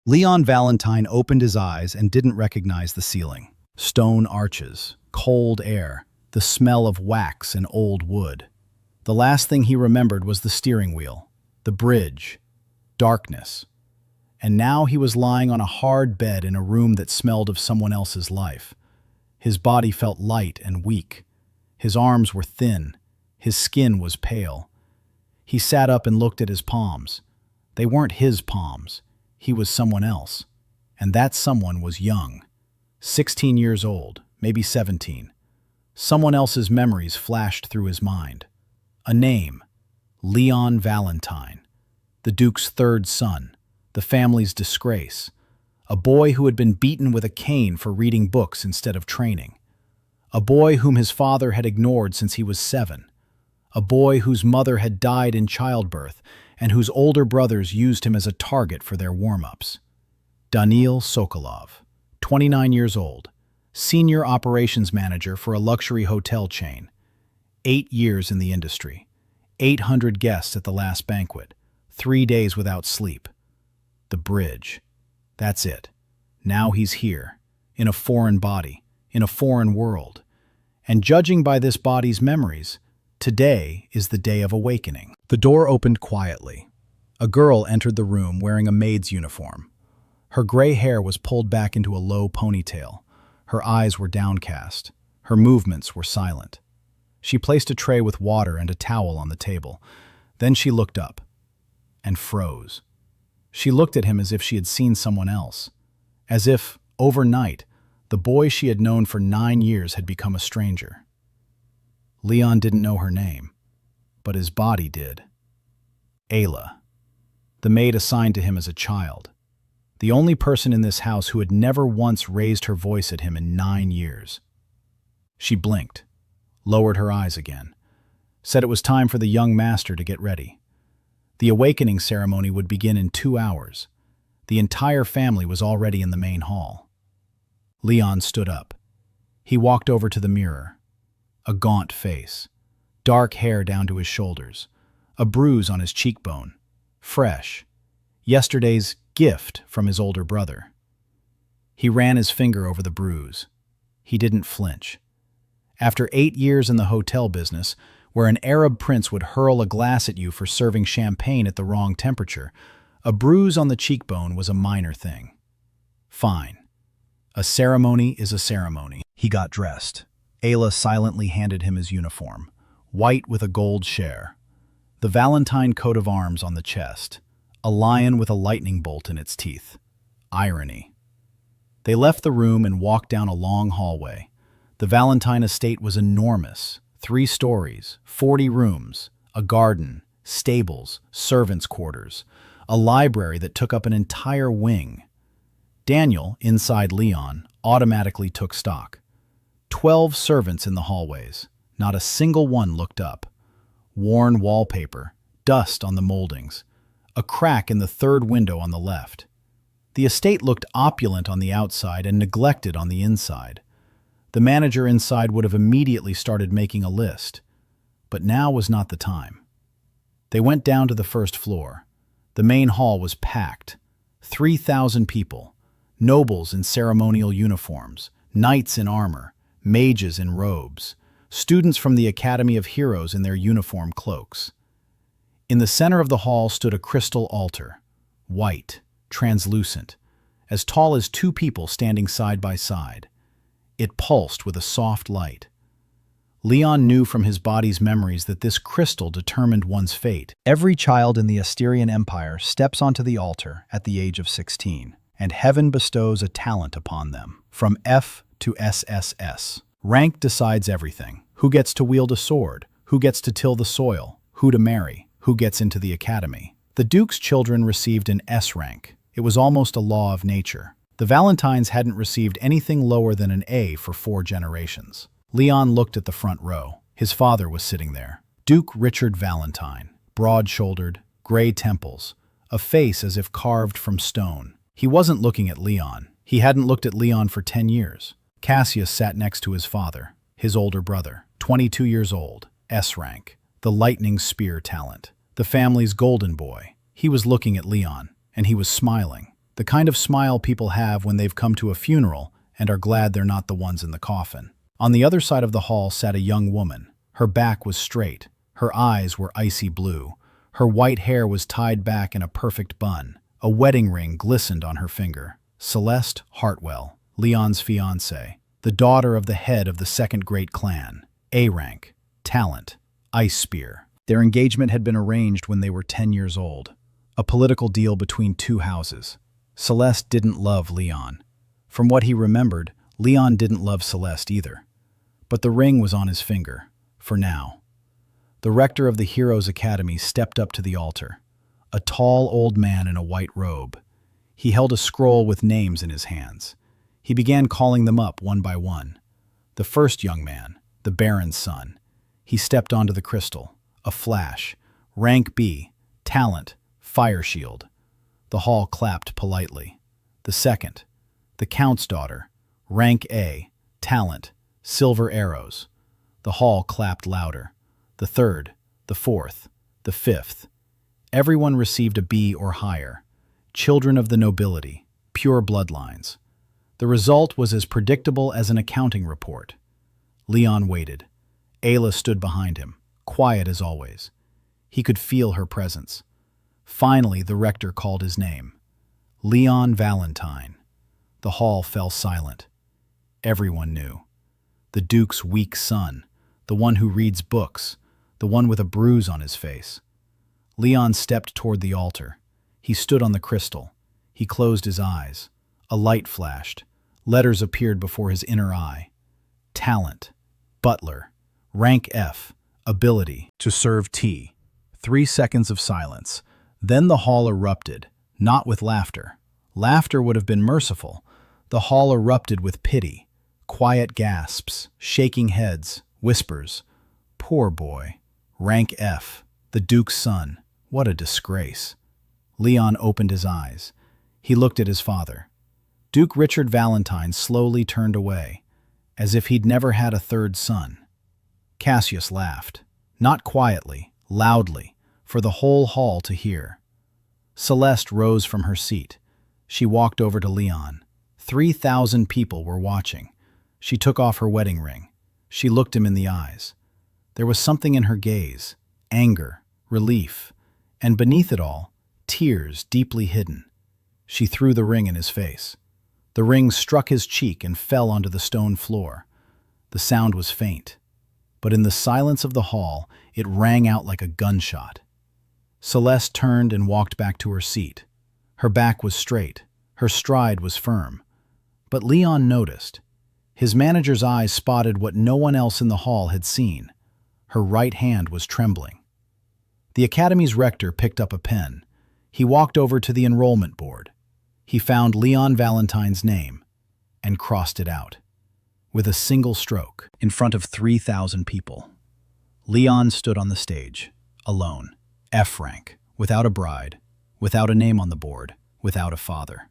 Leon Valentine opened his eyes and didn't recognize the ceiling. Stone arches, cold air, the smell of wax and old wood. The last thing he remembered was the steering wheel, the bridge, darkness. And now he was lying on a hard bed in a room that smelled of someone else's life. His body felt light and weak. His arms were thin. His skin was pale. He sat up and looked at his palms. They weren't his palms. He was someone else. And that someone was young. 16 years old, maybe 17. Someone else's memories flashed through his mind. A name, Leon Valentine, the Duke's third son, the family's disgrace, a boy who had been beaten with a cane for reading books instead of training, a boy whom his father had ignored since he was 7, a boy whose mother had died in childbirth and whose older brothers used him as a target for their warm-ups. Daniil Sokolov, 29 years old, senior operations manager for a luxury hotel chain, 8 years in the industry, 800 guests at the last banquet, 3 days without sleep. The bridge. That's it. Now he's here, in a foreign body, in a foreign world. And judging by this body's memories, today is the day of awakening. The door opened quietly. A girl entered the room wearing a maid's uniform. Her gray hair was pulled back into a low ponytail. Her eyes were downcast. Her movements were silent. She placed a tray with water and a towel on the table. Then she looked up and froze. She looked at him as if she had seen someone else, as if, overnight, the boy she had known for 9 years had become a stranger. Leon didn't know her name, but his body did. Ayla, the maid assigned to him as a child, the only person in this house who had never once raised her voice at him in 9 years. She blinked, lowered her eyes again, said it was time for the young master to get ready. The awakening ceremony would begin in 2 hours. The entire family was already in the main hall. Leon stood up. He walked over to the mirror. A gaunt face, dark hair down to his shoulders, a bruise on his cheekbone, fresh, yesterday's gift from his older brother. He ran his finger over the bruise. He didn't flinch. After 8 years in the hotel business, where an Arab prince would hurl a glass at you for serving champagne at the wrong temperature, a bruise on the cheekbone was a minor thing. Fine. A ceremony is a ceremony. He got dressed. Ayla silently handed him his uniform, white with a gold share. The Valentine coat of arms on the chest, a lion with a lightning bolt in its teeth. Irony. They left the room and walked down a long hallway. The Valentine estate was enormous. 3 stories, 40 rooms, a garden, stables, servants' quarters, a library that took up an entire wing. Daniel, inside Leon, automatically took stock. 12 servants in the hallways. Not a single one looked up. Worn wallpaper, dust on the moldings, a crack in the 3rd window on the left. The estate looked opulent on the outside and neglected on the inside. The manager inside would have immediately started making a list, but now was not the time. They went down to the 1st floor. The main hall was packed. 3,000 people, nobles in ceremonial uniforms, knights in armor, mages in robes, students from the Academy of Heroes in their uniform cloaks. In the center of the hall stood a crystal altar, white, translucent, as tall as 2 people standing side by side. It pulsed with a soft light. Leon knew from his body's memories that this crystal determined one's fate. Every child in the Assyrian Empire steps onto the altar at the age of 16, and heaven bestows a talent upon them, from F to SSS. Rank decides everything. Who gets to wield a sword? Who gets to till the soil? Who to marry? Who gets into the academy? The Duke's children received an S rank. It was almost a law of nature. The Valentines hadn't received anything lower than an A for 4 generations. Leon looked at the front row. His father was sitting there. Duke Richard Valentine, broad-shouldered, gray temples, a face as if carved from stone. He wasn't looking at Leon. He hadn't looked at Leon for 10 years. Cassius sat next to his father, his older brother, 22 years old, S rank, the lightning spear talent, the family's golden boy. He was looking at Leon, and he was smiling. The kind of smile people have when they've come to a funeral and are glad they're not the ones in the coffin. On the other side of the hall sat a young woman. Her back was straight. Her eyes were icy blue. Her white hair was tied back in a perfect bun. A wedding ring glistened on her finger. Celeste Hartwell, Leon's fiancée, the daughter of the head of the second great clan. A rank, talent, ice spear. Their engagement had been arranged when they were 10 years old. A political deal between two houses. Celeste didn't love Leon. From what he remembered, Leon didn't love Celeste either. But the ring was on his finger, for now. The rector of the Heroes Academy stepped up to the altar, a tall old man in a white robe. He held a scroll with names in his hands. He began calling them up one by one. The first young man, the Baron's son. He stepped onto the crystal, a flash, rank B, talent, fire shield. The hall clapped politely. The second, the Count's daughter, rank A, talent, silver arrows. The hall clapped louder. The third, the fourth, the fifth. Everyone received a B or higher. Children of the nobility, pure bloodlines. The result was as predictable as an accounting report. Leon waited. Ayla stood behind him, quiet as always. He could feel her presence. Finally, the rector called his name. Leon Valentine. The hall fell silent. Everyone knew. The Duke's weak son, the one who reads books, the one with a bruise on his face. Leon stepped toward the altar. He stood on the crystal. He closed his eyes. A light flashed. Letters appeared before his inner eye. Talent. Butler. Rank F. Ability. To serve tea. 3 seconds of silence. Then the hall erupted, not with laughter. Laughter would have been merciful. The hall erupted with pity. Quiet gasps, shaking heads, whispers. Poor boy. Rank F. The Duke's son. What a disgrace. Leon opened his eyes. He looked at his father. Duke Richard Valentine slowly turned away, as if he'd never had a third son. Cassius laughed. Not quietly, loudly, for the whole hall to hear. Celeste rose from her seat. She walked over to Leon. 3,000 people were watching. She took off her wedding ring. She looked him in the eyes. There was something in her gaze, anger, relief, and beneath it all, tears deeply hidden. She threw the ring in his face. The ring struck his cheek and fell onto the stone floor. The sound was faint, but in the silence of the hall, it rang out like a gunshot. Celeste turned and walked back to her seat. Her back was straight. Her stride was firm. But Leon noticed. His manager's eyes spotted what no one else in the hall had seen. Her right hand was trembling. The academy's rector picked up a pen. He walked over to the enrollment board. He found Leon Valentine's name and crossed it out. With a single stroke, in front of 3,000 people. Leon stood on the stage, alone, F rank, without a bride, without a name on the board, without a father.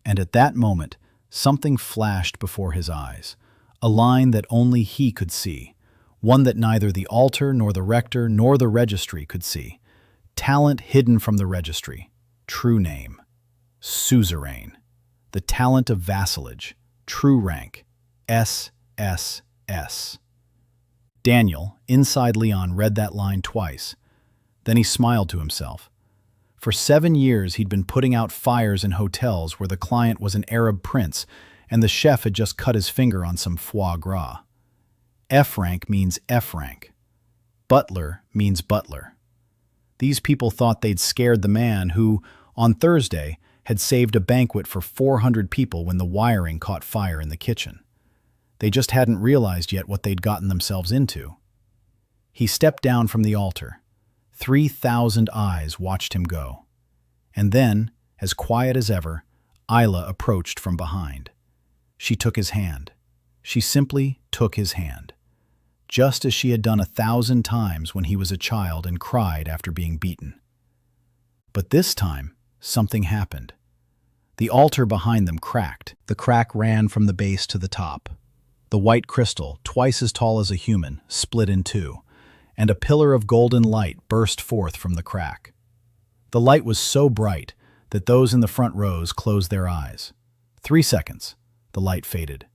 And at that moment, something flashed before his eyes, a line that only he could see, one that neither the altar nor the rector nor the registry could see. Talent hidden from the registry. True name. Suzerain. The talent of vassalage. True rank. SSS. Daniel, inside Leon, read that line twice. Then he smiled to himself. For 7 years he'd been putting out fires in hotels where the client was an Arab prince and the chef had just cut his finger on some foie gras. F rank means F rank. Butler means butler. These people thought they'd scared the man who, on Thursday, had saved a banquet for 400 people when the wiring caught fire in the kitchen. They just hadn't realized yet what they'd gotten themselves into. He stepped down from the altar. 3,000 eyes watched him go. And then, as quiet as ever, Ayla approached from behind. She took his hand. She simply took his hand. Just as she had done 1,000 times when he was a child and cried after being beaten. But this time, something happened. The altar behind them cracked. The crack ran from the base to the top. The white crystal, twice as tall as a human, split in two, and a pillar of golden light burst forth from the crack. The light was so bright that those in the front rows closed their eyes. 3 seconds. The light faded.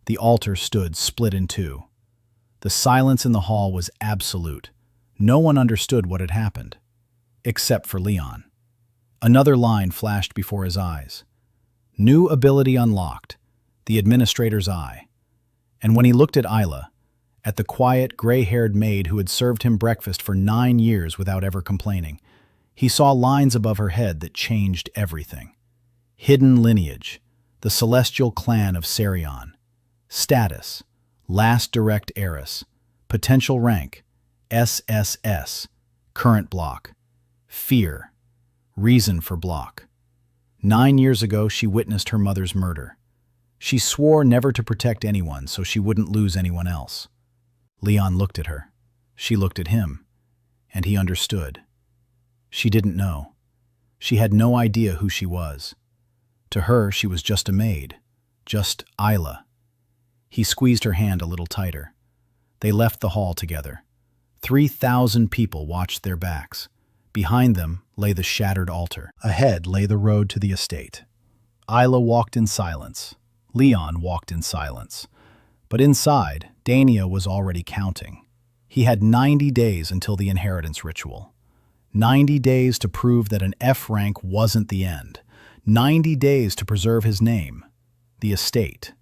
The altar stood split in two. The silence in the hall was absolute. No one understood what had happened, except for Leon. Another line flashed before his eyes. New ability unlocked, the administrator's eye. And when he looked at Isla, at the quiet, gray-haired maid who had served him breakfast for 9 years without ever complaining, he saw lines above her head that changed everything. Hidden lineage, the celestial clan of Serion. Status, last direct heiress. Potential rank, SSS. Current block. Fear, reason for block. 9 years ago, she witnessed her mother's murder. She swore never to protect anyone so she wouldn't lose anyone else. Leon looked at her. She looked at him. And he understood. She didn't know. She had no idea who she was. To her, she was just a maid. Just Isla. He squeezed her hand a little tighter. They left the hall together. 3,000 people watched their backs. Behind them lay the shattered altar. Ahead lay the road to the estate. Isla walked in silence. Leon walked in silence. But inside, Dania was already counting. He had 90 days until the inheritance ritual. 90 days to prove that an F rank wasn't the end. 90 days to preserve his name, the estate.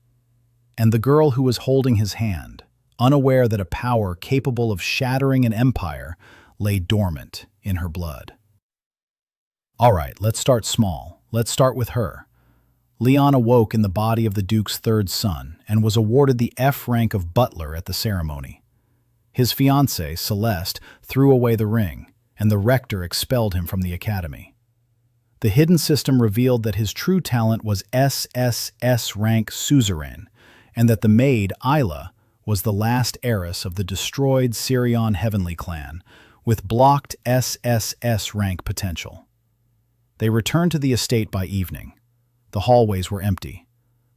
And the girl who was holding his hand, unaware that a power capable of shattering an empire lay dormant in her blood. All right, let's start small. Let's start with her. Leon awoke in the body of the Duke's third son and was awarded the F rank of butler at the ceremony. His fiancée, Celeste, threw away the ring, and the rector expelled him from the academy. The hidden system revealed that his true talent was SSS rank suzerain, and that the maid, Isla, was the last heiress of the destroyed Serion Heavenly clan, with blocked SSS rank potential. They returned to the estate by evening. The hallways were empty.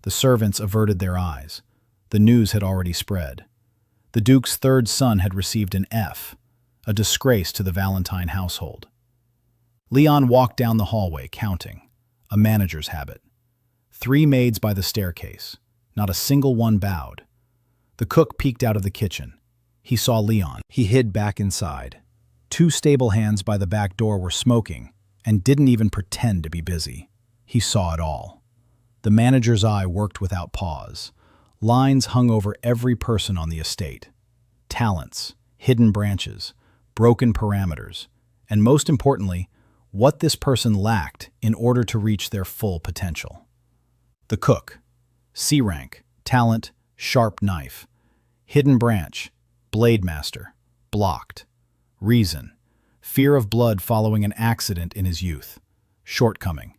The servants averted their eyes. The news had already spread. The Duke's third son had received an F, a disgrace to the Valentine household. Leon walked down the hallway, counting, a manager's habit. 3 maids by the staircase. Not a single one bowed. The cook peeked out of the kitchen. He saw Leon. He hid back inside. 2 stable hands by the back door were smoking and didn't even pretend to be busy. He saw it all. The manager's eye worked without pause. Lines hung over every person on the estate. Talents, hidden branches, broken parameters, and most importantly, what this person lacked in order to reach their full potential. The cook, C rank, talent, sharp knife. Hidden branch, blade master, blocked. Reason, fear of blood following an accident in his youth. Shortcoming,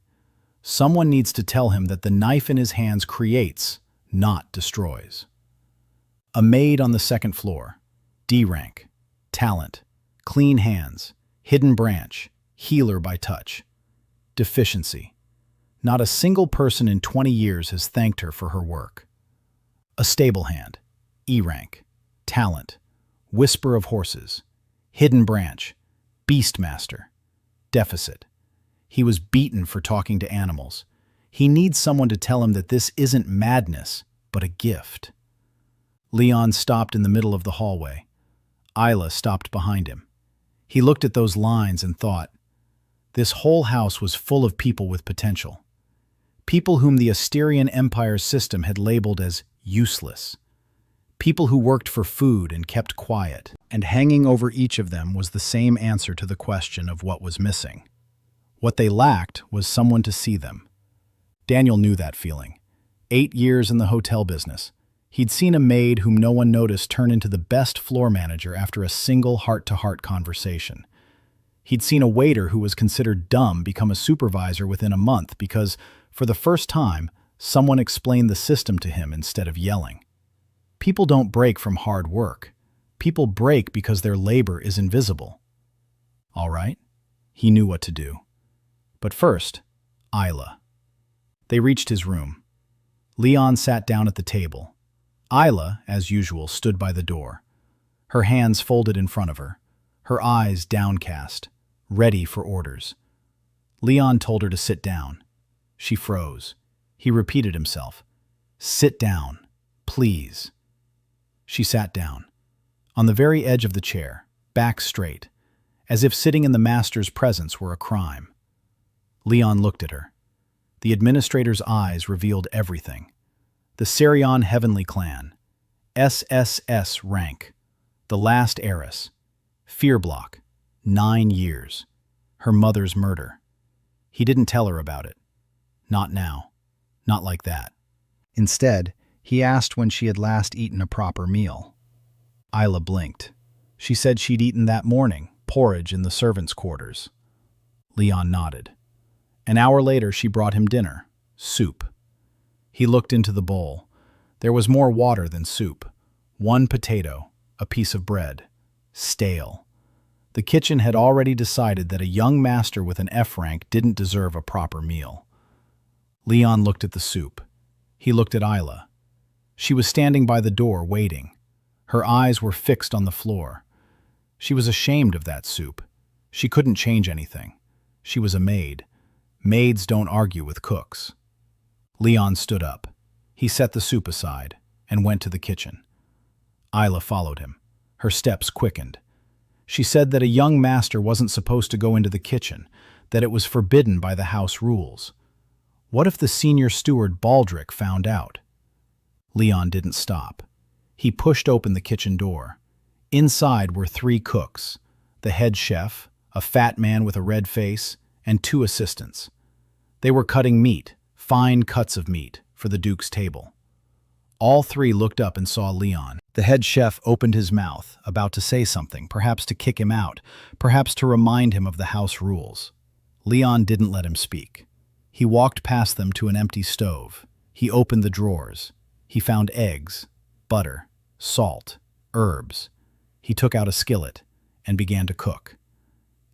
someone needs to tell him that the knife in his hands creates, not destroys. A maid on the second floor, D rank, talent, clean hands, hidden branch, healer by touch. Deficiency, not a single person in 20 years has thanked her for her work. A stable hand, E rank, talent, whisper of horses, hidden branch, beastmaster. Deficit, he was beaten for talking to animals. He needs someone to tell him that this isn't madness, but a gift. Leon stopped in the middle of the hallway. Isla stopped behind him. He looked at those lines and thought, this whole house was full of people with potential. People whom the Asterian Empire's system had labeled as useless. People who worked for food and kept quiet. And hanging over each of them was the same answer to the question of what was missing. What they lacked was someone to see them. Daniel knew that feeling. 8 years in the hotel business. He'd seen a maid whom no one noticed turn into the best floor manager after a single heart-to-heart conversation. He'd seen a waiter who was considered dumb become a supervisor within a month because, for the first time, someone explained the system to him instead of yelling. People don't break from hard work. People break because their labor is invisible. All right, he knew what to do. But first, Isla. They reached his room. Leon sat down at the table. Isla, as usual, stood by the door, her hands folded in front of her, her eyes downcast, ready for orders. Leon told her to sit down. She froze. He repeated himself. Sit down, please. She sat down, on the very edge of the chair, back straight, as if sitting in the master's presence were a crime. Leon looked at her. The administrator's eyes revealed everything. The Sirion Heavenly Clan, SSS rank, the last heiress, fear block, 9 years, her mother's murder. He didn't tell her about it. Not now. Not like that. Instead, he asked when she had last eaten a proper meal. Isla blinked. She said she'd eaten that morning, porridge in the servants' quarters. Leon nodded. An hour later, she brought him dinner, soup. He looked into the bowl. There was more water than soup. 1 potato, a piece of bread, stale. The kitchen had already decided that a young master with an F rank didn't deserve a proper meal. Leon looked at the soup. He looked at Isla. She was standing by the door, waiting. Her eyes were fixed on the floor. She was ashamed of that soup. She couldn't change anything. She was a maid. Maids don't argue with cooks. Leon stood up. He set the soup aside and went to the kitchen. Isla followed him. Her steps quickened. She said that a young master wasn't supposed to go into the kitchen, that it was forbidden by the house rules. What if the senior steward Baldric found out? Leon didn't stop. He pushed open the kitchen door. Inside were 3 cooks, the head chef, a fat man with a red face, and 2 assistants. They were cutting meat, fine cuts of meat, for the Duke's table. All 3 looked up and saw Leon. The head chef opened his mouth, about to say something, perhaps to kick him out, perhaps to remind him of the house rules. Leon didn't let him speak. He walked past them to an empty stove. He opened the drawers. He found eggs, butter, salt, herbs. He took out a skillet and began to cook.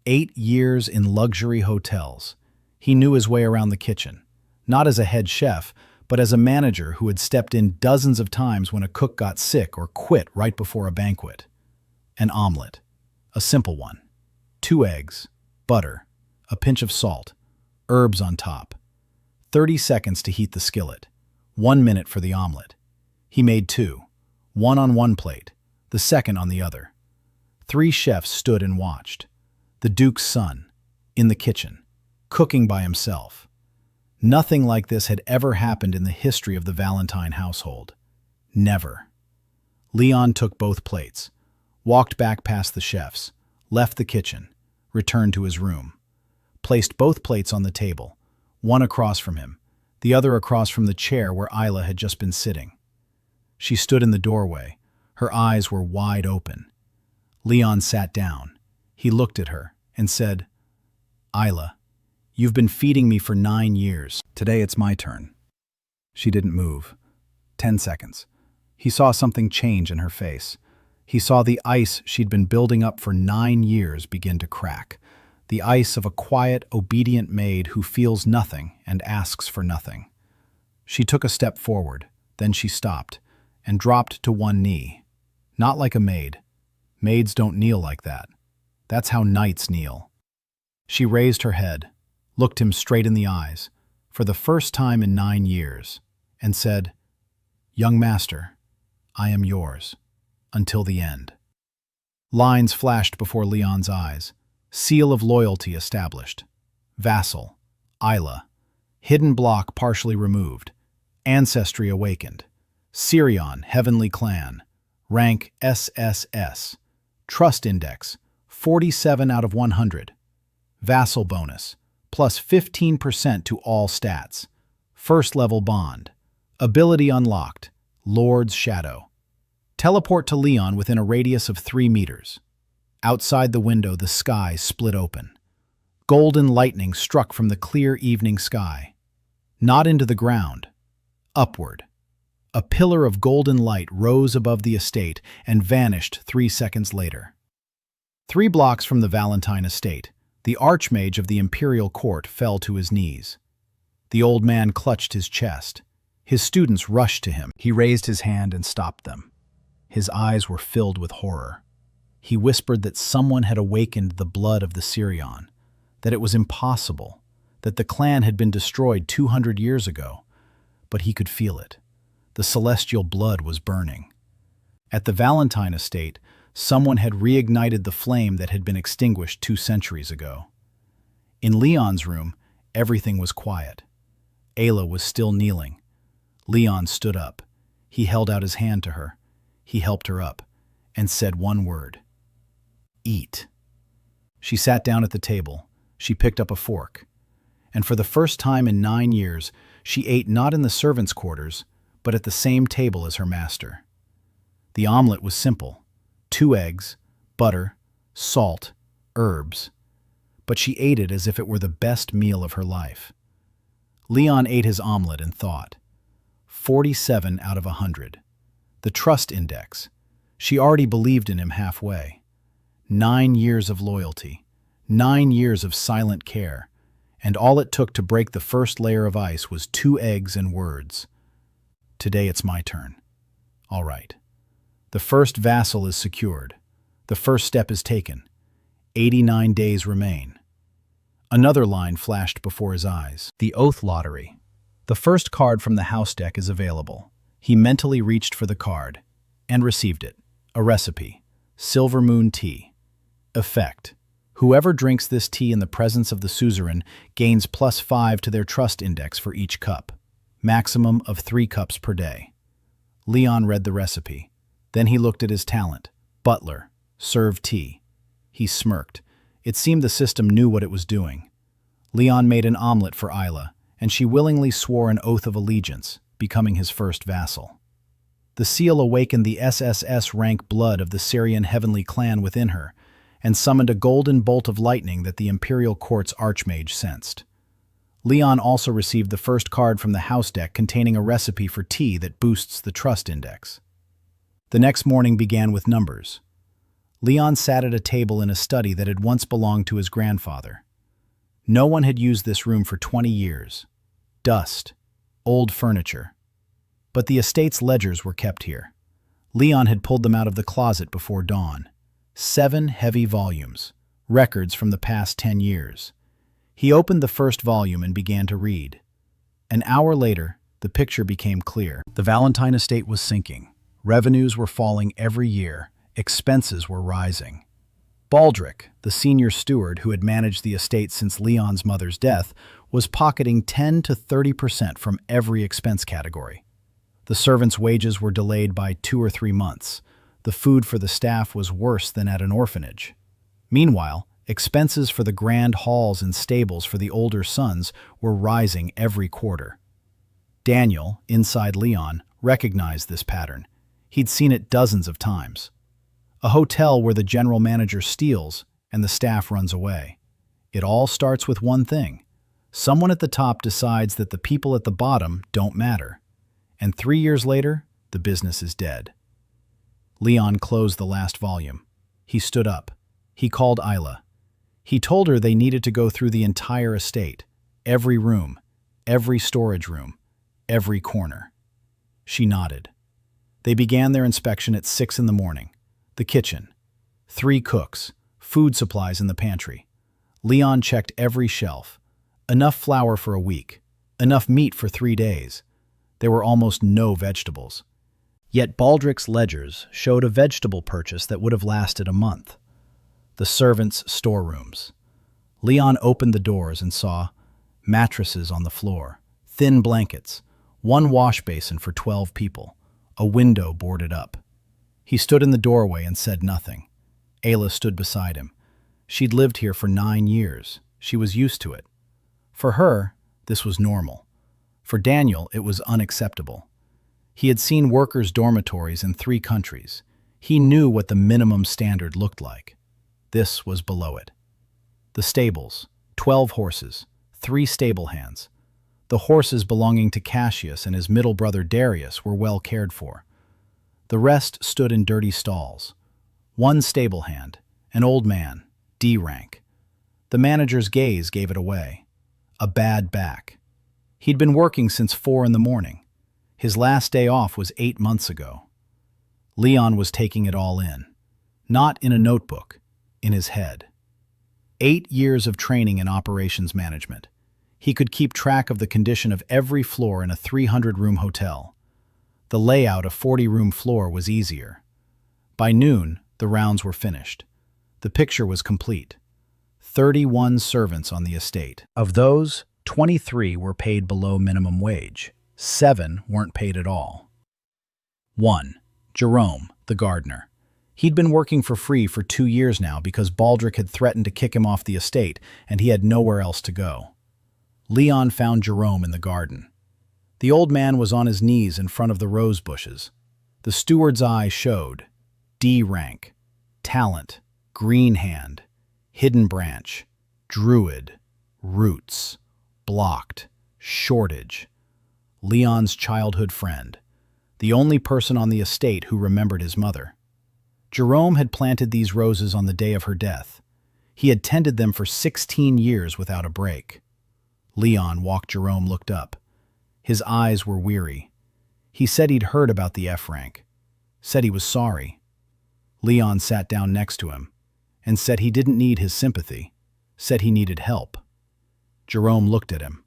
8 years in luxury hotels. He knew his way around the kitchen, not as a head chef, but as a manager who had stepped in dozens of times when a cook got sick or quit right before a banquet. An omelet, a simple one. 2 eggs, butter, a pinch of salt, herbs on top. 30 seconds to heat the skillet. 1 minute for the omelet. He made 2, one on one plate, the second on the other. 3 chefs stood and watched. The Duke's son, in the kitchen, cooking by himself. Nothing like this had ever happened in the history of the Valentine household. Never. Leon took both plates, walked back past the chefs, left the kitchen, returned to his room, placed both plates on the table, one across from him, the other across from the chair where Isla had just been sitting. She stood in the doorway. Her eyes were wide open. Leon sat down. He looked at her and said, Isla, you've been feeding me for 9 years. Today it's my turn. She didn't move. 10 seconds. He saw something change in her face. He saw the ice she'd been building up for 9 years begin to crack. The ice of a quiet, obedient maid who feels nothing and asks for nothing. She took a step forward, then she stopped, and dropped to one knee. Not like a maid. Maids don't kneel like that. That's how knights kneel. She raised her head, looked him straight in the eyes, for the first time in 9 years, and said, Young master, I am yours, until the end. Lines flashed before Leon's eyes, seal of loyalty established. Vassal, Isla, hidden block partially removed, ancestry awakened. Sirion, heavenly clan, rank SSS, trust index, 47 out of 100. Vassal bonus, plus 15% to all stats. First level bond. Ability unlocked, Lord's Shadow. Teleport to Leon within a radius of 3 meters. Outside the window, the sky split open. Golden lightning struck from the clear evening sky. Not into the ground, upward. A pillar of golden light rose above the estate and vanished 3 seconds later. 3 blocks from the Valentine estate, the archmage of the imperial court fell to his knees. The old man clutched his chest. His students rushed to him. He raised his hand and stopped them. His eyes were filled with horror. He whispered that someone had awakened the blood of the Sirion, that it was impossible, that the clan had been destroyed 200 years ago, but he could feel it. The celestial blood was burning. At the Valentine estate, someone had reignited the flame that had been extinguished 2 centuries ago. In Leon's room, everything was quiet. Ayla was still kneeling. Leon stood up. He held out his hand to her. He helped her up and said one word: "Eat." She sat down at the table. She picked up a fork. And for the first time in 9 years, she ate not in the servants' quarters, but at the same table as her master. The omelet was simple: 2 eggs, butter, salt, herbs. But she ate it as if it were the best meal of her life. Leon ate his omelet and thought. 47 out of 100. The trust index. She already believed in him halfway. 9 years of loyalty. 9 years of silent care. And all it took to break the first layer of ice was 2 eggs and words. Today it's my turn. All right. The first vassal is secured. The first step is taken. 89 days remain. Another line flashed before his eyes. The Oath Lottery. The first card from the house deck is available. He mentally reached for the card and received it. A recipe: Silver Moon Tea. Effect: whoever drinks this tea in the presence of the suzerain gains +5 to their trust index for each cup. Maximum of 3 cups per day. Leon read the recipe. Then he looked at his talent. Butler. Serve tea. He smirked. It seemed the system knew what it was doing. Leon made an omelet for Ayla, and she willingly swore an oath of allegiance, becoming his first vassal. The seal awakened the SSS rank blood of the Syrian heavenly clan within her, and summoned a golden bolt of lightning that the Imperial Court's Archmage sensed. Leon also received the first card from the house deck containing a recipe for tea that boosts the trust index. The next morning began with numbers. Leon sat at a table in a study that had once belonged to his grandfather. No one had used this room for 20 years. Dust, old furniture. But the estate's ledgers were kept here. Leon had pulled them out of the closet before dawn. 7 heavy volumes, records from the past 10 years. He opened the first volume and began to read. An hour later, the picture became clear. The Valentine estate was sinking. Revenues were falling every year. Expenses were rising. Baldric, the senior steward who had managed the estate since Leon's mother's death, was pocketing 10 to 30% from every expense category. The servants' wages were delayed by 2 or 3 months. The food for the staff was worse than at an orphanage. Meanwhile, expenses for the grand halls and stables for the older sons were rising every quarter. Daniel, inside Leon, recognized this pattern. He'd seen it dozens of times. A hotel where the general manager steals and the staff runs away. It all starts with one thing. Someone at the top decides that the people at the bottom don't matter. And 3 years later, the business is dead. Leon closed the last volume. He stood up. He called Ayla. He told her they needed to go through the entire estate, every room, every storage room, every corner. She nodded. They began their inspection at 6 in the morning. The kitchen. 3 cooks, food supplies in the pantry. Leon checked every shelf. Enough flour for a week. Enough meat for 3 days. There were almost no vegetables. Yet Baldric's ledgers showed a vegetable purchase that would have lasted a month. The servants' storerooms. Leon opened the doors and saw mattresses on the floor, thin blankets, 1 wash basin for 12 people, a window boarded up. He stood in the doorway and said nothing. Ayla stood beside him. She'd lived here for 9 years. She was used to it. For her, this was normal. For Daniel, it was unacceptable. He had seen workers' dormitories in 3 countries. He knew what the minimum standard looked like. This was below it. The stables, 12 horses, 3 stable hands. The horses belonging to Cassius and his middle brother Darius were well cared for. The rest stood in dirty stalls. 1 stable hand, an old man, D rank. The manager's gaze gave it away. A bad back. He'd been working since 4 in the morning. His last day off was 8 months ago. Leon was taking it all in. Not in a notebook, in his head. 8 years of training in operations management. He could keep track of the condition of every floor in a 300-room hotel. The layout of a 40-room floor was easier. By noon, the rounds were finished. The picture was complete. 31 servants on the estate. Of those, 23 were paid below minimum wage. 7 weren't paid at all. 1. Jerome, the gardener. He'd been working for free for 2 years now because Baldric had threatened to kick him off the estate and he had nowhere else to go. Leon found Jerome in the garden. The old man was on his knees in front of the rose bushes. The steward's eye showed D rank, talent, green hand, hidden branch, druid, roots, blocked, shortage. Leon's childhood friend, the only person on the estate who remembered his mother. Jerome had planted these roses on the day of her death. He had tended them for 16 years without a break. Leon walked. Jerome looked up. His eyes were weary. He said he'd heard about the F rank, said he was sorry. Leon sat down next to him and said he didn't need his sympathy, said he needed help. Jerome looked at him.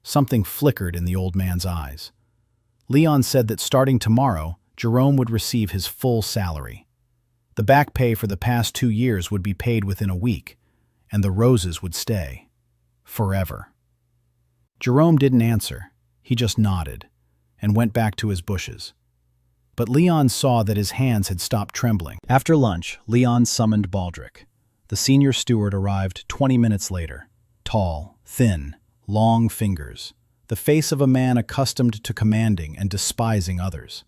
Something flickered in the old man's eyes. Leon said that starting tomorrow, Jerome would receive his full salary. The back pay for the past 2 years would be paid within a week, and the roses would stay. Forever. Jerome didn't answer. He just nodded and went back to his bushes. But Leon saw that his hands had stopped trembling. After lunch, Leon summoned Baldric. The senior steward arrived 20 minutes later. Tall, thin, long fingers. The face of a man accustomed to commanding and despising others.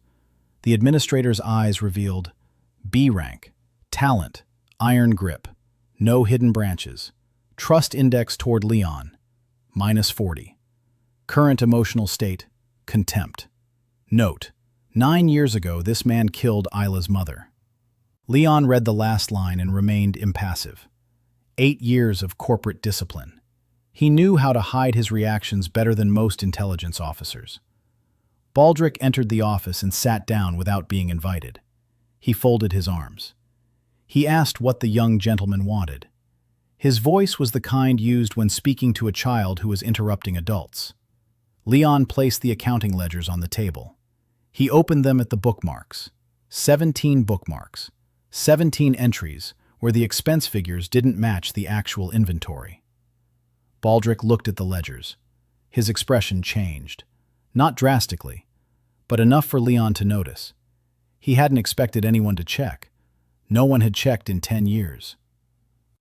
The administrator's eyes revealed B rank, talent, iron grip, no hidden branches, trust index toward Leon, -40. Current emotional state, contempt. Note, 9 years ago this man killed Isla's mother. Leon read the last line and remained impassive. 8 years of corporate discipline. He knew how to hide his reactions better than most intelligence officers. Baldric entered the office and sat down without being invited. He folded his arms. He asked what the young gentleman wanted. His voice was the kind used when speaking to a child who was interrupting adults. Leon placed the accounting ledgers on the table. He opened them at the bookmarks. 17 bookmarks. 17 entries where the expense figures didn't match the actual inventory. Baldric looked at the ledgers. His expression changed. Not drastically, but enough for Leon to notice. He hadn't expected anyone to check. No one had checked in 10 years.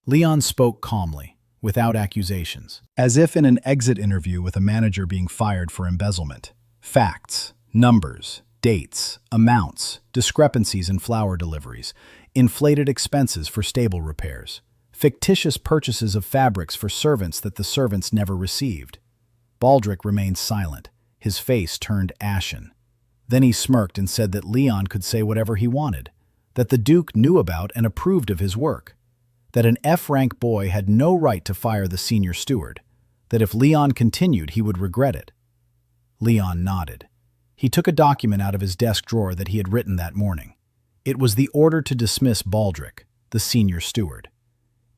Leon spoke calmly, without accusations, as if in an exit interview with a manager being fired for embezzlement. Facts, numbers, dates, amounts, discrepancies in flower deliveries, inflated expenses for stable repairs, fictitious purchases of fabrics for servants that the servants never received. Baldric remained silent, his face turned ashen. Then he smirked and said that Leon could say whatever he wanted, that the Duke knew about and approved of his work, that an F-rank boy had no right to fire the senior steward, that if Leon continued he would regret it. Leon nodded. He took a document out of his desk drawer that he had written that morning. It was the order to dismiss Baldric, the senior steward.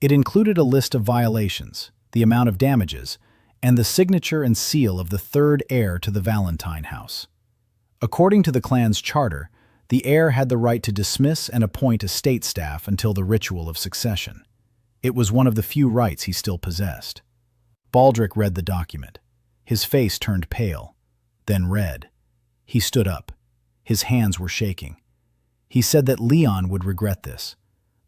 It included a list of violations, the amount of damages, and the signature and seal of the third heir to the Valentine house. According to the clan's charter, the heir had the right to dismiss and appoint estate staff until the ritual of succession. It was one of the few rights he still possessed. Baldric read the document. His face turned pale, then red. He stood up. His hands were shaking. He said that Leon would regret this,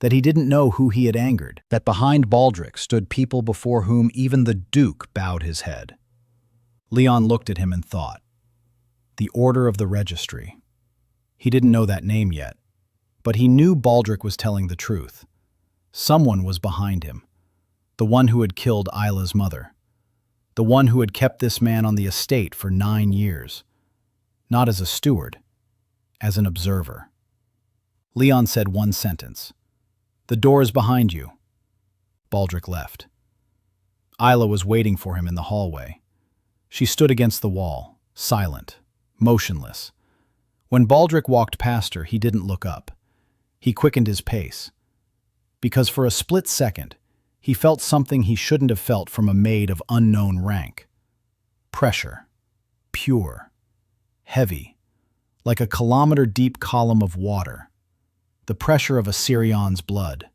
that he didn't know who he had angered, that behind Baldric stood people before whom even the Duke bowed his head. Leon looked at him and thought. The Order of the Registry. He didn't know that name yet, but he knew Baldric was telling the truth. Someone was behind him, the one who had killed Isla's mother, the one who had kept this man on the estate for 9 years, not as a steward, as an observer. Leon said one sentence. "The door is behind you." Baldric left. Isla was waiting for him in the hallway. She stood against the wall, silent, motionless. When Baldric walked past her, he didn't look up. He quickened his pace. Because for a split second, he felt something he shouldn't have felt from a maid of unknown rank. Pressure. Pure. Heavy. Like a kilometer-deep column of water. The pressure of a Sirion's blood.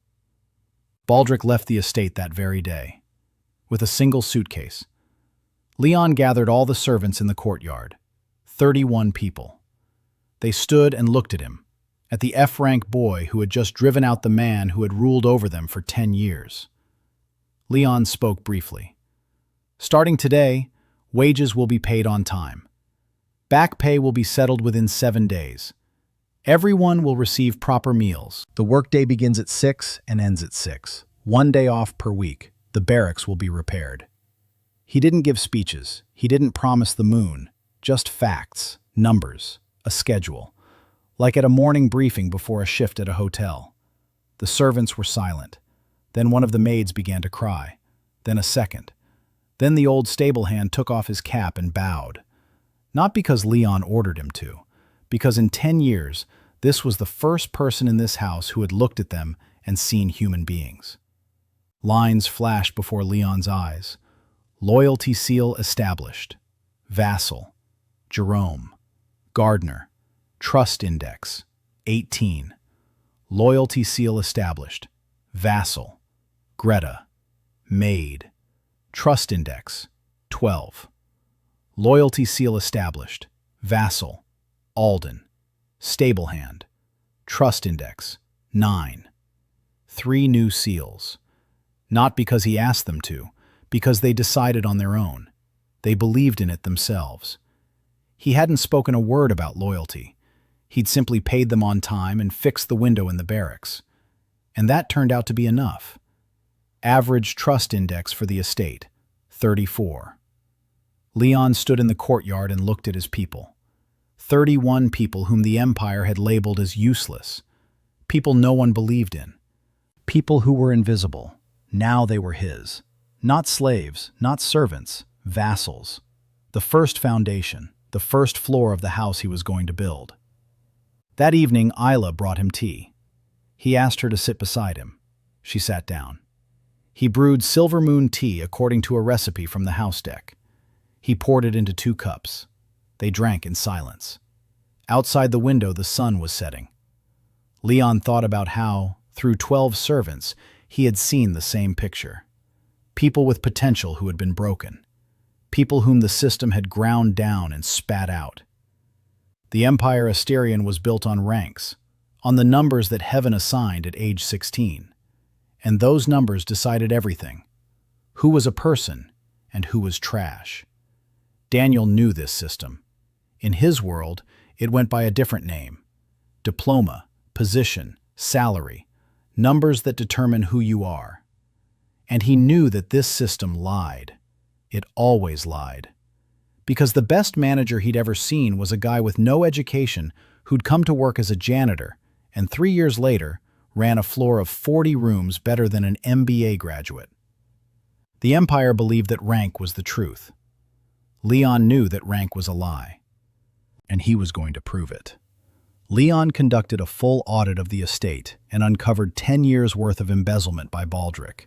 Baldric left the estate that very day, with a single suitcase. Leon gathered all the servants in the courtyard, 31 people. They stood and looked at him, at the F-rank boy who had just driven out the man who had ruled over them for 10 years. Leon spoke briefly. Starting today, wages will be paid on time. Back pay will be settled within 7 days. Everyone will receive proper meals. The workday begins at 6 and ends at 6. 1 day off per week. The barracks will be repaired. He didn't give speeches. He didn't promise the moon. Just facts, numbers, a schedule. Like at a morning briefing before a shift at a hotel. The servants were silent. Then one of the maids began to cry. Then a second. Then the old stable hand took off his cap and bowed. Not because Leon ordered him to, because in 10 years, this was the first person in this house who had looked at them and seen human beings. Lines flashed before Leon's eyes. Loyalty seal established. Vassal. Jerome. Gardner. Trust index. 18. Loyalty seal established. Vassal. Greta. MAID. Trust index. 12. Loyalty seal established. Vassal. Alden. Stable hand. Trust index. 9. 3 new seals. Not because he asked them to, because they decided on their own. They believed in it themselves. He hadn't spoken a word about loyalty. He'd simply paid them on time and fixed the window in the barracks. And that turned out to be enough. Average trust index for the estate, 34. Leon stood in the courtyard and looked at his people. 31 people whom the Empire had labeled as useless. People no one believed in. People who were invisible. Now they were his. Not slaves, not servants, vassals. The first foundation, the first floor of the house he was going to build. That evening, Isla brought him tea. He asked her to sit beside him. She sat down. He brewed Silver Moon tea according to a recipe from the house deck. He poured it into 2 cups. They drank in silence. Outside the window, the sun was setting. Leon thought about how, through 12 servants, he had seen the same picture. People with potential who had been broken. People whom the system had ground down and spat out. The Empire Asterion was built on ranks, on the numbers that heaven assigned at age 16. And those numbers decided everything. Who was a person and who was trash. Daniel knew this system. In his world, it went by a different name. Diploma, position, salary, numbers that determine who you are. And he knew that this system lied. It always lied. Because the best manager he'd ever seen was a guy with no education who'd come to work as a janitor and 3 years later ran a floor of 40 rooms better than an MBA graduate. The Empire believed that rank was the truth. Leon knew that rank was a lie. And he was going to prove it. Leon conducted a full audit of the estate and uncovered 10 years' worth of embezzlement by Baldric.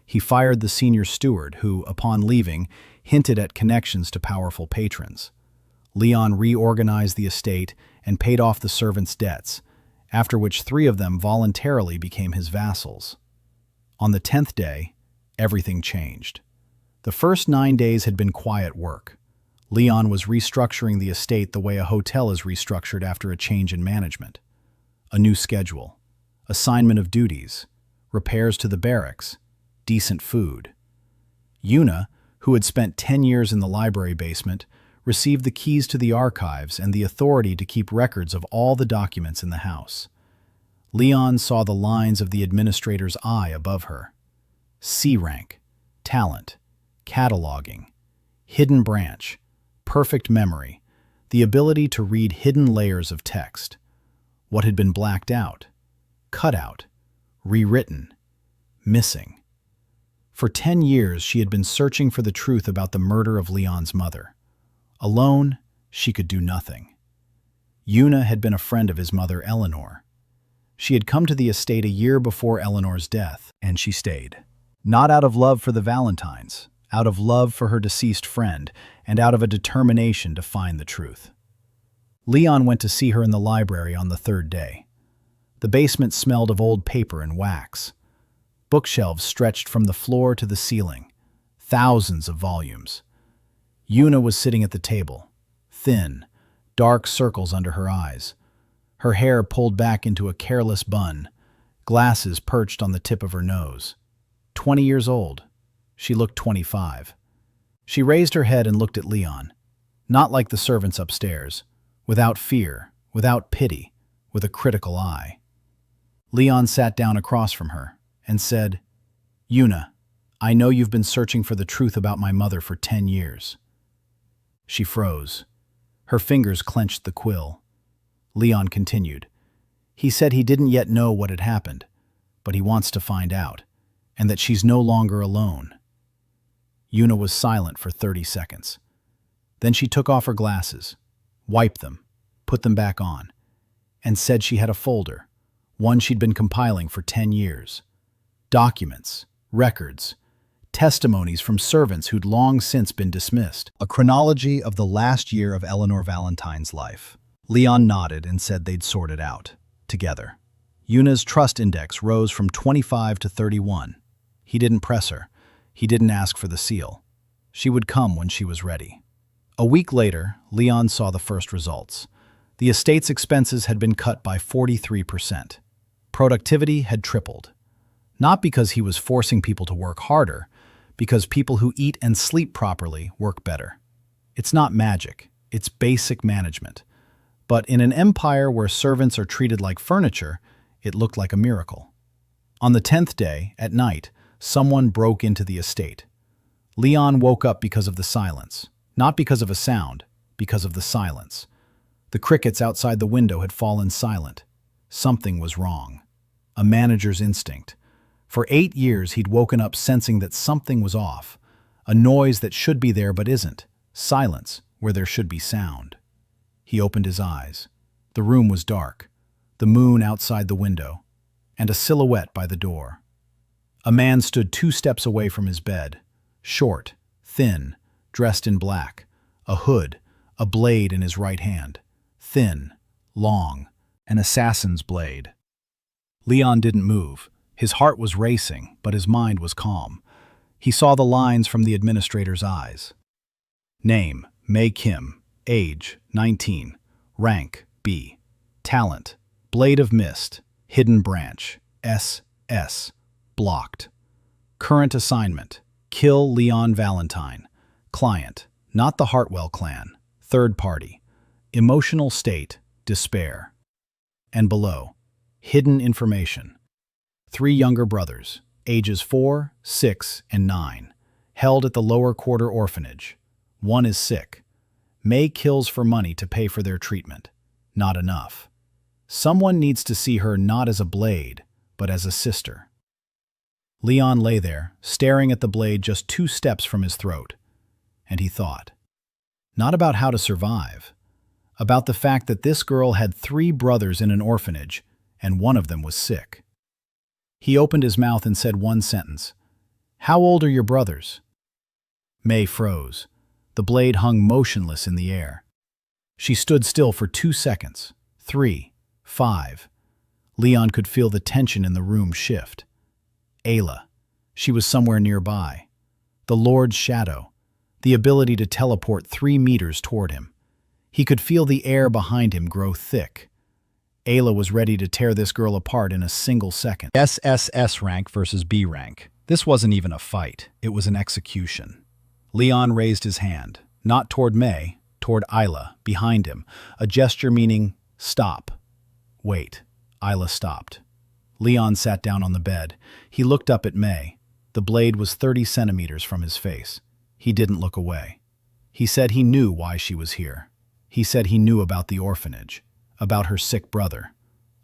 He fired the senior steward who, upon leaving, hinted at connections to powerful patrons. Leon reorganized the estate and paid off the servants' debts, after which 3 of them voluntarily became his vassals. On the 10th day, everything changed. The first 9 days had been quiet work. Leon was restructuring the estate the way a hotel is restructured after a change in management. A new schedule, assignment of duties, repairs to the barracks, decent food. Una, who had spent 10 years in the library basement, received the keys to the archives and the authority to keep records of all the documents in the house. Leon saw the lines of the administrator's eye above her. C rank, talent, cataloging, hidden branch, perfect memory, the ability to read hidden layers of text. What had been blacked out, cut out, rewritten, missing. For 10 years, she had been searching for the truth about the murder of Leon's mother. Alone, she could do nothing. Una had been a friend of his mother, Eleanor. She had come to the estate a year before Eleanor's death, and she stayed. Not out of love for the Valentines, out of love for her deceased friend, and out of a determination to find the truth. Leon went to see her in the library on the third day. The basement smelled of old paper and wax. Bookshelves stretched from the floor to the ceiling, thousands of volumes. Yuna was sitting at the table, thin, dark circles under her eyes, her hair pulled back into a careless bun, glasses perched on the tip of her nose. 20 years old. She looked 25. She raised her head and looked at Leon, not like the servants upstairs, without fear, without pity, with a critical eye. Leon sat down across from her and said, "Yuna, I know you've been searching for the truth about my mother for 10 years. She froze. Her fingers clenched the quill. Leon continued. He said he didn't yet know what had happened, but he wants to find out, and that she's no longer alone. Yuna was silent for 30 seconds. Then she took off her glasses, wiped them, put them back on, and said she had a folder, one she'd been compiling for 10 years. Documents, records, testimonies from servants who'd long since been dismissed. A chronology of the last year of Eleanor Valentine's life. Leon nodded and said they'd sort it out, together. Yuna's trust index rose from 25 to 31. He didn't press her. He didn't ask for the seal. She would come when she was ready. A week later, Leon saw the first results. The estate's expenses had been cut by 43%. Productivity had tripled. Not because he was forcing people to work harder, because people who eat and sleep properly work better. It's not magic, it's basic management. But in an empire where servants are treated like furniture, it looked like a miracle. On the 10th day, at night, someone broke into the estate. Leon woke up because of the silence. Not because of a sound, because of the silence. The crickets outside the window had fallen silent. Something was wrong. A manager's instinct. For 8 years he'd woken up sensing that something was off. A noise that should be there but isn't. Silence where there should be sound. He opened his eyes. The room was dark. The moon outside the window, and a silhouette by the door. A man stood 2 steps away from his bed. Short, thin, dressed in black. A hood, a blade in his right hand. Thin, long, an assassin's blade. Leon didn't move. His heart was racing, but his mind was calm. He saw the lines from the administrator's eyes. Name, May Kim. Age, 19. Rank, B. Talent, Blade of Mist. Hidden Branch, S. Blocked. Current assignment, kill Leon Valentine. Client, not the Hartwell clan. Third party. Emotional state, despair. And below, hidden information. 3 younger brothers, ages 4, 6, and 9, held at the lower quarter orphanage. One is sick. May kills for money to pay for their treatment. Not enough. Someone needs to see her not as a blade, but as a sister. Leon lay there, staring at the blade just 2 steps from his throat. And he thought. Not about how to survive. About the fact that this girl had 3 brothers in an orphanage, and one of them was sick. He opened his mouth and said one sentence. How old are your brothers? May froze. The blade hung motionless in the air. She stood still for 2 seconds. 3, 5. Leon could feel the tension in the room shift. Ayla. She was somewhere nearby. The Lord's shadow. The ability to teleport 3 meters toward him. He could feel the air behind him grow thick. Ayla was ready to tear this girl apart in a single second. SSS rank versus B rank. This wasn't even a fight. It was an execution. Leon raised his hand, not toward May, toward Ayla, behind him, a gesture meaning, stop. Wait. Ayla stopped. Leon sat down on the bed. He looked up at May. The blade was 30 centimeters from his face. He didn't look away. He said he knew why she was here. He said he knew about the orphanage, about her sick brother,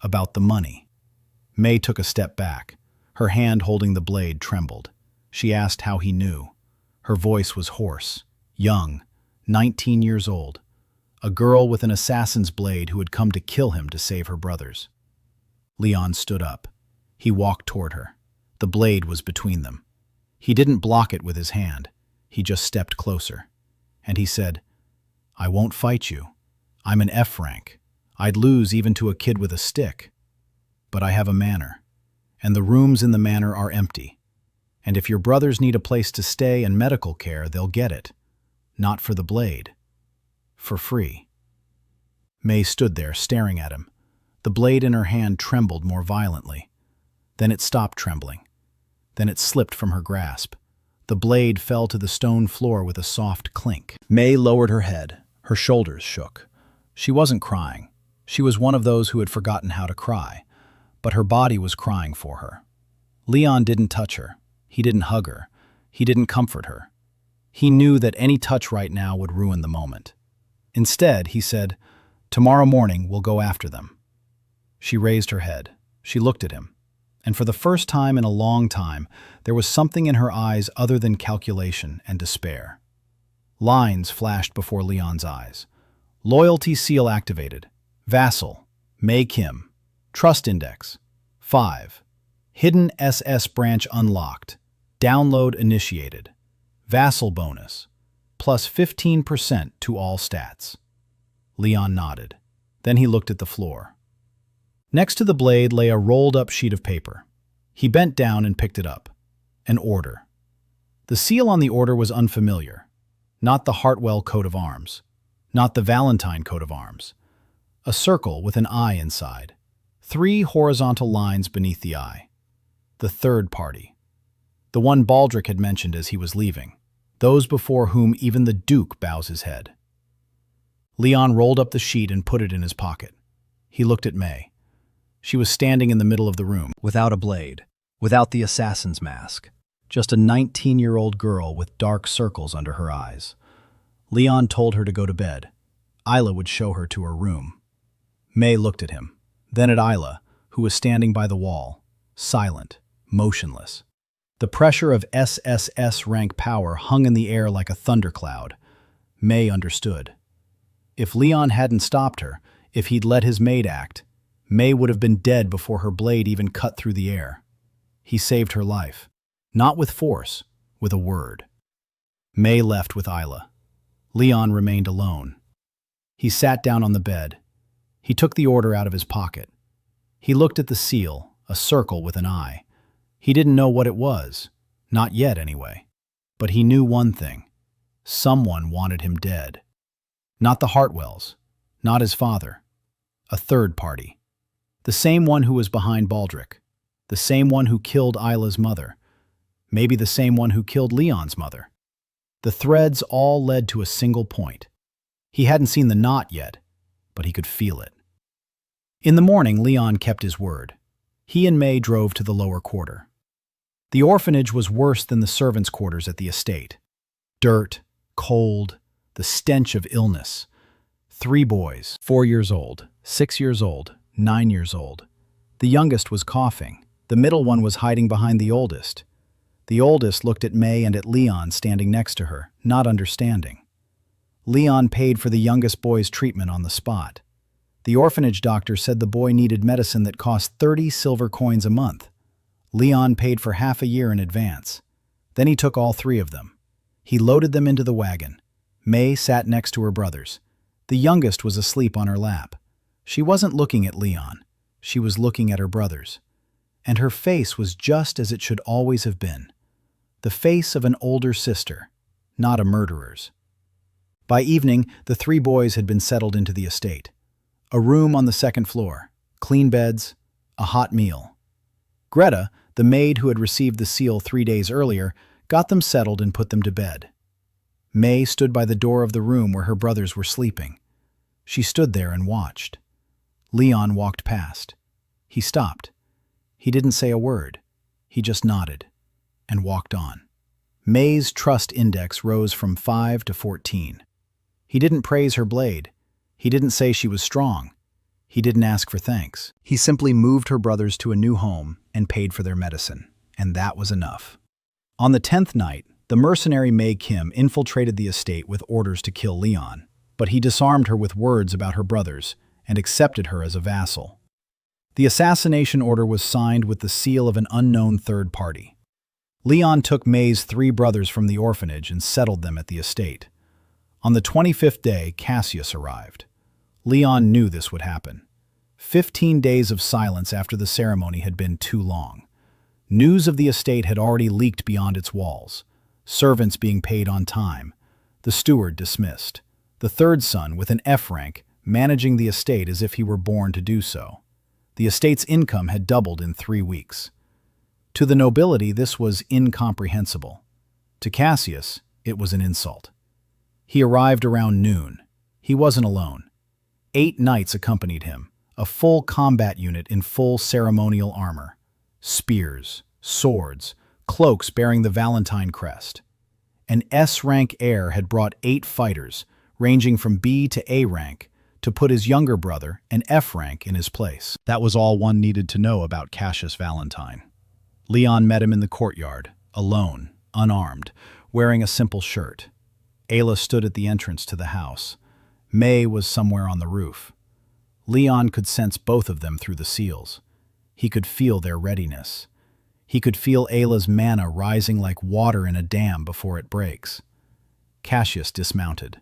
about the money. May took a step back. Her hand holding the blade trembled. She asked how he knew. Her voice was hoarse, young, 19 years old. A girl with an assassin's blade who had come to kill him to save her brothers. Leon stood up. He walked toward her. The blade was between them. He didn't block it with his hand. He just stepped closer. And he said, "I won't fight you. I'm an F rank. I'd lose even to a kid with a stick. But I have a manor, and the rooms in the manor are empty. And if your brothers need a place to stay and medical care, they'll get it. Not for the blade. For free." May stood there, staring at him. The blade in her hand trembled more violently. Then it stopped trembling. Then it slipped from her grasp. The blade fell to the stone floor with a soft clink. May lowered her head. Her shoulders shook. She wasn't crying. She was one of those who had forgotten how to cry. But her body was crying for her. Leon didn't touch her. He didn't hug her. He didn't comfort her. He knew that any touch right now would ruin the moment. Instead, he said, "Tomorrow morning we'll go after them." She raised her head. She looked at him. And for the first time in a long time, there was something in her eyes other than calculation and despair. Lines flashed before Leon's eyes. Loyalty seal activated. Vassal. May Kim. Trust index. 5. Hidden SS branch unlocked. Download initiated. Vassal bonus. Plus 15% to all stats. Leon nodded. Then he looked at the floor. Next to the blade lay a rolled-up sheet of paper. He bent down and picked it up. An order. The seal on the order was unfamiliar. Not the Hartwell coat of arms. Not the Valentine coat of arms. A circle with an eye inside. 3 horizontal lines beneath the eye. The third party. The one Baldric had mentioned as he was leaving. Those before whom even the Duke bows his head. Leon rolled up the sheet and put it in his pocket. He looked at May. She was standing in the middle of the room, without a blade, without the assassin's mask. Just a 19-year-old girl with dark circles under her eyes. Leon told her to go to bed. Isla would show her to her room. May looked at him, then at Isla, who was standing by the wall, silent, motionless. The pressure of SSS rank power hung in the air like a thundercloud. May understood. If Leon hadn't stopped her, if he'd let his maid act, May would have been dead before her blade even cut through the air. He saved her life. Not with force, with a word. May left with Isla. Leon remained alone. He sat down on the bed. He took the order out of his pocket. He looked at the seal, a circle with an eye. He didn't know what it was. Not yet, anyway. But he knew one thing. Someone wanted him dead. Not the Hartwells. Not his father. A third party. The same one who was behind Baldric. The same one who killed Isla's mother. Maybe the same one who killed Leon's mother. The threads all led to a single point. He hadn't seen the knot yet, but he could feel it. In the morning, Leon kept his word. He and May drove to the lower quarter. The orphanage was worse than the servants' quarters at the estate. Dirt, cold, the stench of illness. 3 boys, 4 years old, 6 years old, 9 years old. The youngest was coughing. The middle one was hiding behind the oldest. The oldest looked at May and at Leon standing next to her, not understanding. Leon paid for the youngest boy's treatment on the spot. The orphanage doctor said the boy needed medicine that cost 30 silver coins a month. Leon paid for half a year in advance. Then he took all 3 of them. He loaded them into the wagon. May sat next to her brothers. The youngest was asleep on her lap. She wasn't looking at Leon. She was looking at her brothers. And her face was just as it should always have been. The face of an older sister, not a murderer's. By evening, the 3 boys had been settled into the estate. A room on the 2nd floor, clean beds, a hot meal. Greta, the maid who had received the seal 3 days earlier, got them settled and put them to bed. May stood by the door of the room where her brothers were sleeping. She stood there and watched. Leon walked past. He stopped. He didn't say a word. He just nodded and walked on. May's trust index rose from 5 to 14. He didn't praise her blade. He didn't say she was strong. He didn't ask for thanks. He simply moved her brothers to a new home and paid for their medicine, and that was enough. On the 10th night, the mercenary May Kim infiltrated the estate with orders to kill Leon, but he disarmed her with words about her brothers and accepted her as a vassal. The assassination order was signed with the seal of an unknown third party. Leon took May's 3 brothers from the orphanage and settled them at the estate. On the 25th day, Cassius arrived. Leon knew this would happen. 15 days of silence after the ceremony had been too long. News of the estate had already leaked beyond its walls. Servants being paid on time. The steward dismissed. The 3rd son, with an F rank, managing the estate as if he were born to do so. The estate's income had doubled in 3 weeks. To the nobility, this was incomprehensible. To Cassius, it was an insult. He arrived around noon. He wasn't alone. 8 knights accompanied him, a full combat unit in full ceremonial armor. Spears, swords, cloaks bearing the Valentine crest. An S-rank heir had brought 8 fighters, ranging from B to A rank, to put his younger brother, an F rank, in his place. That was all one needed to know about Cassius Valentine. Leon met him in the courtyard, alone, unarmed, wearing a simple shirt. Ayla stood at the entrance to the house. May was somewhere on the roof. Leon could sense both of them through the seals. He could feel their readiness. He could feel Ayla's mana rising like water in a dam before it breaks. Cassius dismounted.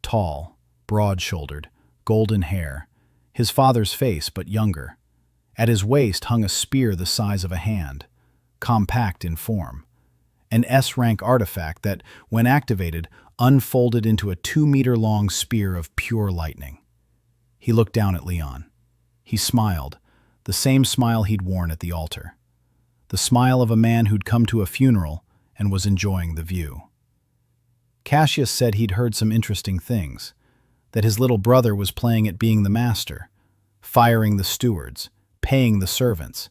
Tall, broad-shouldered, golden hair, his father's face but younger. At his waist hung a spear the size of a hand, compact in form. An S-rank artifact that, when activated, unfolded into a 2-meter-long spear of pure lightning. He looked down at Leon. He smiled, the same smile he'd worn at the altar. The smile of a man who'd come to a funeral and was enjoying the view. Cassius said he'd heard some interesting things, that his little brother was playing at being the master, firing the stewards, paying the servants.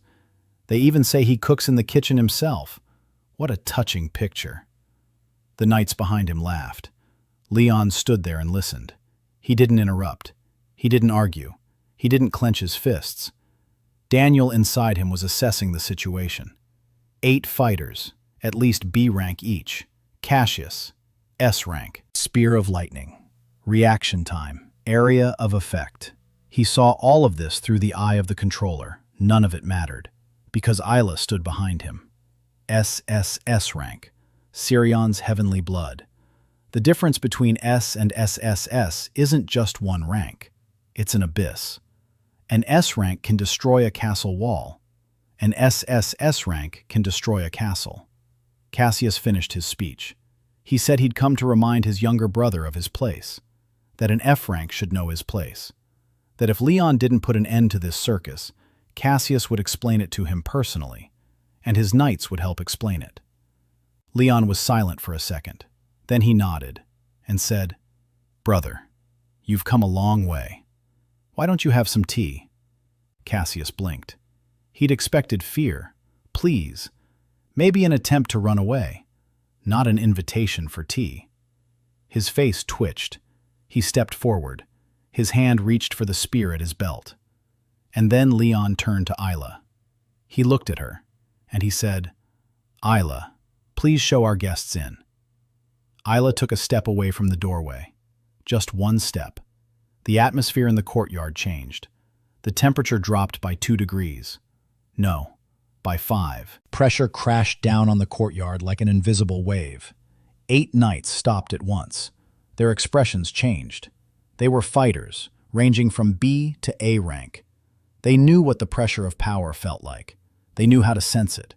They even say he cooks in the kitchen himself. What a touching picture. The knights behind him laughed. Leon stood there and listened. He didn't interrupt. He didn't argue. He didn't clench his fists. Daniel inside him was assessing the situation. 8 fighters, at least B rank each. Cassius, S rank. Spear of lightning. Reaction time. Area of effect. He saw all of this through the eye of the controller. None of it mattered, because Ayla stood behind him. SSS rank. Sirion's heavenly blood. The difference between S and SSS isn't just one rank. It's an abyss. An S rank can destroy a castle wall. An SSS rank can destroy a castle. Cassius finished his speech. He said he'd come to remind his younger brother of his place, that an F rank should know his place, that if Leon didn't put an end to this circus, Cassius would explain it to him personally, and his knights would help explain it. Leon was silent for a second. Then he nodded and said, "Brother, you've come a long way. Why don't you have some tea?" Cassius blinked. He'd expected fear, please, maybe an attempt to run away, not an invitation for tea. His face twitched. He stepped forward. His hand reached for the spear at his belt. And then Leon turned to Ayla. He looked at her, and he said, "Ayla, please show our guests in." Ayla took a step away from the doorway. Just one step. The atmosphere in the courtyard changed. The temperature dropped by 2 degrees. No, by 5. Pressure crashed down on the courtyard like an invisible wave. 8 knights stopped at once. Their expressions changed. They were fighters, ranging from B to A rank. They knew what the pressure of power felt like. They knew how to sense it.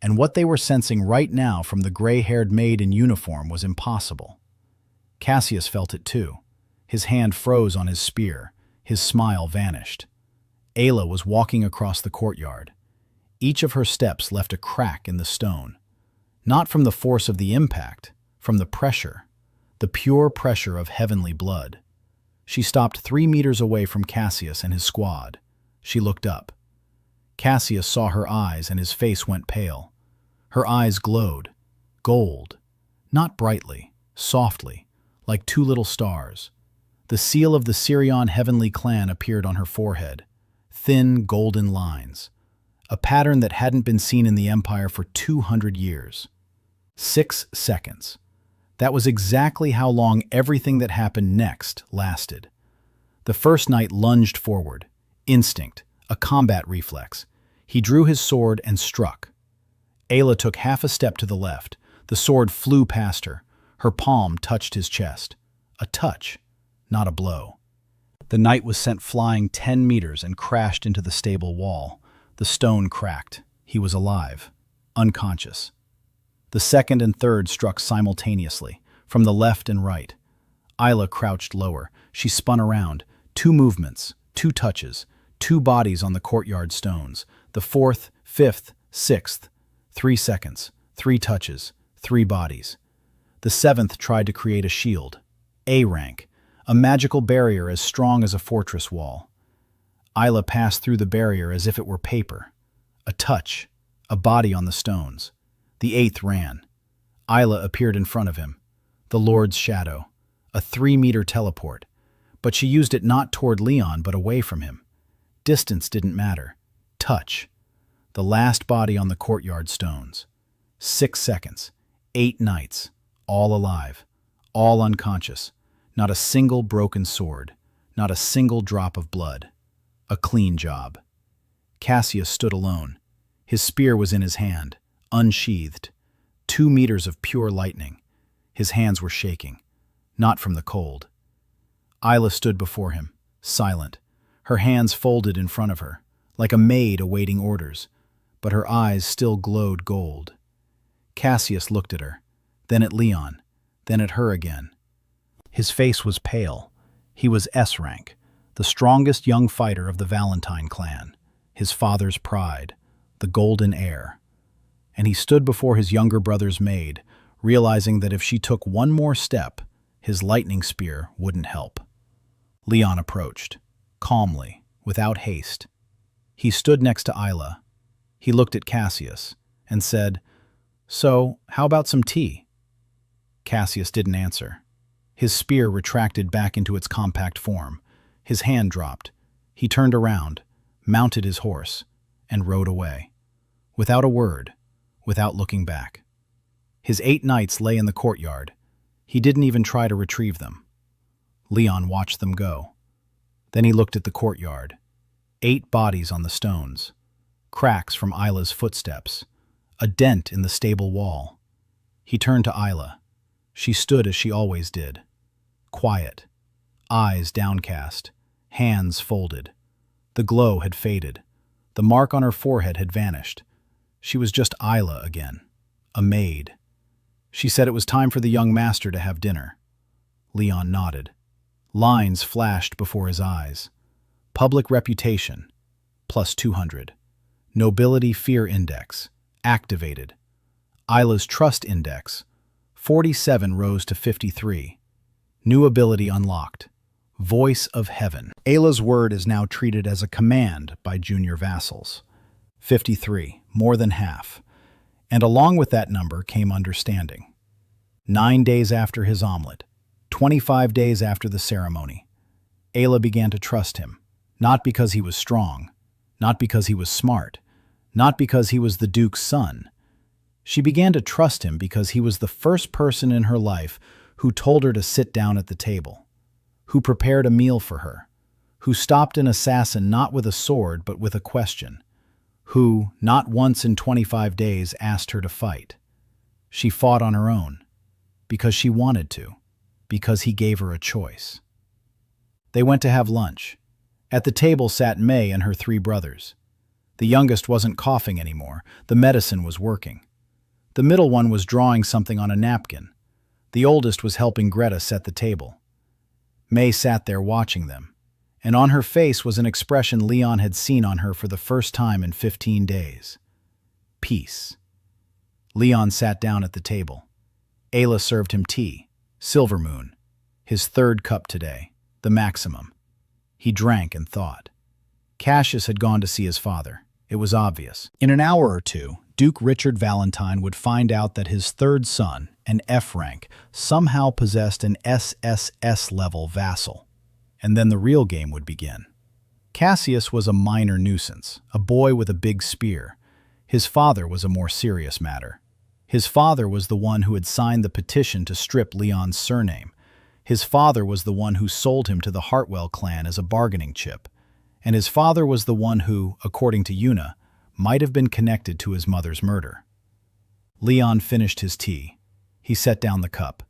And what they were sensing right now from the gray-haired maid in uniform was impossible. Cassius felt it too. His hand froze on his spear. His smile vanished. Ayla was walking across the courtyard. Each of her steps left a crack in the stone. Not from the force of the impact, from the pressure, the pure pressure of heavenly blood. She stopped 3 meters away from Cassius and his squad. She looked up. Cassius saw her eyes and his face went pale. Her eyes glowed. Gold. Not brightly, softly, like 2 little stars. The seal of the Sirion heavenly clan appeared on her forehead. Thin, golden lines. A pattern that hadn't been seen in the Empire for 200 years. 6 seconds. That was exactly how long everything that happened next lasted. The first knight lunged forward. Instinct, a combat reflex. He drew his sword and struck. Ayla took half a step to the left. The sword flew past her. Her palm touched his chest. A touch, not a blow. The knight was sent flying 10 meters and crashed into the stable wall. The stone cracked. He was alive, unconscious. The second and third struck simultaneously, from the left and right. Ayla crouched lower. She spun around. 2 movements, 2 touches, 2 bodies on the courtyard stones. The fourth, fifth, sixth. 3 seconds, 3 touches, 3 bodies. The seventh tried to create a shield. A rank, a magical barrier as strong as a fortress wall. Ayla passed through the barrier as if it were paper. A touch, a body on the stones. The 8th ran. Ayla appeared in front of him. The Lord's shadow, a 3-meter teleport. But she used it not toward Leon, but away from him. Distance didn't matter. Touch. The last body on the courtyard stones. 6 seconds. 8 knights. All alive. All unconscious. Not a single broken sword. Not a single drop of blood. A clean job. Cassius stood alone. His spear was in his hand, unsheathed. 2 meters of pure lightning. His hands were shaking. Not from the cold. Ayla stood before him, silent, her hands folded in front of her, like a maid awaiting orders, but her eyes still glowed gold. Cassius looked at her, then at Leon, then at her again. His face was pale. He was S rank, the strongest young fighter of the Valentine clan, his father's pride, the golden heir. And he stood before his younger brother's maid, realizing that if she took one more step, his lightning spear wouldn't help. Leon approached, calmly, without haste. He stood next to Ayla. He looked at Cassius and said, "So, how about some tea?" Cassius didn't answer. His spear retracted back into its compact form. His hand dropped. He turned around, mounted his horse, and rode away. Without a word, without looking back. His 8 knights lay in the courtyard. He didn't even try to retrieve them. Leon watched them go. Then he looked at the courtyard. 8 bodies on the stones. Cracks from Ayla's footsteps. A dent in the stable wall. He turned to Ayla. She stood as she always did. Quiet. Eyes downcast. Hands folded. The glow had faded. The mark on her forehead had vanished. She was just Ayla again. A maid. She said it was time for the young master to have dinner. Leon nodded. Lines flashed before his eyes. Public reputation, plus 200. Nobility fear index, activated. Ayla's trust index, 47 rose to 53. New ability unlocked. Voice of Heaven. Ayla's word is now treated as a command by junior vassals. 53, more than half. And along with that number came understanding. 9 days after his omelet, 25 days after the ceremony, Ayla began to trust him, not because he was strong, not because he was smart, not because he was the Duke's son. She began to trust him because he was the first person in her life who told her to sit down at the table, who prepared a meal for her, who stopped an assassin not with a sword but with a question, who, not once in 25 days, asked her to fight. She fought on her own, because she wanted to, because he gave her a choice. They went to have lunch. At the table sat May and her 3 brothers. The youngest wasn't coughing anymore. The medicine was working. The middle one was drawing something on a napkin. The oldest was helping Greta set the table. May sat there watching them, and on her face was an expression Leon had seen on her for the first time in 15 days. Peace. Leon sat down at the table. Ayla served him tea. Silver Moon, his 3rd cup today, the maximum. He drank and thought. Cassius had gone to see his father. It was obvious. In an hour or two, Duke Richard Valentine would find out that his 3rd son, an F rank, somehow possessed an SSS-level vassal. And then the real game would begin. Cassius was a minor nuisance, a boy with a big spear. His father was a more serious matter. His father was the one who had signed the petition to strip Leon's surname. His father was the one who sold him to the Hartwell clan as a bargaining chip. And his father was the one who, according to Una, might have been connected to his mother's murder. Leon finished his tea. He set down the cup,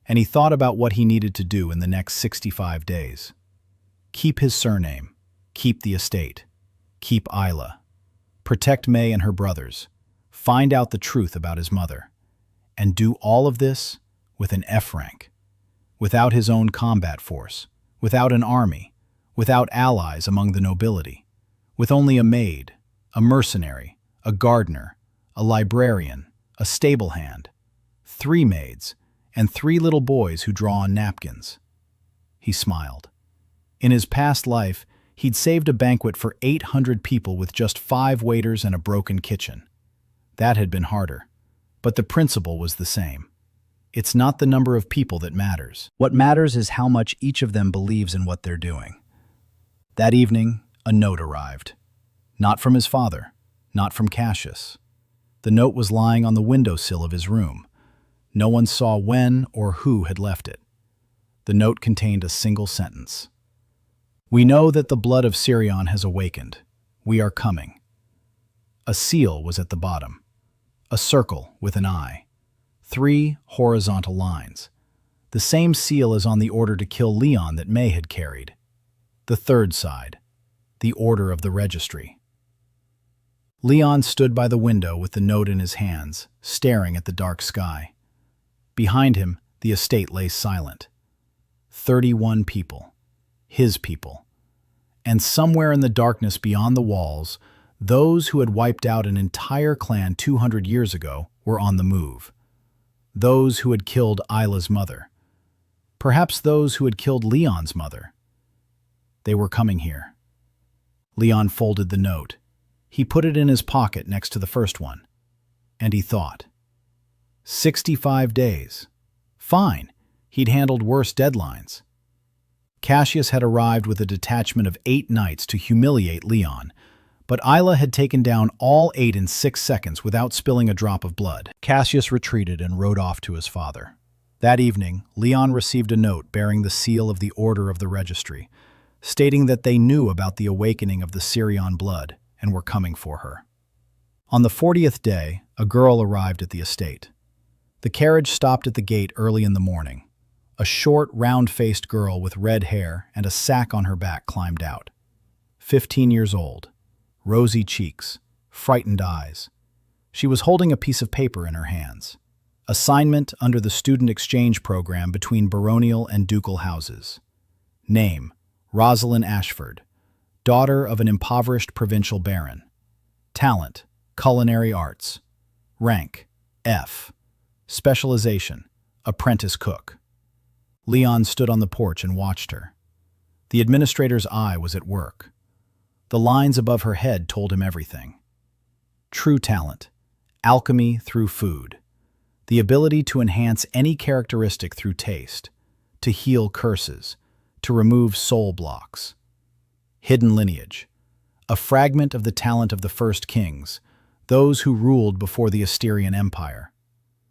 and he thought about what he needed to do in the next 65 days. Keep his surname, keep the estate, keep Isla, protect May and her brothers, find out the truth about his mother, and do all of this with an F rank, without his own combat force, without an army, without allies among the nobility, with only a maid, a mercenary, a gardener, a librarian, a stable hand, 3 maids, and 3 little boys who draw on napkins. He smiled. In his past life, he'd saved a banquet for 800 people with just 5 waiters and a broken kitchen. That had been harder, but the principle was the same. It's not the number of people that matters. What matters is how much each of them believes in what they're doing. That evening, a note arrived. Not from his father, not from Cassius. The note was lying on the windowsill of his room. No one saw when or who had left it. The note contained a single sentence. "We know that the blood of Sirion has awakened. We are coming." A seal was at the bottom. A circle with an eye. 3 horizontal lines. The same seal as on the order to kill Leon that May had carried. The third side. The order of the registry. Leon stood by the window with the note in his hands, staring at the dark sky. Behind him, the estate lay silent. 31 people. His people. And somewhere in the darkness beyond the walls, those who had wiped out an entire clan 200 years ago were on the move. Those who had killed Isla's mother. Perhaps those who had killed Leon's mother. They were coming here. Leon folded the note. He put it in his pocket next to the first one. And he thought. 65 days. Fine. He'd handled worse deadlines. Cassius had arrived with a detachment of 8 knights to humiliate Leon, but Isla had taken down all 8 in 6 seconds without spilling a drop of blood. Cassius retreated and rode off to his father. That evening, Leon received a note bearing the seal of the Order of the Registry, stating that they knew about the awakening of the Sirion blood and were coming for her. On the 40th day, a girl arrived at the estate. The carriage stopped at the gate early in the morning. A short, round-faced girl with red hair and a sack on her back climbed out. 15 years old, rosy cheeks, frightened eyes. She was holding a piece of paper in her hands. Assignment under the student exchange program between baronial and ducal houses. Name, Rosalind Ashford, daughter of an impoverished provincial baron. Talent, culinary arts. Rank, F. Specialization, apprentice cook. Leon stood on the porch and watched her. The administrator's eye was at work. The lines above her head told him everything. True talent, alchemy through food, the ability to enhance any characteristic through taste, to heal curses, to remove soul blocks. Hidden lineage, a fragment of the talent of the first kings, those who ruled before the Assyrian Empire.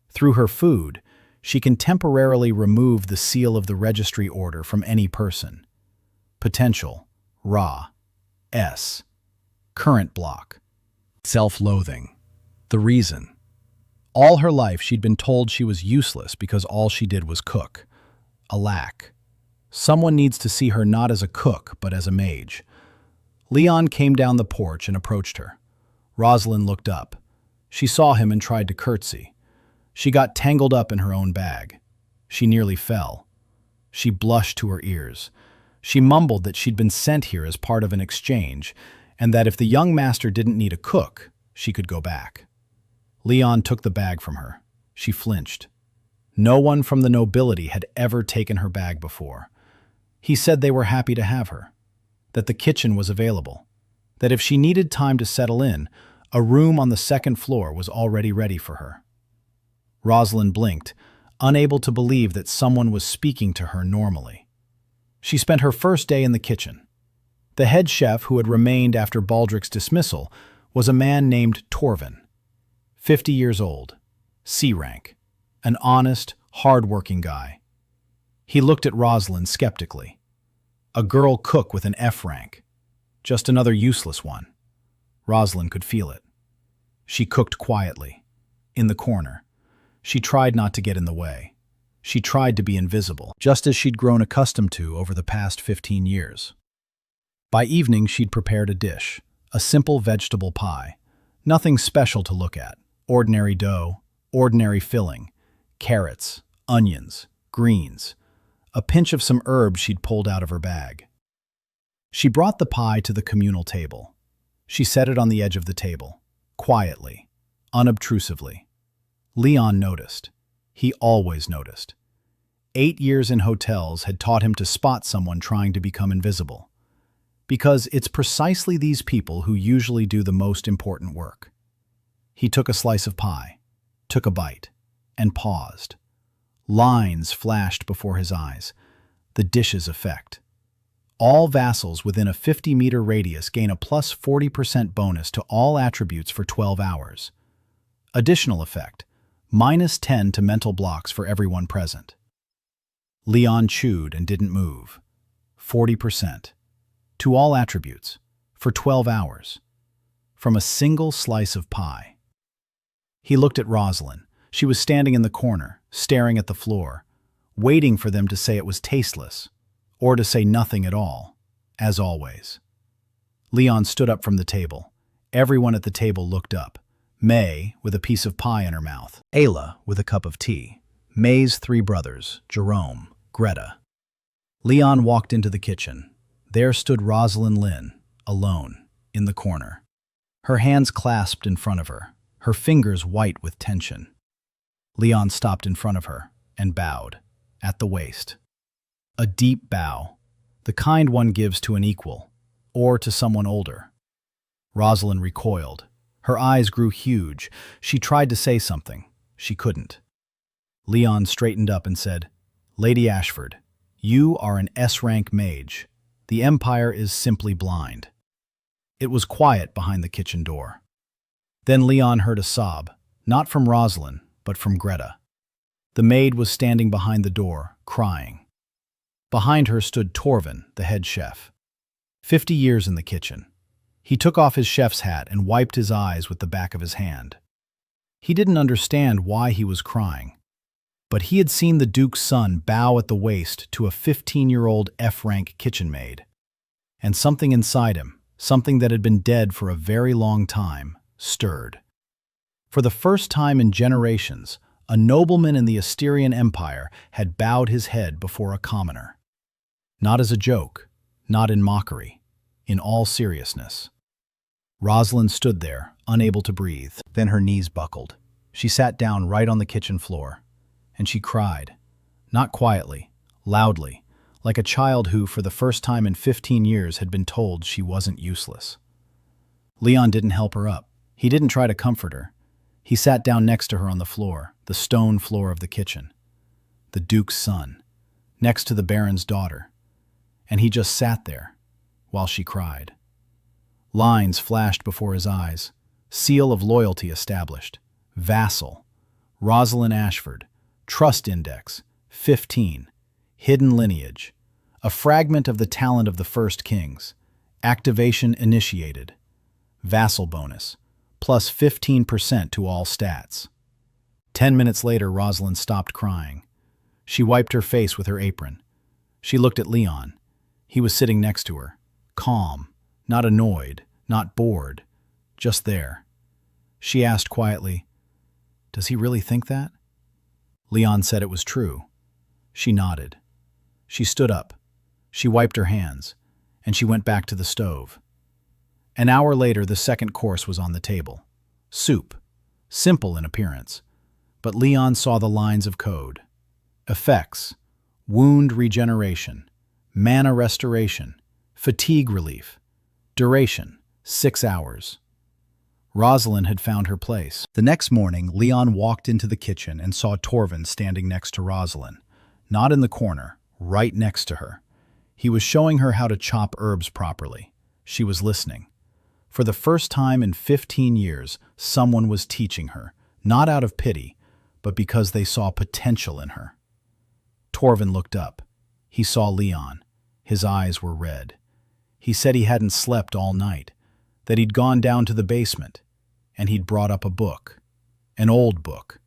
Through her food, she can temporarily remove the seal of the registry order from any person. Potential, Ra, S. Current block, self-loathing, the reason. All her life she'd been told she was useless because all she did was cook. A lack. Someone needs to see her not as a cook, but as a mage. Leon came down the porch and approached her. Rosalind looked up. She saw him and tried to curtsy. She got tangled up in her own bag. She nearly fell. She blushed to her ears. She mumbled that she'd been sent here as part of an exchange, and that if the young master didn't need a cook, she could go back. Leon took the bag from her. She flinched. No one from the nobility had ever taken her bag before. He said they were happy to have her, that the kitchen was available, that if she needed time to settle in, a room on the 2nd floor was already ready for her. Rosalind blinked, unable to believe that someone was speaking to her normally. She spent her first day in the kitchen. The head chef who had remained after Baldric's dismissal was a man named Torvin, 50 years old, C rank, an honest, hard-working guy. He looked at Rosalind skeptically. A girl cook with an F rank. Just another useless one. Rosalind could feel it. She cooked quietly. in the corner. She tried not to get in the way. She tried to be invisible, just as she'd grown accustomed to over the past 15 years. By evening, she'd prepared a dish, a simple vegetable pie. Nothing special to look at. Ordinary dough, ordinary filling, carrots, onions, greens, a pinch of some herbs she'd pulled out of her bag. She brought the pie to the communal table. She set it on the edge of the table, quietly, unobtrusively. Leon noticed. He always noticed. 8 years in hotels had taught him to spot someone trying to become invisible. Because it's precisely these people who usually do the most important work. He took a slice of pie, took a bite, and paused. Lines flashed before his eyes. The dish's effect. All vassals within a 50-meter radius gain a plus 40% bonus to all attributes for 12 hours. Additional effect. Minus 10 to mental blocks for everyone present. Leon chewed and didn't move. 40%. To all attributes. For 12 hours. From a single slice of pie. He looked at Rosalind. She was standing in the corner, staring at the floor, waiting for them to say it was tasteless, or to say nothing at all, as always. Leon stood up from the table. Everyone at the table looked up. May, with a piece of pie in her mouth. Ayla, with a cup of tea. May's 3 brothers, Jerome, Greta. Leon walked into the kitchen. There stood Rosalind Lynn, alone, in the corner. Her hands clasped in front of her, her fingers white with tension. Leon stopped in front of her and bowed, at the waist. A deep bow, the kind one gives to an equal, or to someone older. Rosalind recoiled. Her eyes grew huge. She tried to say something. She couldn't. Leon straightened up and said, "Lady Ashford, you are an S-rank mage. The Empire is simply blind." It was quiet behind the kitchen door. Then Leon heard a sob, not from Rosalind, but from Greta. The maid was standing behind the door, crying. Behind her stood Torvin, the head chef. 50 years in the kitchen. He took off his chef's hat and wiped his eyes with the back of his hand. He didn't understand why he was crying, but he had seen the Duke's son bow at the waist to a 15-year-old F-rank kitchen maid. And something inside him, something that had been dead for a very long time, stirred. For the first time in generations, a nobleman in the Asterian Empire had bowed his head before a commoner. Not as a joke, not in mockery, in all seriousness. Rosalind stood there, unable to breathe. Then her knees buckled. She sat down right on the kitchen floor, and she cried, not quietly, loudly, like a child who, for the first time in 15 years, had been told she wasn't useless. Leon didn't help her up. He didn't try to comfort her. He sat down next to her on the floor, the stone floor of the kitchen. The Duke's son, next to the Baron's daughter. And he just sat there, while she cried. Lines flashed before his eyes, seal of loyalty established, vassal, Rosalind Ashford, trust index, 15, hidden lineage, a fragment of the talent of the first kings, activation initiated, vassal bonus, plus 15% to all stats. 10 minutes later, Rosalind stopped crying. She wiped her face with her apron. She looked at Leon. He was sitting next to her, calm, not annoyed, not bored, just there. She asked quietly, "Does he really think that?" Leon said it was true. She nodded. She stood up. She wiped her hands, and she went back to the stove. An hour later, the second course was on the table. Soup, simple in appearance, but Leon saw the lines of code. Effects, wound regeneration, mana restoration, fatigue relief, duration, 6 hours. Rosalind had found her place. The next morning, Leon walked into the kitchen and saw Torvin standing next to Rosalind, not in the corner, right next to her. He was showing her how to chop herbs properly. She was listening. For the first time in 15 years, someone was teaching her, not out of pity, but because they saw potential in her. Torvin looked up. He saw Leon. His eyes were red. He said he hadn't slept all night, that he'd gone down to the basement, and he'd brought up a book. An old book,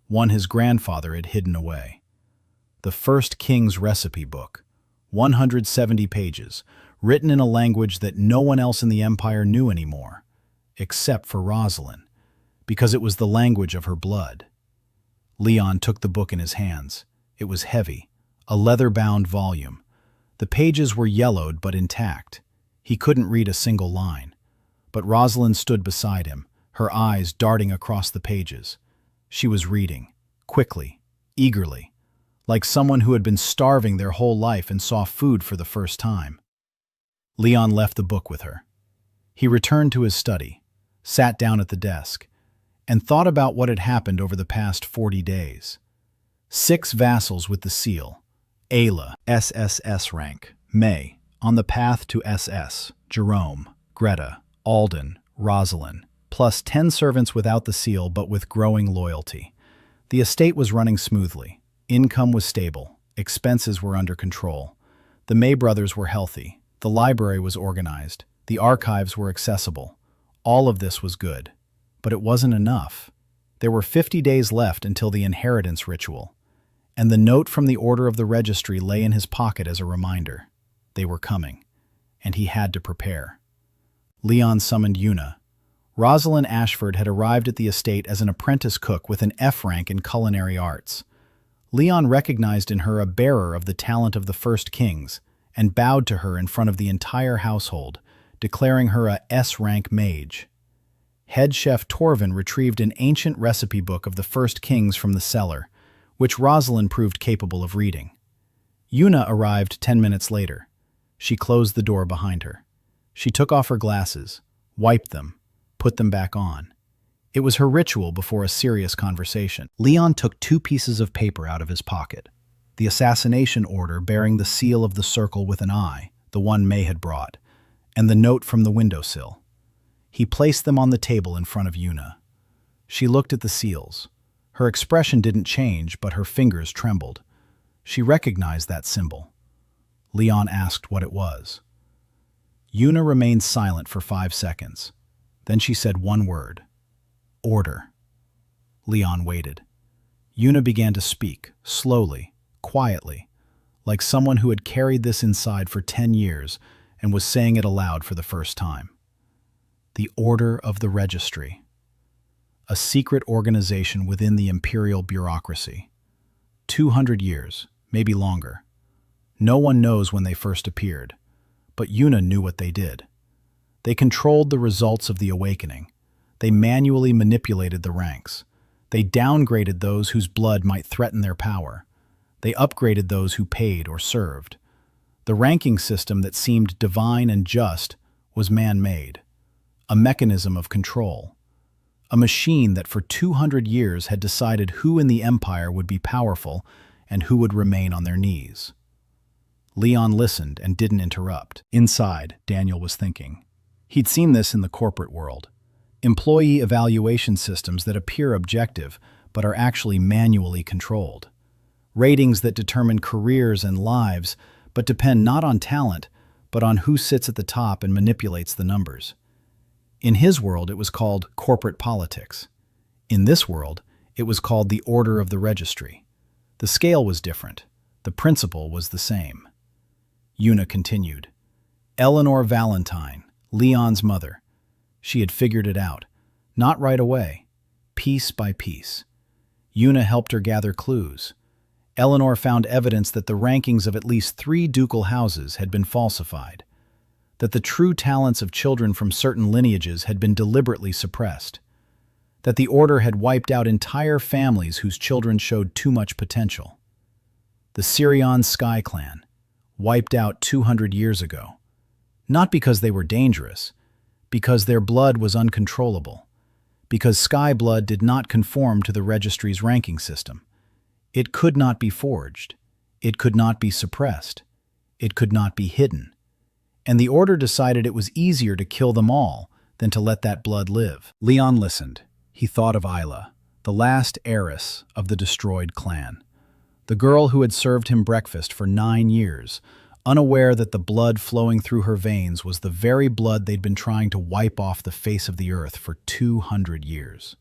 one his grandfather had hidden away. The First King's Recipe Book, 170 pages, written in a language that no one else in the empire knew anymore, except for Rosalind, because it was the language of her blood. Leon took the book in his hands. It was heavy, a leather-bound volume. The pages were yellowed but intact. He couldn't read a single line. But Rosalind stood beside him, her eyes darting across the pages. She was reading, quickly, eagerly, like someone who had been starving their whole life and saw food for the first time. Leon left the book with her. He returned to his study, sat down at the desk, and thought about what had happened over the past 40 days. 6 vassals with the seal: Ayla, SSS rank; May, on the path to SS; Jerome, Greta, Alden, Rosalind, plus 10 servants without the seal but with growing loyalty. The estate was running smoothly. Income was stable. Expenses were under control. The May brothers were healthy. The library was organized. The archives were accessible. All of this was good. But it wasn't enough. There were 50 days left until the inheritance ritual, and the note from the order of the registry lay in his pocket as a reminder. They were coming, and he had to prepare. Leon summoned Una. Rosalind Ashford had arrived at the estate as an apprentice cook with an F rank in culinary arts. Leon recognized in her a bearer of the talent of the First Kings and bowed to her in front of the entire household, declaring her a S-rank mage. Head chef Torvin retrieved an ancient recipe book of the First Kings from the cellar, which Rosalind proved capable of reading. Una arrived 10 minutes later. She closed the door behind her. She took off her glasses, wiped them, put them back on. It was her ritual before a serious conversation. Leon took 2 pieces of paper out of his pocket. The assassination order bearing the seal of the circle with an eye, the one May had brought, and the note from the windowsill. He placed them on the table in front of Una. She looked at the seals. Her expression didn't change, but her fingers trembled. She recognized that symbol. Leon asked what it was. Una remained silent for 5 seconds. Then she said one word: order. Leon waited. Una began to speak, slowly, quietly, like someone who had carried this inside for 10 years and was saying it aloud for the first time. The Order of the Registry. A secret organization within the imperial bureaucracy. 200 years, maybe longer. No one knows when they first appeared, but Una knew what they did. They controlled the results of the awakening. They manually manipulated the ranks. They downgraded those whose blood might threaten their power. They upgraded those who paid or served. The ranking system that seemed divine and just was man-made. A mechanism of control. A machine that for 200 years had decided who in the empire would be powerful and who would remain on their knees. Leon listened and didn't interrupt. Inside, Daniel was thinking. He'd seen this in the corporate world. Employee evaluation systems that appear objective but are actually manually controlled. Ratings that determine careers and lives but depend not on talent but on who sits at the top and manipulates the numbers. In his world, it was called corporate politics. In this world, it was called the Order of the Registry. The scale was different. The principle was the same. Una continued. Eleanor Valentine, Leon's mother. She had figured it out. Not right away. Piece by piece. Una helped her gather clues. Eleanor found evidence that the rankings of at least 3 ducal houses had been falsified. That the true talents of children from certain lineages had been deliberately suppressed. That the order had wiped out entire families whose children showed too much potential. The Sirion Sky Clan, wiped out 200 years ago. Not because they were dangerous, because their blood was uncontrollable. Because Sky blood did not conform to the registry's ranking system. It could not be forged. It could not be suppressed. It could not be hidden. And the order decided it was easier to kill them all than to let that blood live. Leon listened. He thought of Ayla, the last heiress of the destroyed clan. The girl who had served him breakfast for 9 years, unaware that the blood flowing through her veins was the very blood they'd been trying to wipe off the face of the earth for 200 years.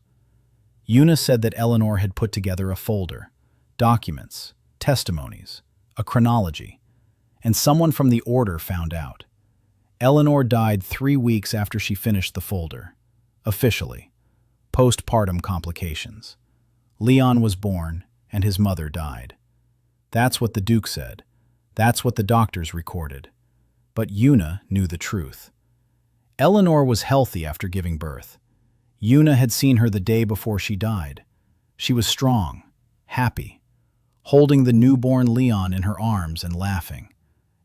Yuna said that Eleanor had put together a folder, documents, testimonies, a chronology, and someone from the order found out. Eleanor died 3 weeks after she finished the folder. Officially. Postpartum complications. Leon was born, and his mother died. That's what the Duke said. That's what the doctors recorded. But Yuna knew the truth. Eleanor was healthy after giving birth. Yuna had seen her the day before she died. She was strong, happy, holding the newborn Leon in her arms and laughing.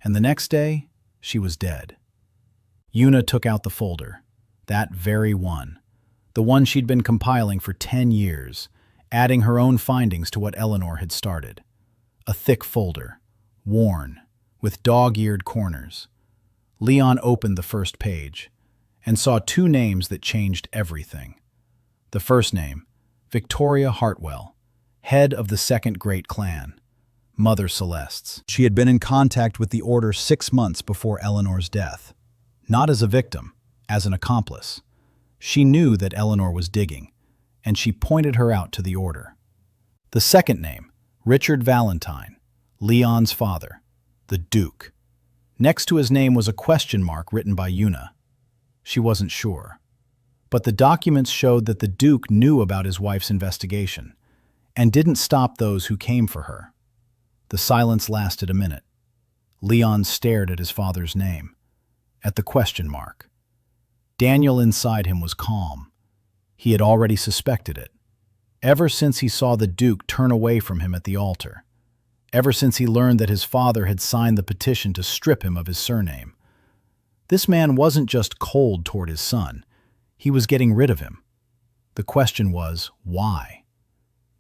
And the next day, she was dead. Yuna took out the folder, that very one, the one she'd been compiling for 10 years, adding her own findings to what Eleanor had started. A thick folder, worn, with dog-eared corners. Leon opened the first page and saw 2 names that changed everything. The first name, Victoria Hartwell, head of the Second Great Clan, Mother Celeste's. She had been in contact with the Order 6 months before Eleanor's death. Not as a victim, as an accomplice. She knew that Eleanor was digging, and she pointed her out to the Order. The second name, Richard Valentine, Leon's father, the Duke. Next to his name was a question mark written by Yuna. She wasn't sure. But the documents showed that the Duke knew about his wife's investigation and didn't stop those who came for her. The silence lasted a minute. Leon stared at his father's name, at the question mark. Daniel inside him was calm. He had already suspected it. Ever since he saw the Duke turn away from him at the altar. Ever since he learned that his father had signed the petition to strip him of his surname. This man wasn't just cold toward his son. He was getting rid of him. The question was, why?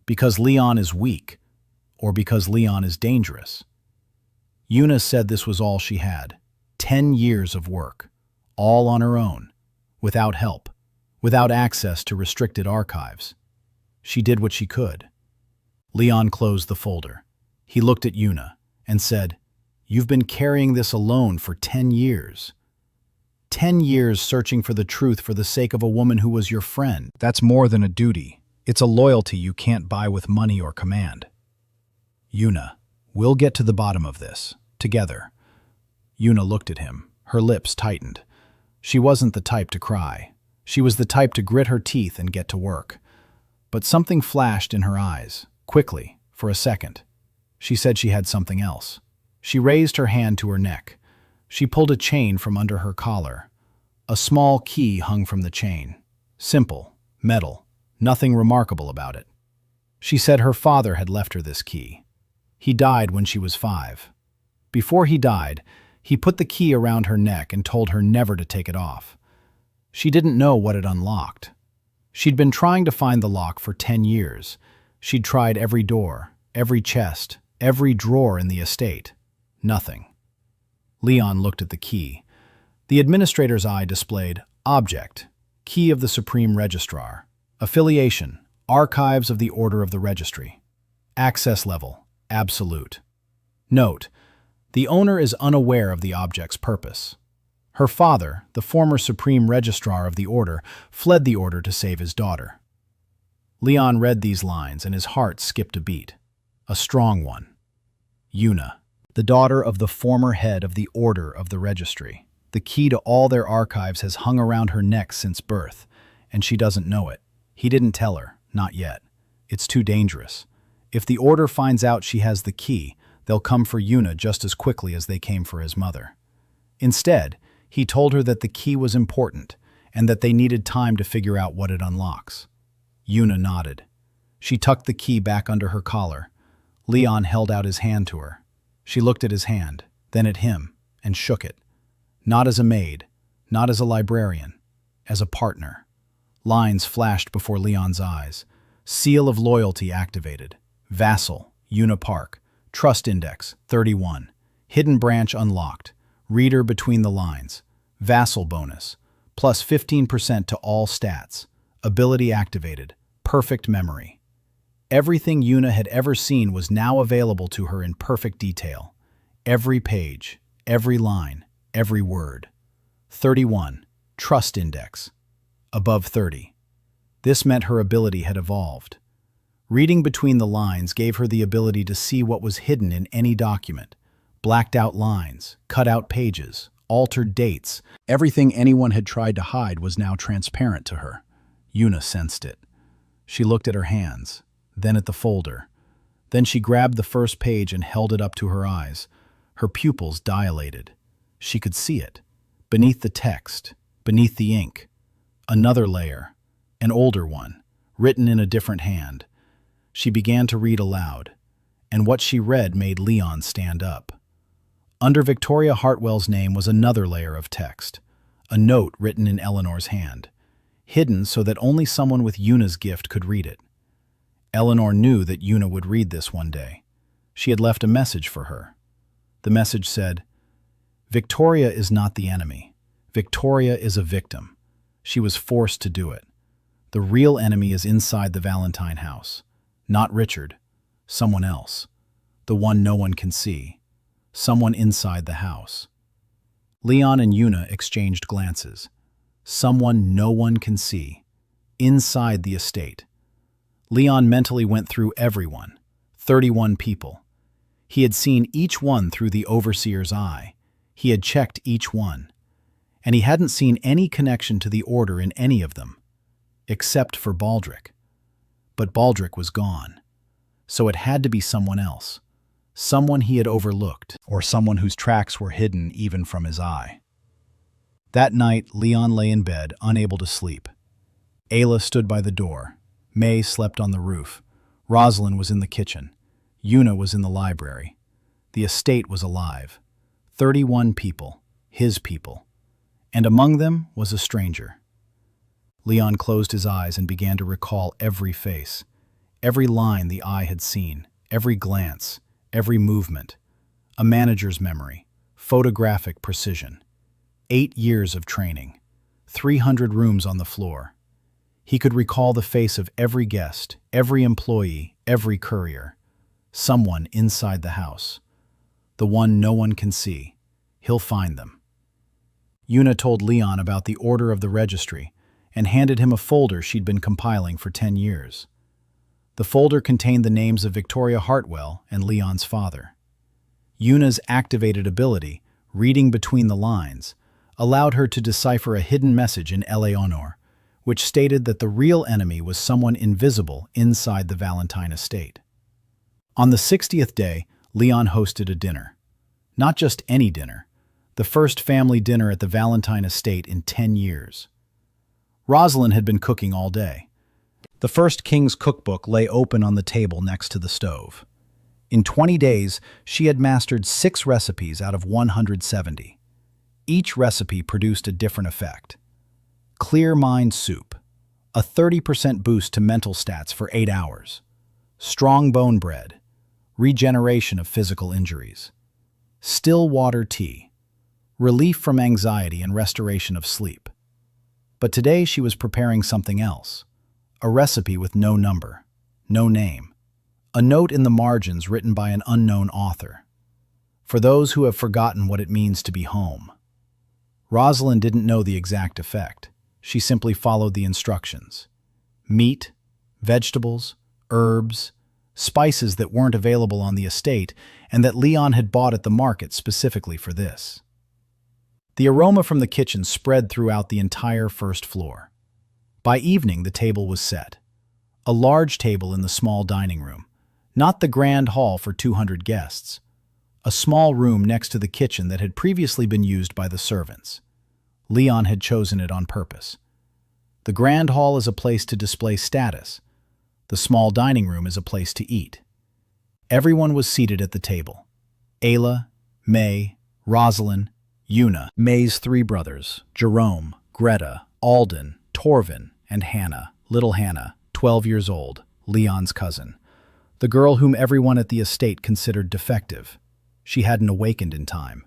Because Leon is weak, or because Leon is dangerous? Yuna said this was all she had. 10 years of work, all on her own, without help, without access to restricted archives. She did what she could. Leon closed the folder. He looked at Yuna and said, "You've been carrying this alone for 10 years. 10 years searching for the truth for the sake of a woman who was your friend. That's more than a duty. It's a loyalty you can't buy with money or command. Yuna, we'll get to the bottom of this, together." Yuna looked at him. Her lips tightened. She wasn't the type to cry. She was the type to grit her teeth and get to work. But something flashed in her eyes, quickly, for a second. She said she had something else. She raised her hand to her neck. She pulled a chain from under her collar. A small key hung from the chain. Simple, metal, nothing remarkable about it. She said her father had left her this key. He died when she was 5. Before he died, he put the key around her neck and told her never to take it off. She didn't know what it unlocked. She'd been trying to find the lock for 10 years. She'd tried every door, every chest, every drawer in the estate. Nothing. Leon looked at the key. The administrator's eye displayed Object, Key of the Supreme Registrar, Affiliation, Archives of the Order of the Registry, Access Level, Absolute. Note, the owner is unaware of the object's purpose. Her father, the former Supreme Registrar of the Order, fled the Order to save his daughter. Leon read these lines and his heart skipped a beat. A strong one. Yuna, the daughter of the former head of the Order of the Registry. The key to all their archives has hung around her neck since birth, and she doesn't know it. He didn't tell her, not yet. It's too dangerous. If the Order finds out she has the key, they'll come for Yuna just as quickly as they came for his mother. Instead, he told her that the key was important and that they needed time to figure out what it unlocks. Yuna nodded. She tucked the key back under her collar. Leon held out his hand to her. She looked at his hand, then at him, and shook it. Not as a maid, not as a librarian, as a partner. Lines flashed before Leon's eyes. Seal of loyalty activated. Vassal, Yuna Park. Trust Index, 31. Hidden branch unlocked. Reader between the lines. Vassal bonus. Plus 15% to all stats. Ability activated. Perfect memory. Everything Yuna had ever seen was now available to her in perfect detail. Every page, every line, every word. 31. Trust Index. Above 30. This meant her ability had evolved. Reading between the lines gave her the ability to see what was hidden in any document. Blacked out lines, cut out pages, altered dates. Everything anyone had tried to hide was now transparent to her. Yuna sensed it. She looked at her hands, then at the folder. Then she grabbed the first page and held it up to her eyes. Her pupils dilated. She could see it. Beneath the text, beneath the ink. Another layer, an older one, written in a different hand. She began to read aloud, and what she read made Leon stand up. Under Victoria Hartwell's name was another layer of text, a note written in Eleanor's hand, hidden so that only someone with Yuna's gift could read it. Eleanor knew that Yuna would read this one day. She had left a message for her. The message said, "Victoria is not the enemy. Victoria is a victim. She was forced to do it. The real enemy is inside the Valentine house. Not Richard. Someone else. The one no one can see. Someone inside the house." Leon and Yuna exchanged glances. Someone no one can see. Inside the estate. Leon mentally went through everyone, 31 people. He had seen each one through the overseer's eye. He had checked each one. And he hadn't seen any connection to the order in any of them, except for Baldric. But Baldric was gone. So it had to be someone else. Someone he had overlooked, or someone whose tracks were hidden even from his eye. That night, Leon lay in bed, unable to sleep. Ayla stood by the door. May slept on the roof. Rosalind was in the kitchen. Yuna was in the library. The estate was alive. 31 people, his people. And among them was a stranger. Leon closed his eyes and began to recall every face, every line the eye had seen, every glance, every movement. A manager's memory, photographic precision. 8 years of training, 300 rooms on the floor. He could recall the face of every guest, every employee, every courier. Someone inside the house. The one no one can see. He'll find them. Yuna told Leon about the order of the registry and handed him a folder she'd been compiling for 10 years. The folder contained the names of Victoria Hartwell and Leon's father. Yuna's activated ability, reading between the lines, allowed her to decipher a hidden message in Eleanor, which stated that the real enemy was someone invisible inside the Valentine estate. On the 60th day, Leon hosted a dinner. Not just any dinner, the first family dinner at the Valentine estate in 10 years. Rosalind had been cooking all day. The first King's cookbook lay open on the table next to the stove. In 20 days, she had mastered 6 recipes out of 170. Each recipe produced a different effect. Clear Mind Soup, a 30% boost to mental stats for 8 hours. Strong Bone Bread, regeneration of physical injuries. Still Water Tea, relief from anxiety and restoration of sleep. But today she was preparing something else. A recipe with no number, no name. A note in the margins written by an unknown author. For those who have forgotten what it means to be home. Rosalind didn't know the exact effect. She simply followed the instructions. Meat, vegetables, herbs, spices that weren't available on the estate and that Leon had bought at the market specifically for this. The aroma from the kitchen spread throughout the entire first floor. By evening, the table was set. A large table in the small dining room, not the grand hall for 200 guests. A small room next to the kitchen that had previously been used by the servants. Leon had chosen it on purpose. The grand hall is a place to display status. The small dining room is a place to eat. Everyone was seated at the table. Ayla, May, Rosalind, Yuna, May's 3 brothers, Jerome, Greta, Alden, Torvin, and Hannah, little Hannah, 12 years old, Leon's cousin. The girl whom everyone at the estate considered defective. She hadn't awakened in time.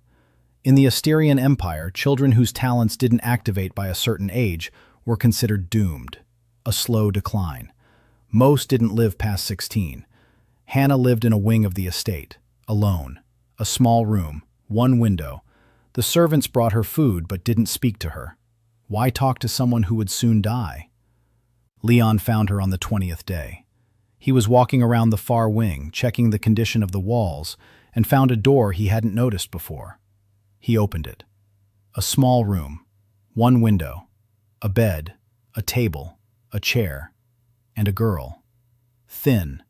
In the Asterian Empire, children whose talents didn't activate by a certain age were considered doomed, a slow decline. Most didn't live past 16. Hannah lived in a wing of the estate, alone, a small room, 1 window. The servants brought her food but didn't speak to her. Why talk to someone who would soon die? Leon found her on the 20th day. He was walking around the far wing, checking the condition of the walls, and found a door he hadn't noticed before. He opened it. A small room, one window, a bed, a table, a chair, and a girl. Thin,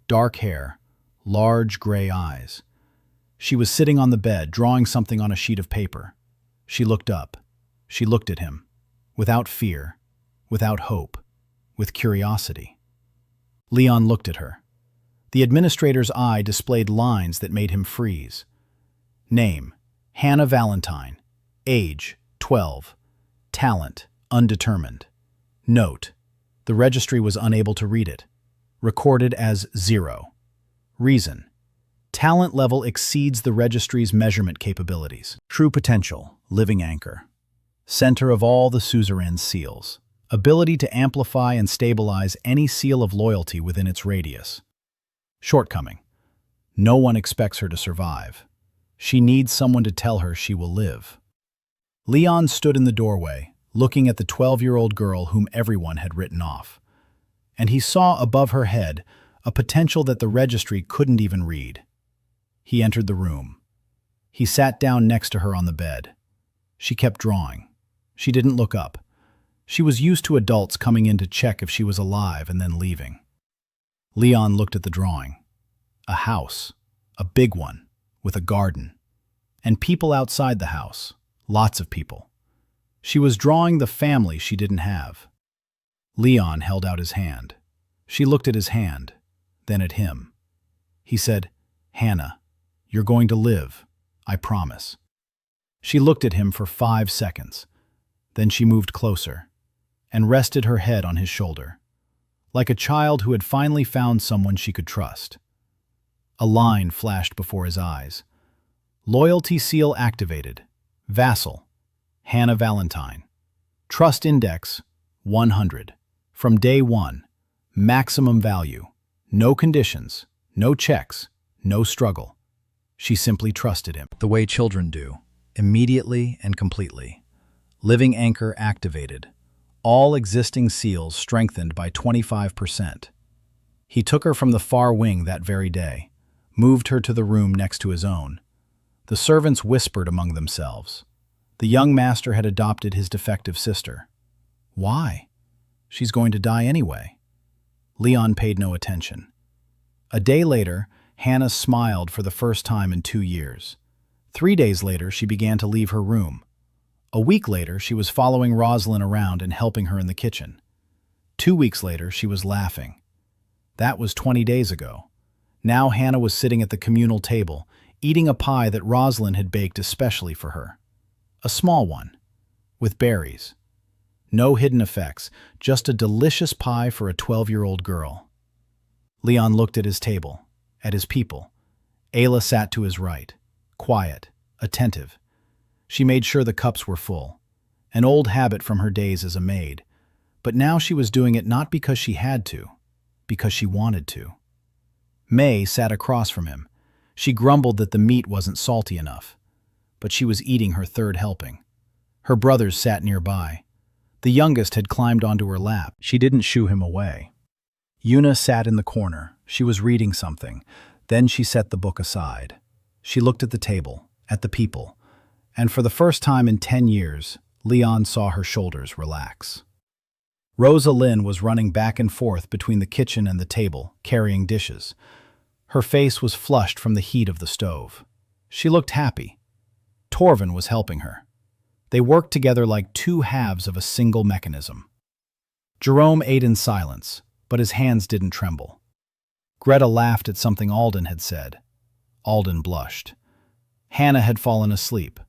dark hair, large gray eyes. She was sitting on the bed, drawing something on a sheet of paper. She looked up. She looked at him, without fear, without hope, with curiosity. Leon looked at her. The administrator's eye displayed lines that made him freeze. Name: Hannah Valentine. Age: 12. Talent: undetermined. Note: the registry was unable to read it. Recorded as 0. Reason: talent level exceeds the registry's measurement capabilities. True potential: living anchor. Center of all the suzerain's seals. Ability to amplify and stabilize any seal of loyalty within its radius. Shortcoming: no one expects her to survive. She needs someone to tell her she will live. Leon stood in the doorway, looking at the 12-year-old girl whom everyone had written off. And he saw above her head a potential that the registry couldn't even read. He entered the room. He sat down next to her on the bed. She kept drawing. She didn't look up. She was used to adults coming in to check if she was alive and then leaving. Leon looked at the drawing. A house, a big one, with a garden. And people outside the house, lots of people. She was drawing the family she didn't have. Leon held out his hand. She looked at his hand, then at him. He said, "Hannah, you're going to live, I promise." She looked at him for 5 seconds. Then she moved closer and rested her head on his shoulder, like a child who had finally found someone she could trust. A line flashed before his eyes. Loyalty seal activated. Vassal: Hannah Valentine. Trust index: 100. From day 1. Maximum value. No conditions, no checks, no struggle. She simply trusted him. The way children do, immediately and completely. Living anchor activated. All existing seals strengthened by 25%. He took her from the far wing that very day, moved her to the room next to his own. The servants whispered among themselves. The young master had adopted his defective sister. Why? She's going to die anyway. Leon paid no attention. A day later, Hannah smiled for the first time in 2 years. 3 days later, she began to leave her room. A week later, she was following Rosalind around and helping her in the kitchen. 2 weeks later, she was laughing. That was 20 days ago. Now Hannah was sitting at the communal table, eating a pie that Rosalind had baked especially for her. A small one, with berries. No hidden effects, just a delicious pie for a 12-year-old girl. Leon looked at his table, at his people. Ayla sat to his right, quiet, attentive. She made sure the cups were full, an old habit from her days as a maid, but now she was doing it not because she had to, because she wanted to. May sat across from him. She grumbled that the meat wasn't salty enough, but she was eating her 3rd helping. Her brothers sat nearby. The youngest had climbed onto her lap. She didn't shoo him away. Yuna sat in the corner. She was reading something. Then she set the book aside. She looked at the table, at the people, and for the first time in 10 years, Leon saw her shoulders relax. Rosa Lynn was running back and forth between the kitchen and the table, carrying dishes. Her face was flushed from the heat of the stove. She looked happy. Torvin was helping her. They worked together like 2 halves of a single mechanism. Jerome ate in silence, but his hands didn't tremble. Greta laughed at something Alden had said. Alden blushed. Hannah had fallen asleep,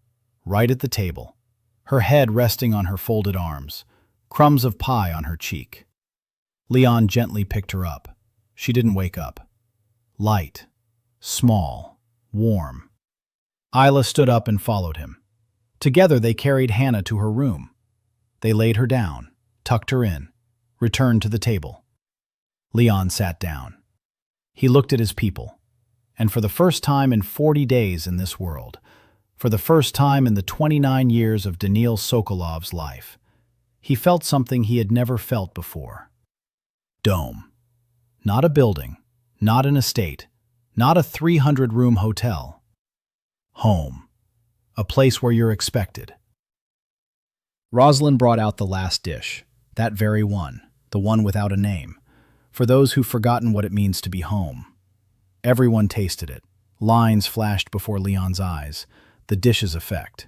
right at the table, her head resting on her folded arms, crumbs of pie on her cheek. Leon gently picked her up. She didn't wake up. Light, small, warm. Ayla stood up and followed him. Together they carried Hannah to her room. They laid her down, tucked her in, returned to the table. Leon sat down. He looked at his people, and for the first time in 40 days in this world, for the first time in the 29 years of Daniil Sokolov's life, he felt something he had never felt before. Dome. Not a building, not an estate, not a 300-room hotel. Home. A place where you're expected. Rosalind brought out the last dish, that very one, the one without a name, for those who've forgotten what it means to be home. Everyone tasted it. Lines flashed before Leon's eyes. The dish's effect.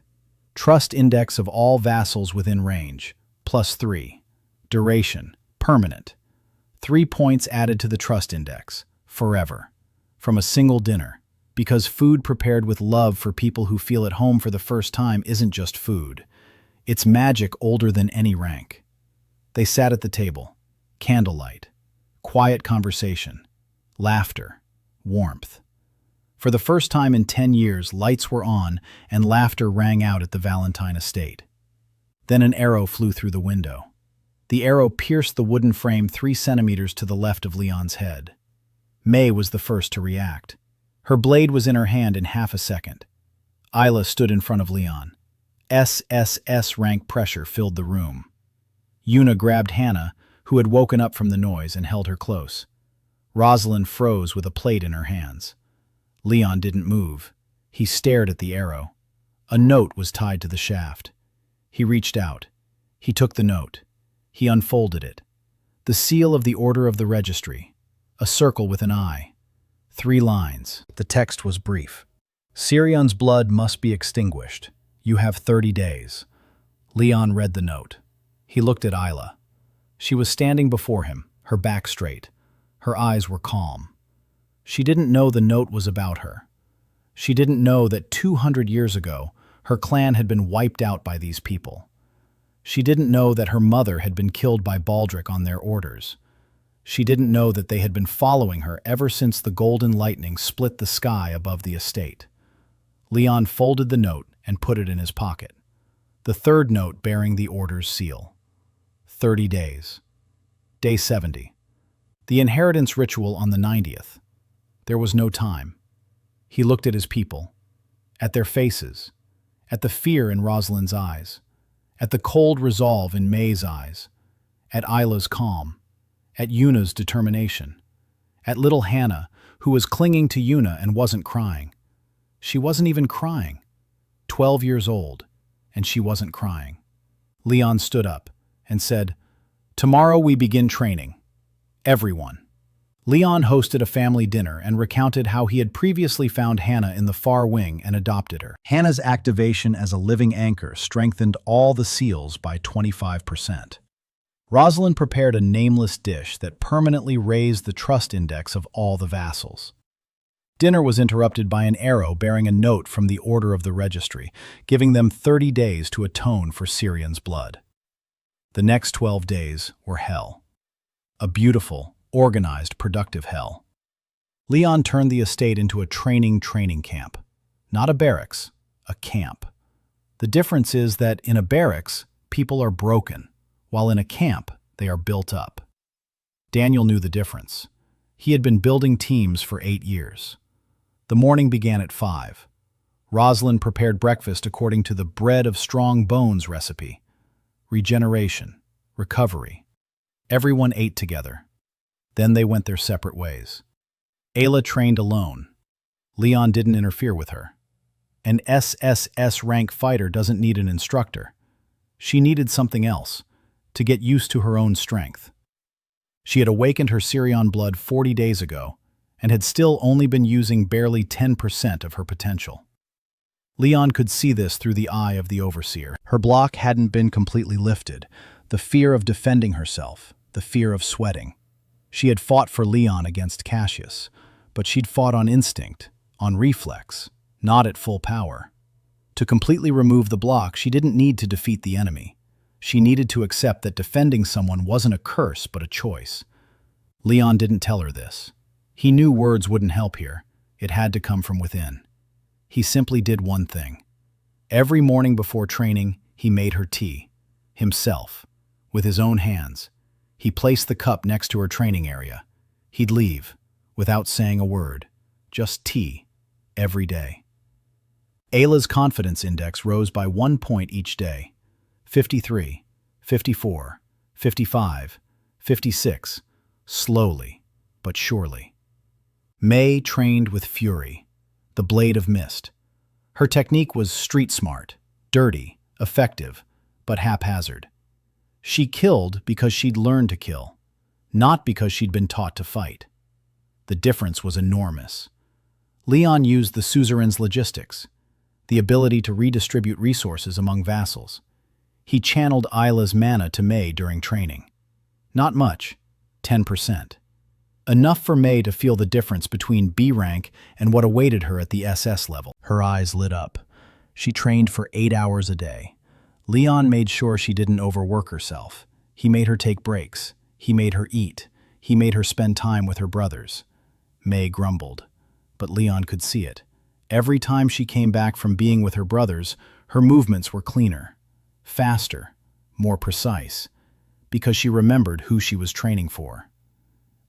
Trust index of all vassals within range, +3. Duration, permanent. 3 points added to the trust index, forever. From a single dinner, because food prepared with love for people who feel at home for the first time isn't just food. It's magic older than any rank. They sat at the table. Candlelight. Quiet conversation. Laughter. Warmth. For the first time in 10 years, lights were on and laughter rang out at the Valentine estate. Then an arrow flew through the window. The arrow pierced the wooden frame 3 centimeters to the left of Leon's head. May was the first to react. Her blade was in her hand in half a second. Isla stood in front of Leon. SSS rank pressure filled the room. Una grabbed Hannah, who had woken up from the noise, and held her close. Rosalind froze with a plate in her hands. Leon didn't move. He stared at the arrow. A note was tied to the shaft. He reached out. He took the note. He unfolded it. The seal of the Order of the Registry. A circle with an eye. 3 lines. The text was brief. Sirion's blood must be extinguished. You have 30 days. Leon read the note. He looked at Isla. She was standing before him, her back straight. Her eyes were calm. She didn't know the note was about her. She didn't know that 200 years ago, her clan had been wiped out by these people. She didn't know that her mother had been killed by Baldric on their orders. She didn't know that they had been following her ever since the golden lightning split the sky above the estate. Leon folded the note and put it in his pocket. The third note bearing the order's seal. 30 days. Day 70. The inheritance ritual on the 90th. There was no time. He looked at his people, at their faces, at the fear in Rosalind's eyes, at the cold resolve in May's eyes, at Isla's calm, at Una's determination, at little Hannah, who was clinging to Una and wasn't crying. She wasn't even crying. 12 years old, and she wasn't crying. Leon stood up and said, "Tomorrow we begin training. Everyone." Leon hosted a family dinner and recounted how he had previously found Hannah in the far wing and adopted her. Hannah's activation as a living anchor strengthened all the seals by 25%. Rosalind prepared a nameless dish that permanently raised the trust index of all the vassals. Dinner was interrupted by an arrow bearing a note from the Order of the Registry, giving them 30 days to atone for Sirion's blood. The next 12 days were hell. A beautiful, organized, productive hell. Leon turned the estate into a training camp. Not a barracks, a camp. The difference is that in a barracks, people are broken, while in a camp, they are built up. Daniel knew the difference. He had been building teams for 8 years. The morning began at 5. Rosalind prepared breakfast according to the bread of strong bones recipe. Regeneration, recovery. Everyone ate together. Then they went their separate ways. Ayla trained alone. Leon didn't interfere with her. An SSS rank fighter doesn't need an instructor. She needed something else, to get used to her own strength. She had awakened her Sirion blood 40 days ago, and had still only been using barely 10% of her potential. Leon could see this through the eye of the overseer. Her block hadn't been completely lifted, the fear of defending herself, the fear of sweating. She had fought for Leon against Cassius, but she'd fought on instinct, on reflex, not at full power. To completely remove the block, she didn't need to defeat the enemy. She needed to accept that defending someone wasn't a curse, but a choice. Leon didn't tell her this. He knew words wouldn't help here. It had to come from within. He simply did one thing. Every morning before training, he made her tea. Himself. With his own hands. He placed the cup next to her training area. He'd leave, without saying a word. Just tea. Every day. Ayla's confidence index rose by 1 point each day. 53, 54, 55, 56. slowly but surely. May trained with fury, the blade of mist. Her technique was street smart, dirty, effective, but haphazard. She killed because she'd learned to kill, not because she'd been taught to fight. The difference was enormous. Leon used the suzerain's logistics, the ability to redistribute resources among vassals. He channeled Isla's mana to May during training. Not much, 10%. Enough for May to feel the difference between B rank and what awaited her at the SS level. Her eyes lit up. She trained for 8 hours a day. Leon made sure she didn't overwork herself. He made her take breaks. He made her eat. He made her spend time with her brothers. May grumbled, but Leon could see it. Every time she came back from being with her brothers, her movements were cleaner, faster, more precise, because she remembered who she was training for.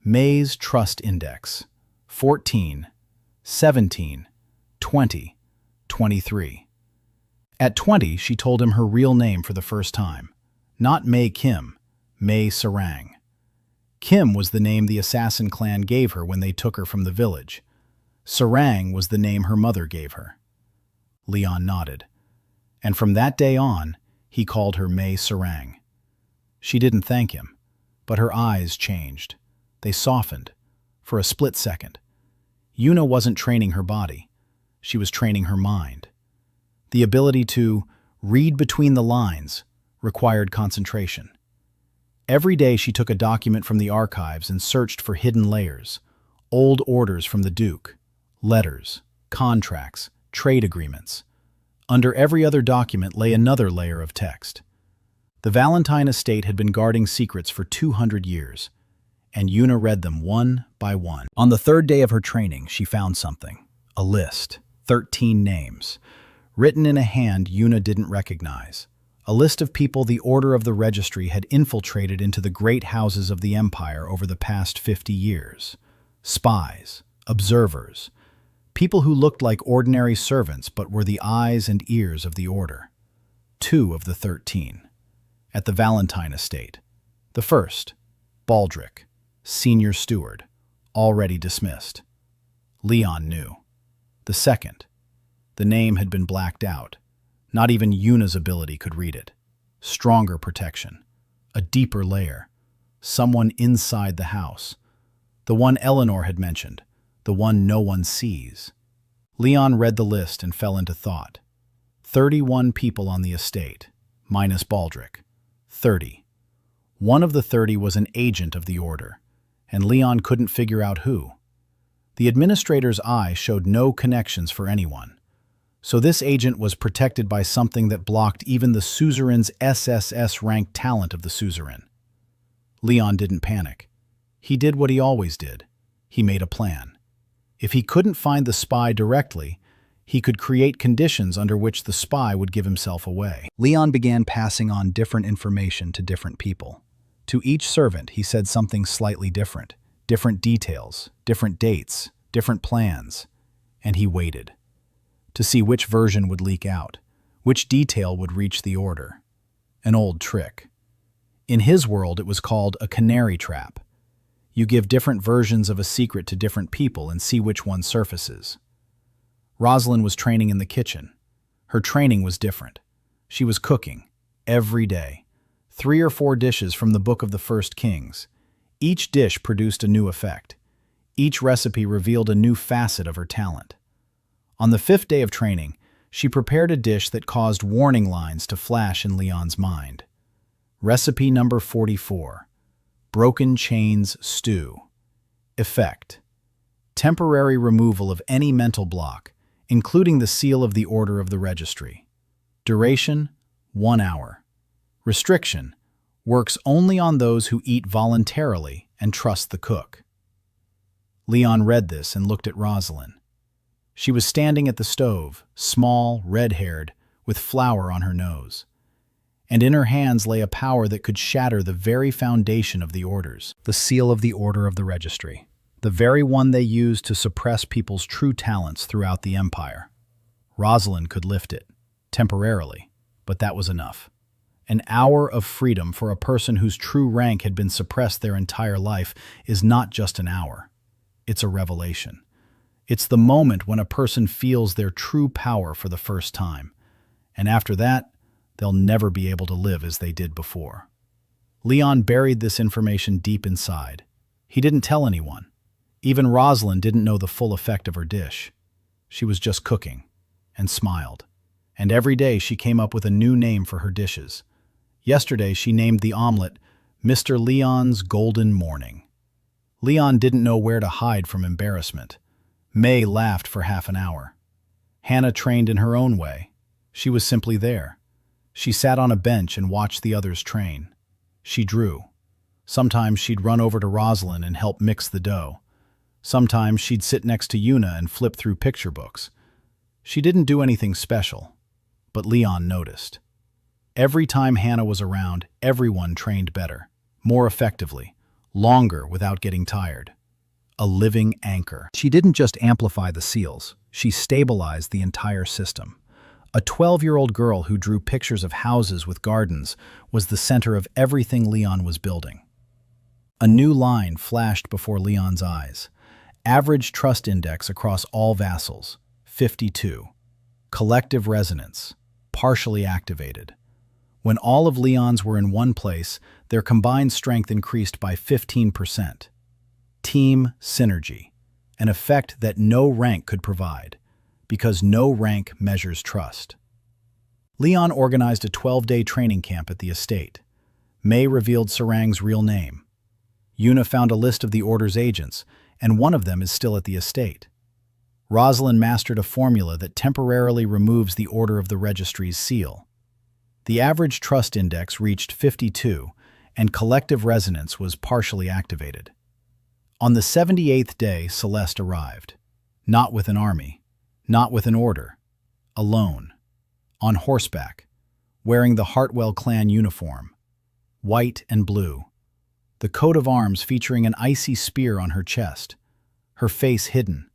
May's trust index, 14, 17, 20, 23. At 20, she told him her real name for the first time. Not May Kim, May Sarang. Kim was the name the assassin clan gave her when they took her from the village. Sarang was the name her mother gave her. Leon nodded. And from that day on, he called her May Sarang. She didn't thank him, but her eyes changed. They softened, for a split second. Yuna wasn't training her body. She was training her mind. The ability to read between the lines required concentration. Every day she took a document from the archives and searched for hidden layers, old orders from the Duke, letters, contracts, trade agreements. Under every other document lay another layer of text. The Valentine estate had been guarding secrets for 200 years, and Yuna read them one by one. On the third day of her training, she found something. A list, 13 names, written in a hand Yuna didn't recognize. A list of people the Order of the Registry had infiltrated into the great houses of the Empire over the past 50 years. Spies, observers, people who looked like ordinary servants but were the eyes and ears of the Order. 2 of the 13. At the Valentine estate. The first, Baldric, senior steward, already dismissed. Leon knew. The second, the name had been blacked out. Not even Yuna's ability could read it. Stronger protection. A deeper layer. Someone inside the house. The one Eleanor had mentioned. The one no one sees. Leon read the list and fell into thought. 31 people on the estate, minus Baldric. 30. One of the 30 was an agent of the Order, and Leon couldn't figure out who. The administrator's eye showed no connections for anyone. So this agent was protected by something that blocked even the suzerain's SSS-ranked talent of the suzerain. Leon didn't panic. He did what he always did. He made a plan. If he couldn't find the spy directly, he could create conditions under which the spy would give himself away. Leon began passing on different information to different people. To each servant, he said something slightly different. Different details, different dates, different plans. And he waited to see which version would leak out, which detail would reach the Order. An old trick. In his world, it was called a canary trap. You give different versions of a secret to different people and see which one surfaces. Rosalind was training in the kitchen. Her training was different. She was cooking, every day. 3 or 4 dishes from the Book of the First Kings. Each dish produced a new effect. Each recipe revealed a new facet of her talent. On the 5th day of training, she prepared a dish that caused warning lines to flash in Leon's mind. Recipe number 44. Broken Chains Stew. Effect. Temporary removal of any mental block, including the seal of the Order of the Registry. Duration, 1 hour. Restriction. Works only on those who eat voluntarily and trust the cook. Leon read this and looked at Rosalind. She was standing at the stove, small, red-haired, with flour on her nose. And in her hands lay a power that could shatter the very foundation of the Orders. The seal of the Order of the Registry. The very one they used to suppress people's true talents throughout the Empire. Rosalind could lift it, temporarily, but that was enough. An hour of freedom for a person whose true rank had been suppressed their entire life is not just an hour. It's a revelation. It's the moment when a person feels their true power for the first time. And after that, they'll never be able to live as they did before. Leon buried this information deep inside. He didn't tell anyone. Even Rosalind didn't know the full effect of her dish. She was just cooking, and smiled. And every day she came up with a new name for her dishes. Yesterday she named the omelet Mr. Leon's Golden Morning. Leon didn't know where to hide from embarrassment. May laughed for half an hour. Hannah trained in her own way. She was simply there. She sat on a bench and watched the others train. She drew. Sometimes she'd run over to Rosalind and help mix the dough. Sometimes she'd sit next to Una and flip through picture books. She didn't do anything special, but Leon noticed. Every time Hannah was around, everyone trained better, more effectively, longer without getting tired. A living anchor. She didn't just amplify the seals, she stabilized the entire system. A 12-year-old girl who drew pictures of houses with gardens was the center of everything Leon was building. A new line flashed before Leon's eyes. Average trust index across all vassals, 52. Collective resonance, partially activated. When all of Leon's were in one place, their combined strength increased by 15%. Team synergy, an effect that no rank could provide, because no rank measures trust. Leon organized a 12-day training camp at the estate. May revealed Sarang's real name. Una found a list of the Order's agents, and one of them is still at the estate. Rosalind mastered a formula that temporarily removes the Order of the Registry's seal. The average trust index reached 52, and collective resonance was partially activated. On the 78th day, Celeste arrived. Not with an army, not with an order. Alone. On horseback, wearing the Hartwell clan uniform. White and blue. The coat of arms featuring an icy spear on her chest. Her face hidden,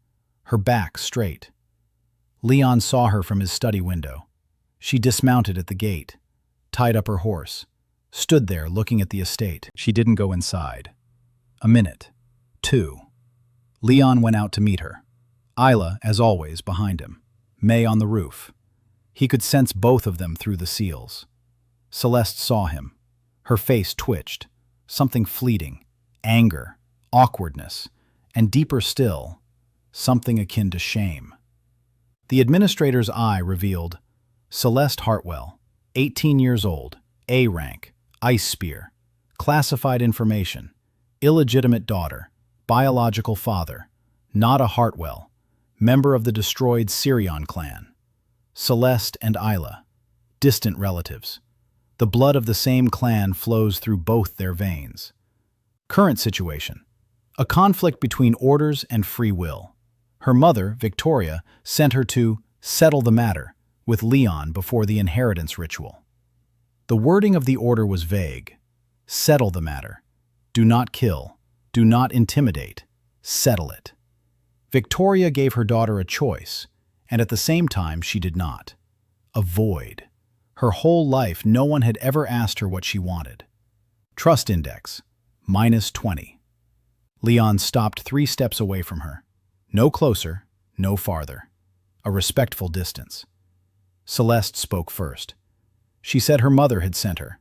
her back straight. Leon saw her from his study window. She dismounted at the gate, tied up her horse, stood there looking at the estate. She didn't go inside. A minute. 2. Leon went out to meet her. Isla, as always, behind him. May on the roof. He could sense both of them through the seals. Celeste saw him. Her face twitched. Something fleeting. Anger. Awkwardness. And deeper still, something akin to shame. The administrator's eye revealed Celeste Hartwell, 18 years old, A rank, ice spear, classified information, illegitimate daughter, biological father, not a Hartwell, member of the destroyed Sirion clan. Celeste and Isla, distant relatives. The blood of the same clan flows through both their veins. Current situation. A conflict between orders and free will. Her mother, Victoria, sent her to settle the matter with Leon before the inheritance ritual. The wording of the order was vague. Settle the matter. Do not kill. Do not intimidate. Settle it. Victoria gave her daughter a choice, and at the same time she did not. Avoid. Her whole life no one had ever asked her what she wanted. Trust index, -20. Leon stopped 3 steps away from her. No closer, no farther. A respectful distance. Celeste spoke first. She said her mother had sent her.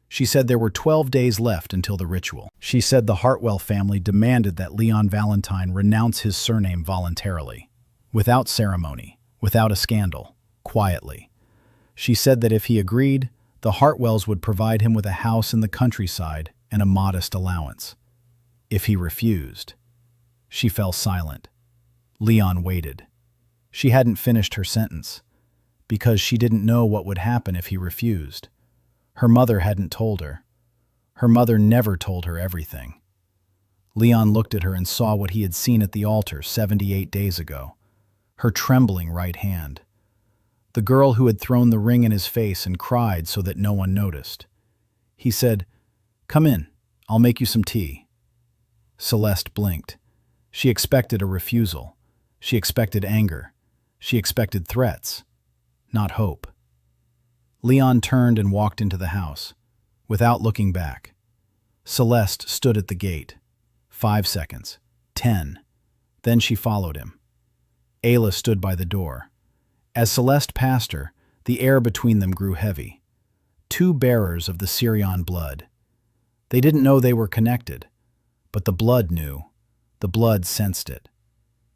She said there were 12 days left until the ritual. She said the Hartwell family demanded that Leon Valentine renounce his surname voluntarily, without ceremony, without a scandal, quietly. She said that if he agreed, the Hartwells would provide him with a house in the countryside and a modest allowance. If he refused. She fell silent. Leon waited. She hadn't finished her sentence, because she didn't know what would happen if he refused. Her mother hadn't told her. Her mother never told her everything. Leon looked at her and saw what he had seen at the altar 78 days ago. Her trembling right hand. The girl who had thrown the ring in his face and cried so that no one noticed. He said, "Come in, I'll make you some tea." Celeste blinked. She expected a refusal. She expected anger. She expected threats, not hope. Leon turned and walked into the house, without looking back. Celeste stood at the gate. 5 seconds. 10. Then she followed him. Ayla stood by the door. As Celeste passed her, the air between them grew heavy. Two bearers of the Syrian blood. They didn't know they were connected, but the blood knew. The blood sensed it.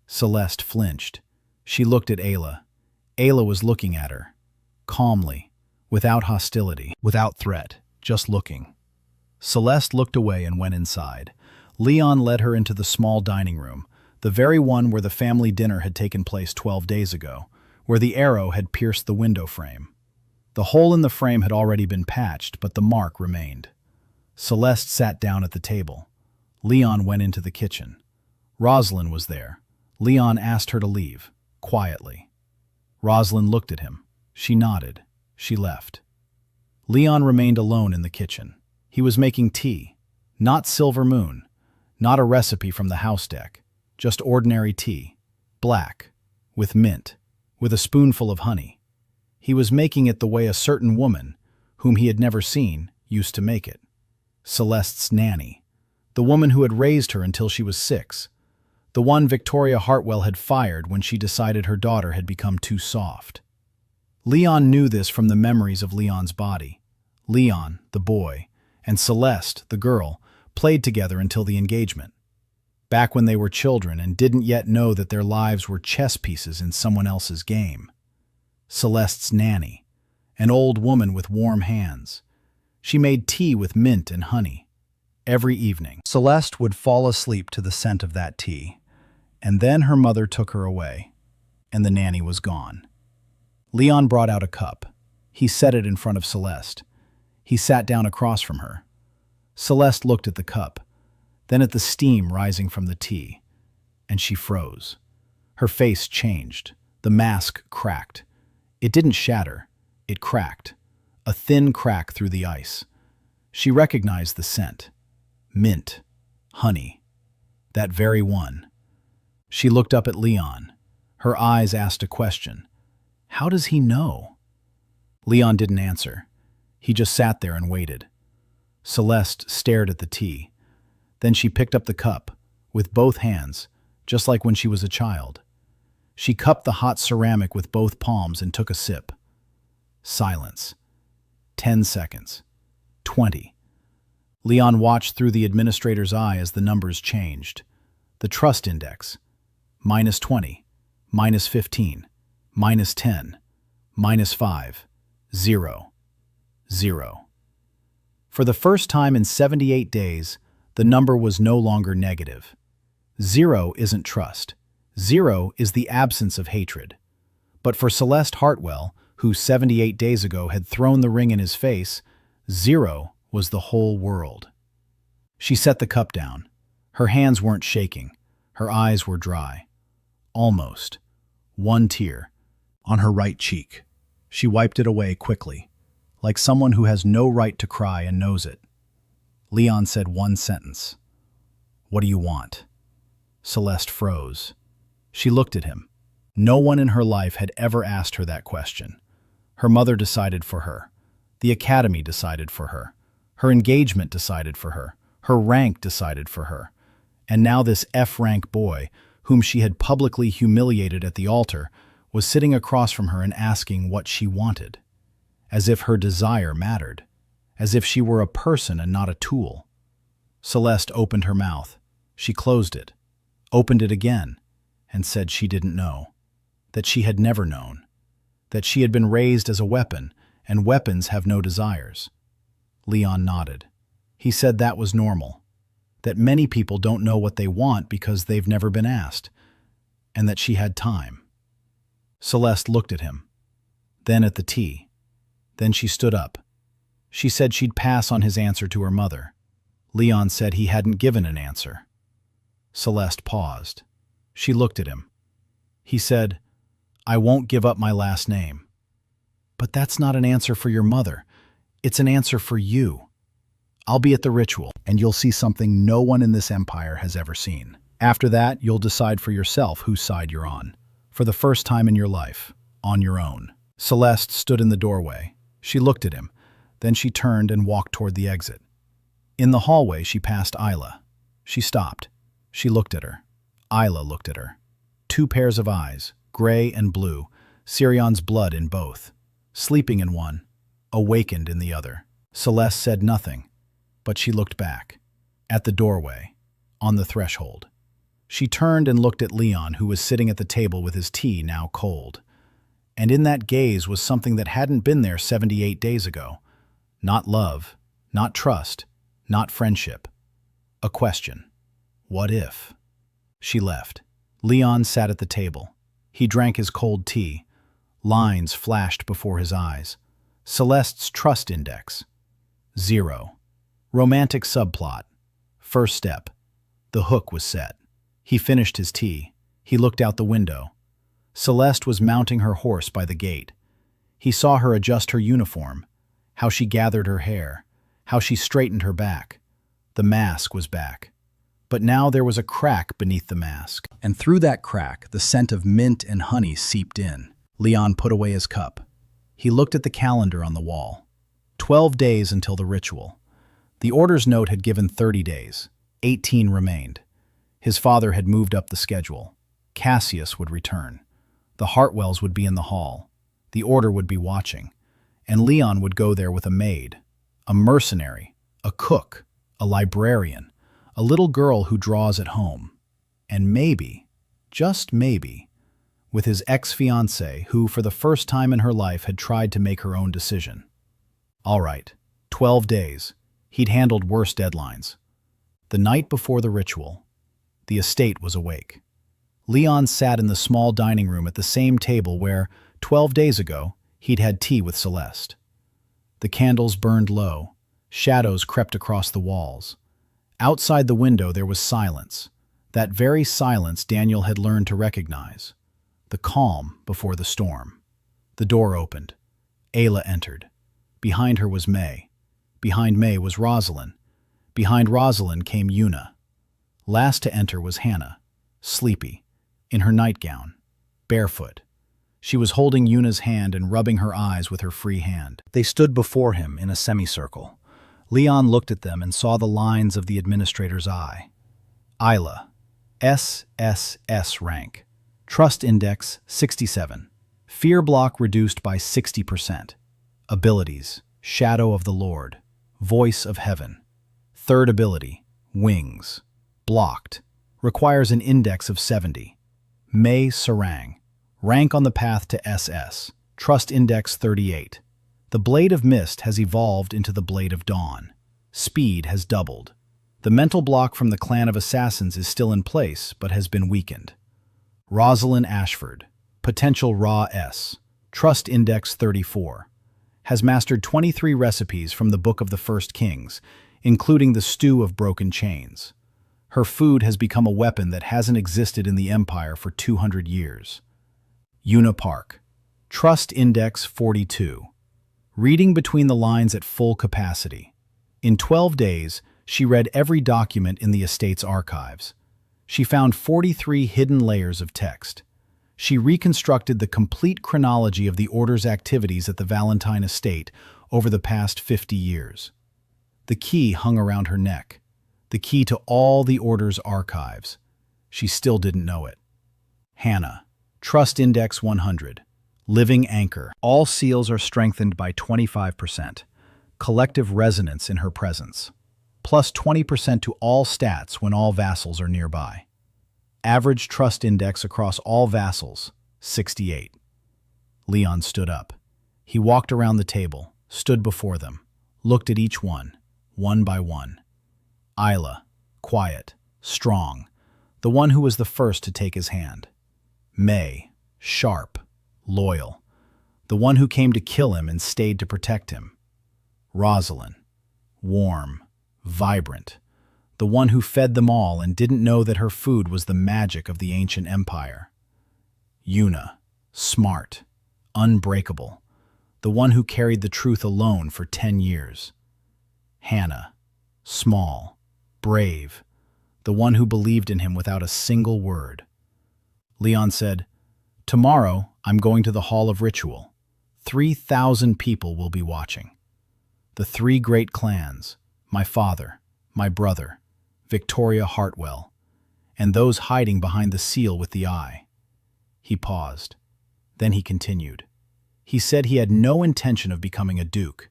Celeste flinched. She looked at Ayla. Ayla was looking at her, calmly, without hostility, without threat, just looking. Celeste looked away and went inside. Leon led her into the small dining room, the very one where the family dinner had taken place 12 days ago, where the arrow had pierced the window frame. The hole in the frame had already been patched, but the mark remained. Celeste sat down at the table. Leon went into the kitchen. Rosalind was there. Leon asked her to leave, quietly. Rosalind looked at him. She nodded. She left. Leon remained alone in the kitchen. He was making tea. Not Silver Moon. Not a recipe from the house deck. Just ordinary tea. Black. With mint. With a spoonful of honey. He was making it the way a certain woman, whom he had never seen, used to make it. Celeste's nanny. The woman who had raised her until she was 6. The one Victoria Hartwell had fired when she decided her daughter had become too soft. Leon knew this from the memories of Leon's body. Leon, the boy, and Celeste, the girl, played together until the engagement. Back when they were children and didn't yet know that their lives were chess pieces in someone else's game. Celeste's nanny, an old woman with warm hands. She made tea with mint and honey. Every evening, Celeste would fall asleep to the scent of that tea, and then her mother took her away, and the nanny was gone. Leon brought out a cup. He set it in front of Celeste. He sat down across from her. Celeste looked at the cup, then at the steam rising from the tea, and she froze. Her face changed. The mask cracked. It didn't shatter. It cracked. A thin crack through the ice. She recognized the scent. Mint. Honey. That very one. She looked up at Leon. Her eyes asked a question. How does he know? Leon didn't answer. He just sat there and waited. Celeste stared at the tea. Then she picked up the cup, with both hands, just like when she was a child. She cupped the hot ceramic with both palms and took a sip. Silence. 10 seconds. 20. Leon watched through the administrator's eye as the numbers changed. The trust index. -20, -15, -10, -5, 0, 0. For the first time in 78 days, the number was no longer negative. 0 isn't trust. 0 is the absence of hatred. But for Celeste Hartwell, who 78 days ago had thrown the ring in his face, 0 was the whole world. She set the cup down. Her hands weren't shaking. Her eyes were dry. Almost. One tear. On her right cheek. She wiped it away quickly, like someone who has no right to cry and knows it. Leon said one sentence. What do you want? Celeste froze. She looked at him. No one in her life had ever asked her that question. Her mother decided for her. The academy decided for her. Her engagement decided for her. Her rank decided for her. And now this F-rank boy, whom she had publicly humiliated at the altar, was sitting across from her and asking what she wanted. As if her desire mattered. As if she were a person and not a tool. Celeste opened her mouth. She closed it, opened it again, and said she didn't know. That she had never known. That she had been raised as a weapon, and weapons have no desires. Leon nodded. He said that was normal. That many people don't know what they want because they've never been asked, and that she had time. Celeste looked at him, then at the tea. Then she stood up. She said she'd pass on his answer to her mother. Leon said he hadn't given an answer. Celeste paused. She looked at him. He said, I won't give up my last name. But that's not an answer for your mother. It's an answer for you. I'll be at the ritual, and you'll see something no one in this empire has ever seen. After that, you'll decide for yourself whose side you're on. For the first time in your life, on your own. Celeste stood in the doorway. She looked at him, then she turned and walked toward the exit. In the hallway, she passed Isla. She stopped. She looked at her. Isla looked at her. Two pairs of eyes, gray and blue, Sirion's blood in both. Sleeping in one, awakened in the other. Celeste said nothing, but she looked back. At the doorway, on the threshold. She turned and looked at Leon, who was sitting at the table with his tea now cold. And in that gaze was something that hadn't been there 78 days ago. Not love, not trust, not friendship. A question. What if? She left. Leon sat at the table. He drank his cold tea. Lines flashed before his eyes. Celeste's trust index. 0. Romantic subplot. First step. The hook was set. He finished his tea. He looked out the window. Celeste was mounting her horse by the gate. He saw her adjust her uniform, how she gathered her hair, how she straightened her back. The mask was back. But now there was a crack beneath the mask, and through that crack the scent of mint and honey seeped in. Leon put away his cup. He looked at the calendar on the wall. 12 days until the ritual. The order's note had given 30 days. 18 remained. His father had moved up the schedule. Cassius would return. The Hartwells would be in the hall. The order would be watching. And Leon would go there with a maid, a mercenary, a cook, a librarian, a little girl who draws at home. And maybe, just maybe, with his ex-fiancée who, for the first time in her life, had tried to make her own decision. All right, 12 days. He'd handled worse deadlines. The night before the ritual, the estate was awake. Leon sat in the small dining room at the same table where, 12 days ago, he'd had tea with Celeste. The candles burned low. Shadows crept across the walls. Outside the window there was silence, that very silence Daniel had learned to recognize. The calm before the storm. The door opened. Ayla entered. Behind her was May. Behind May was Rosalind. Behind Rosalind came Una. Last to enter was Hannah, sleepy, in her nightgown, barefoot. She was holding Una's hand and rubbing her eyes with her free hand. They stood before him in a semicircle. Leon looked at them and saw the lines of the administrator's eye. Isla, SSS rank. Trust index 67. Fear block reduced by 60%. Abilities, Shadow of the Lord, Voice of Heaven. Third ability, Wings. Blocked. Requires an index of 70. May Sarang. Rank on the path to SS. Trust index 38. The Blade of Mist has evolved into the Blade of Dawn. Speed has doubled. The mental block from the Clan of Assassins is still in place, but has been weakened. Rosalind Ashford. Potential Raw S. Trust index 34. Has mastered 23 recipes from the Book of the First Kings, including the Stew of Broken Chains. Her food has become a weapon that hasn't existed in the Empire for 200 years. Una Park. Trust index 42. Reading between the lines at full capacity. In 12 days, she read every document in the estate's archives. She found 43 hidden layers of text. She reconstructed the complete chronology of the Order's activities at the Valentine estate over the past 50 years. The key hung around her neck. The key to all the Order's archives. She still didn't know it. Hannah. Trust index 100. Living anchor. All seals are strengthened by 25%. Collective resonance in her presence. Plus 20% to all stats when all vassals are nearby. Average trust index across all vassals, 68. Leon stood up. He walked around the table, stood before them, looked at each one by one. Isla, quiet, strong, the one who was the first to take his hand. May, sharp, loyal, the one who came to kill him and stayed to protect him. Rosalind, warm, vibrant, the one who fed them all and didn't know that her food was the magic of the ancient empire. Una, smart, unbreakable, the one who carried the truth alone for 10 years. Hannah, small, brave, the one who believed in him without a single word. Leon said, "Tomorrow, I'm going to the Hall of Ritual. 3,000 people will be watching. The three great clans, my father, my brother, Victoria Hartwell, and those hiding behind the seal with the eye. He paused. Then he continued. He said he had no intention of becoming a duke,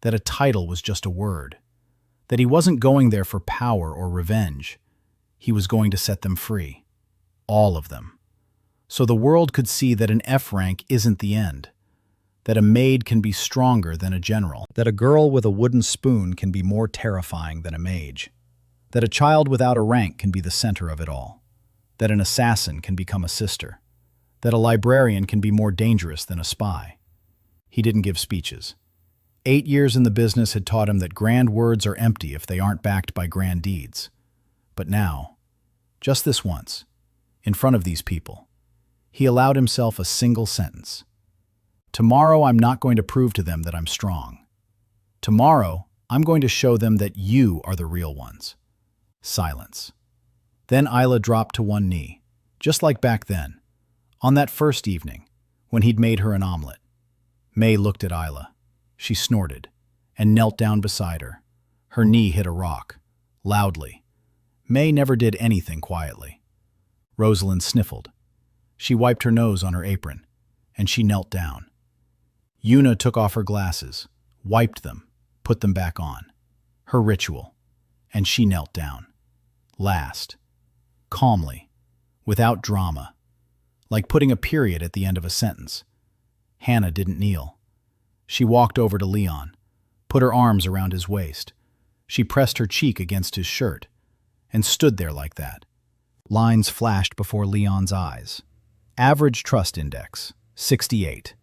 that a title was just a word, that he wasn't going there for power or revenge. He was going to set them free. All of them. So the world could see that an F rank isn't the end, that a maid can be stronger than a general, that a girl with a wooden spoon can be more terrifying than a mage, that a child without a rank can be the center of it all, that an assassin can become a sister, that a librarian can be more dangerous than a spy. He didn't give speeches. 8 years in the business had taught him that grand words are empty if they aren't backed by grand deeds. But now, just this once, in front of these people, he allowed himself a single sentence. Tomorrow I'm not going to prove to them that I'm strong. Tomorrow I'm going to show them that you are the real ones. Silence. Then Isla dropped to one knee, just like back then, on that first evening, when he'd made her an omelet. May looked at Isla. She snorted, and knelt down beside her. Her knee hit a rock, loudly. May never did anything quietly. Rosalind sniffled. She wiped her nose on her apron, and she knelt down. Una took off her glasses, wiped them, put them back on. Her ritual. And she knelt down. Last. Calmly. Without drama. Like putting a period at the end of a sentence. Hannah didn't kneel. She walked over to Leon, put her arms around his waist. She pressed her cheek against his shirt, and stood there like that. Lines flashed before Leon's eyes. Average trust index, 68.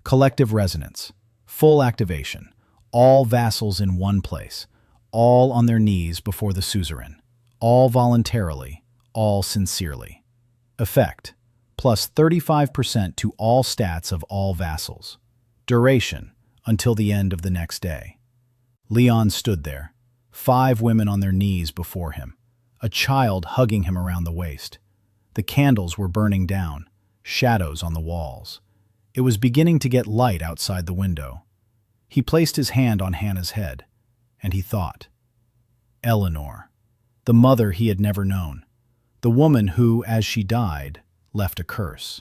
Collective resonance, full activation, all vassals in one place, all on their knees before the suzerain, all voluntarily, all sincerely. Effect, plus 35% to all stats of all vassals. Duration, until the end of the next day. Leon stood there, 5 women on their knees before him, a child hugging him around the waist. The candles were burning down, shadows on the walls. It was beginning to get light outside the window. He placed his hand on Hannah's head, and he thought. Eleanor, the mother he had never known, the woman who, as she died, left a curse.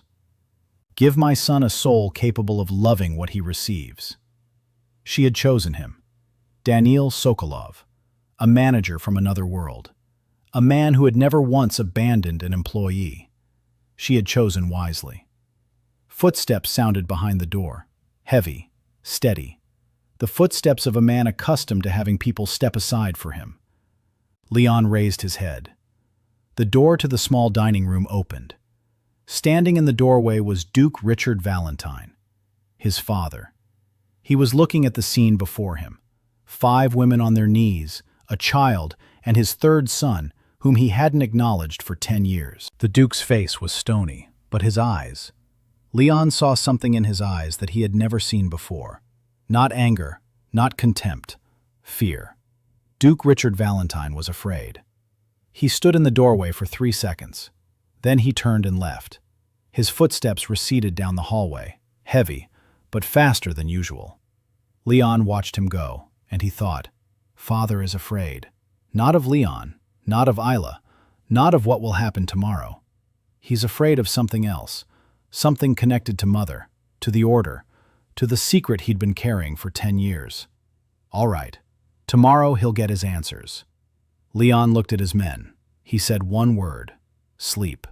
Give my son a soul capable of loving what he receives. She had chosen him, Daniil Sokolov, a manager from another world, a man who had never once abandoned an employee. She had chosen wisely. Footsteps sounded behind the door, heavy, steady, the footsteps of a man accustomed to having people step aside for him. Leon raised his head. The door to the small dining room opened. Standing in the doorway was Duke Richard Valentine, his father. He was looking at the scene before him. 5 women on their knees, a child, and his 3rd son, whom he hadn't acknowledged for 10 years. The Duke's face was stony, but his eyes. Leon saw something in his eyes that he had never seen before. Not anger, not contempt, fear. Duke Richard Valentine was afraid. He stood in the doorway for 3 seconds. Then he turned and left. His footsteps receded down the hallway, heavy, but faster than usual. Leon watched him go, and he thought, Father is afraid. Not of Leon, not of Isla, not of what will happen tomorrow. He's afraid of something else, something connected to Mother, to the Order, to the secret he'd been carrying for 10 years. All right, tomorrow he'll get his answers. Leon looked at his men. He said one word, sleep.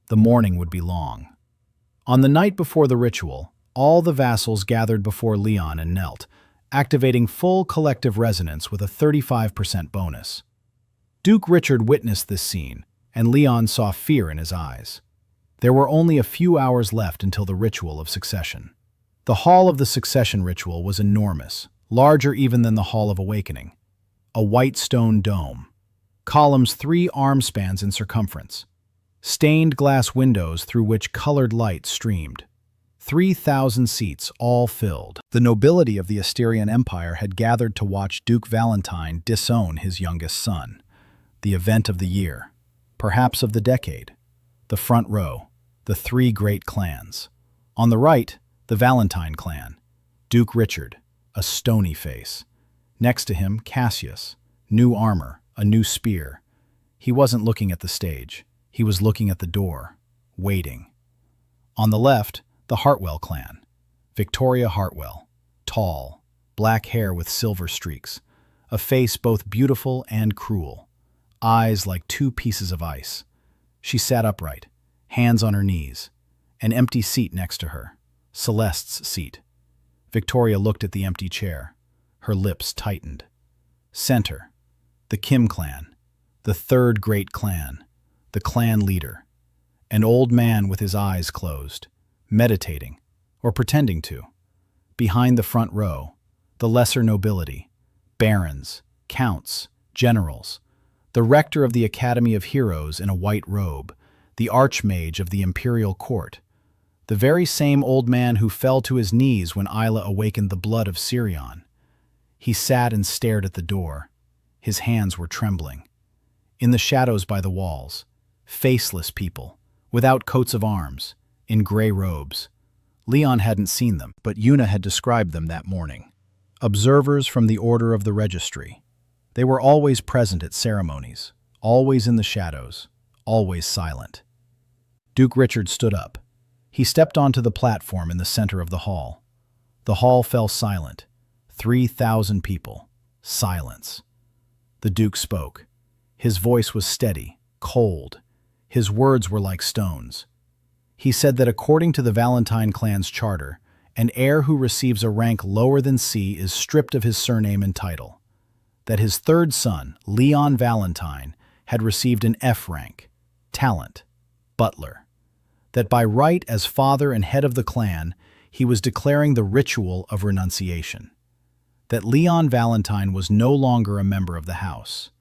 The morning would be long. On the night before the ritual, all the vassals gathered before Leon and knelt, activating full collective resonance with a 35% bonus. Duke Richard witnessed this scene, and Leon saw fear in his eyes. There were only a few hours left until the ritual of succession. The hall of the succession ritual was enormous, larger even than the Hall of Awakening. A white stone dome. Columns 3 arm spans in circumference. Stained glass windows through which colored light streamed. 3,000 seats, all filled. The nobility of the Asterian Empire had gathered to watch Duke Valentine disown his youngest son. The event of the year, perhaps of the decade. The front row, the 3 great clans. On the right, the Valentine clan, Duke Richard, a stony face. Next to him, Cassius, new armor, a new spear. He wasn't looking at the stage. He was looking at the door, waiting. On the left, the Hartwell clan. Victoria Hartwell, tall, black hair with silver streaks, a face both beautiful and cruel, eyes like two pieces of ice. She sat upright, hands on her knees, an empty seat next to her, Celeste's seat. Victoria looked at the empty chair. Her lips tightened. Center, the Kim clan, the third great clan, the clan leader, an old man with his eyes closed, meditating, or pretending to. Behind the front row, the lesser nobility, barons, counts, generals, the rector of the Academy of Heroes in a white robe, the archmage of the imperial court, the very same old man who fell to his knees when Isla awakened the blood of Sirion. He sat and stared at the door. His hands were trembling. In the shadows by the walls, faceless people, without coats of arms, in gray robes. Leon hadn't seen them, but Yuna had described them that morning. Observers from the Order of the Registry. They were always present at ceremonies, always in the shadows, always silent. Duke Richard stood up. He stepped onto the platform in the center of the hall. The hall fell silent. 3,000 people. Silence. The Duke spoke. His voice was steady, cold. His words were like stones. He said that according to the Valentine clan's charter, an heir who receives a rank lower than C is stripped of his surname and title. That his third son, Leon Valentine, had received an F rank, talent, butler. That by right as father and head of the clan, he was declaring the ritual of renunciation. That Leon Valentine was no longer a member of the house.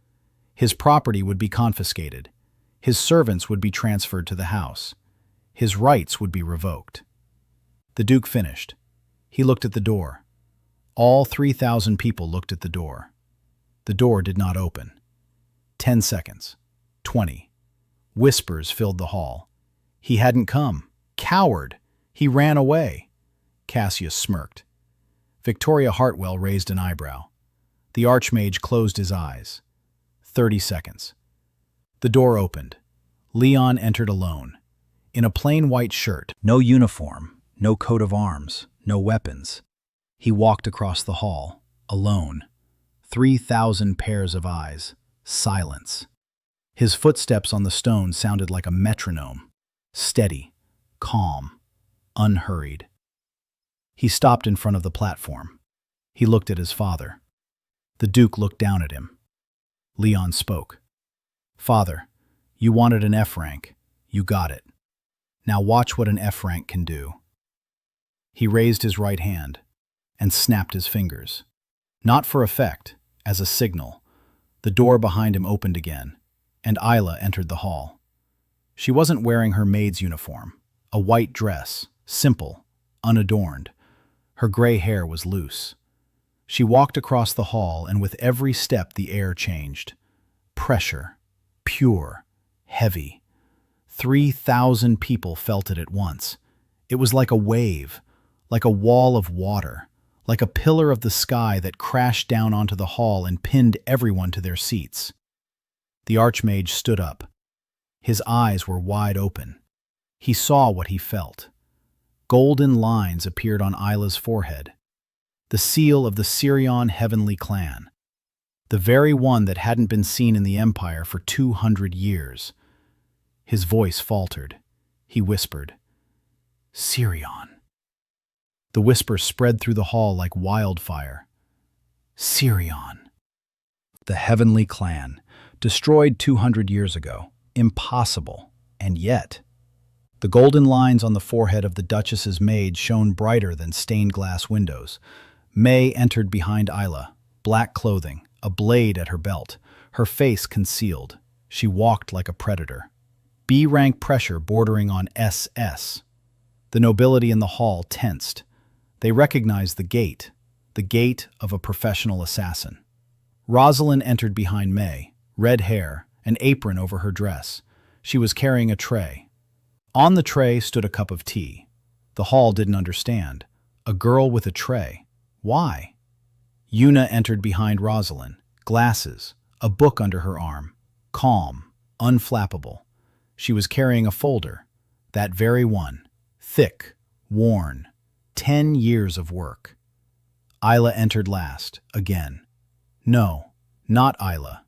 His property would be confiscated. His servants would be transferred to the house. His rights would be revoked. The Duke finished. He looked at the door. All 3,000 people looked at the door. The door did not open. 10 seconds. 20. Whispers filled the hall. He hadn't come. Coward! He ran away. Cassius smirked. Victoria Hartwell raised an eyebrow. The archmage closed his eyes. 30 seconds. The door opened. Leon entered alone. In a plain white shirt, no uniform, no coat of arms, no weapons. He walked across the hall, alone. 3,000 pairs of eyes. Silence. His footsteps on the stone sounded like a metronome. Steady, calm, unhurried. He stopped in front of the platform. He looked at his father. The Duke looked down at him. Leon spoke. Father, you wanted an F rank. You got it. Now watch what an F rank can do. He raised his right hand and snapped his fingers. Not for effect, as a signal. The door behind him opened again, and Isla entered the hall. She wasn't wearing her maid's uniform, a white dress, simple, unadorned. Her gray hair was loose. She walked across the hall, and with every step the air changed. Pressure, pure, heavy. 3,000 people felt it at once. It was like a wave, like a wall of water, like a pillar of the sky that crashed down onto the hall and pinned everyone to their seats. The archmage stood up. His eyes were wide open. He saw what he felt. Golden lines appeared on Isla's forehead. The seal of the Sirion heavenly clan. The very one that hadn't been seen in the Empire for 200 years. His voice faltered. He whispered, Sirion. The whisper spread through the hall like wildfire. Sirion. The heavenly clan, destroyed 200 years ago. Impossible. And yet, the golden lines on the forehead of the Duchess's maid shone brighter than stained glass windows. May entered behind Isla, black clothing, a blade at her belt, her face concealed. She walked like a predator. B-rank pressure bordering on SS. The nobility in the hall tensed. They recognized the gait of a professional assassin. Rosalind entered behind May, red hair, an apron over her dress. She was carrying a tray. On the tray stood a cup of tea. The hall didn't understand. A girl with a tray. Why? Yuna entered behind Rosalind, glasses, a book under her arm, calm, unflappable. She was carrying a folder, that very one, thick, worn, 10 years of work. Isla entered last, again. No, not Isla.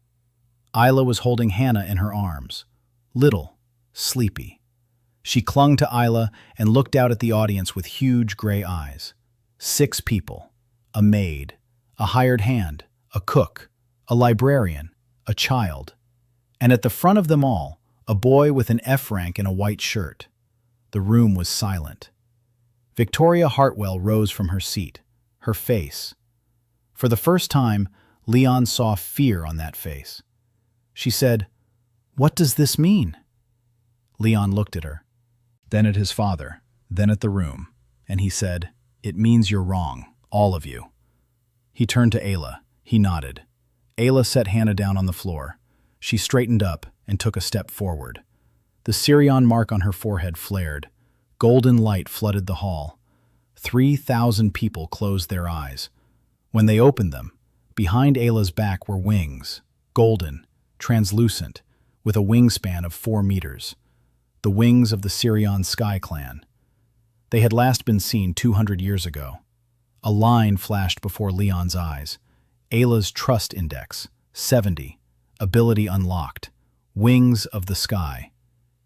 Isla was holding Hannah in her arms, little, sleepy. She clung to Isla and looked out at the audience with huge gray eyes. 6 people, a maid, a hired hand, a cook, a librarian, a child. And at the front of them all, a boy with an F rank in a white shirt. The room was silent. Victoria Hartwell rose from her seat, her face. For the first time, Leon saw fear on that face. She said, "What does this mean?" Leon looked at her, then at his father, then at the room, and he said, "It means you're wrong, all of you." He turned to Ayla. He nodded. Ayla set Hannah down on the floor. She straightened up and took a step forward. The Sirion mark on her forehead flared. Golden light flooded the hall. 3,000 people closed their eyes. When they opened them, behind Ayla's back were wings, golden, translucent, with a wingspan of 4 meters. The wings of the Sirion Sky Clan. They had last been seen 200 years ago. A line flashed before Leon's eyes. Ayla's trust index, 70. Ability unlocked. Wings of the sky.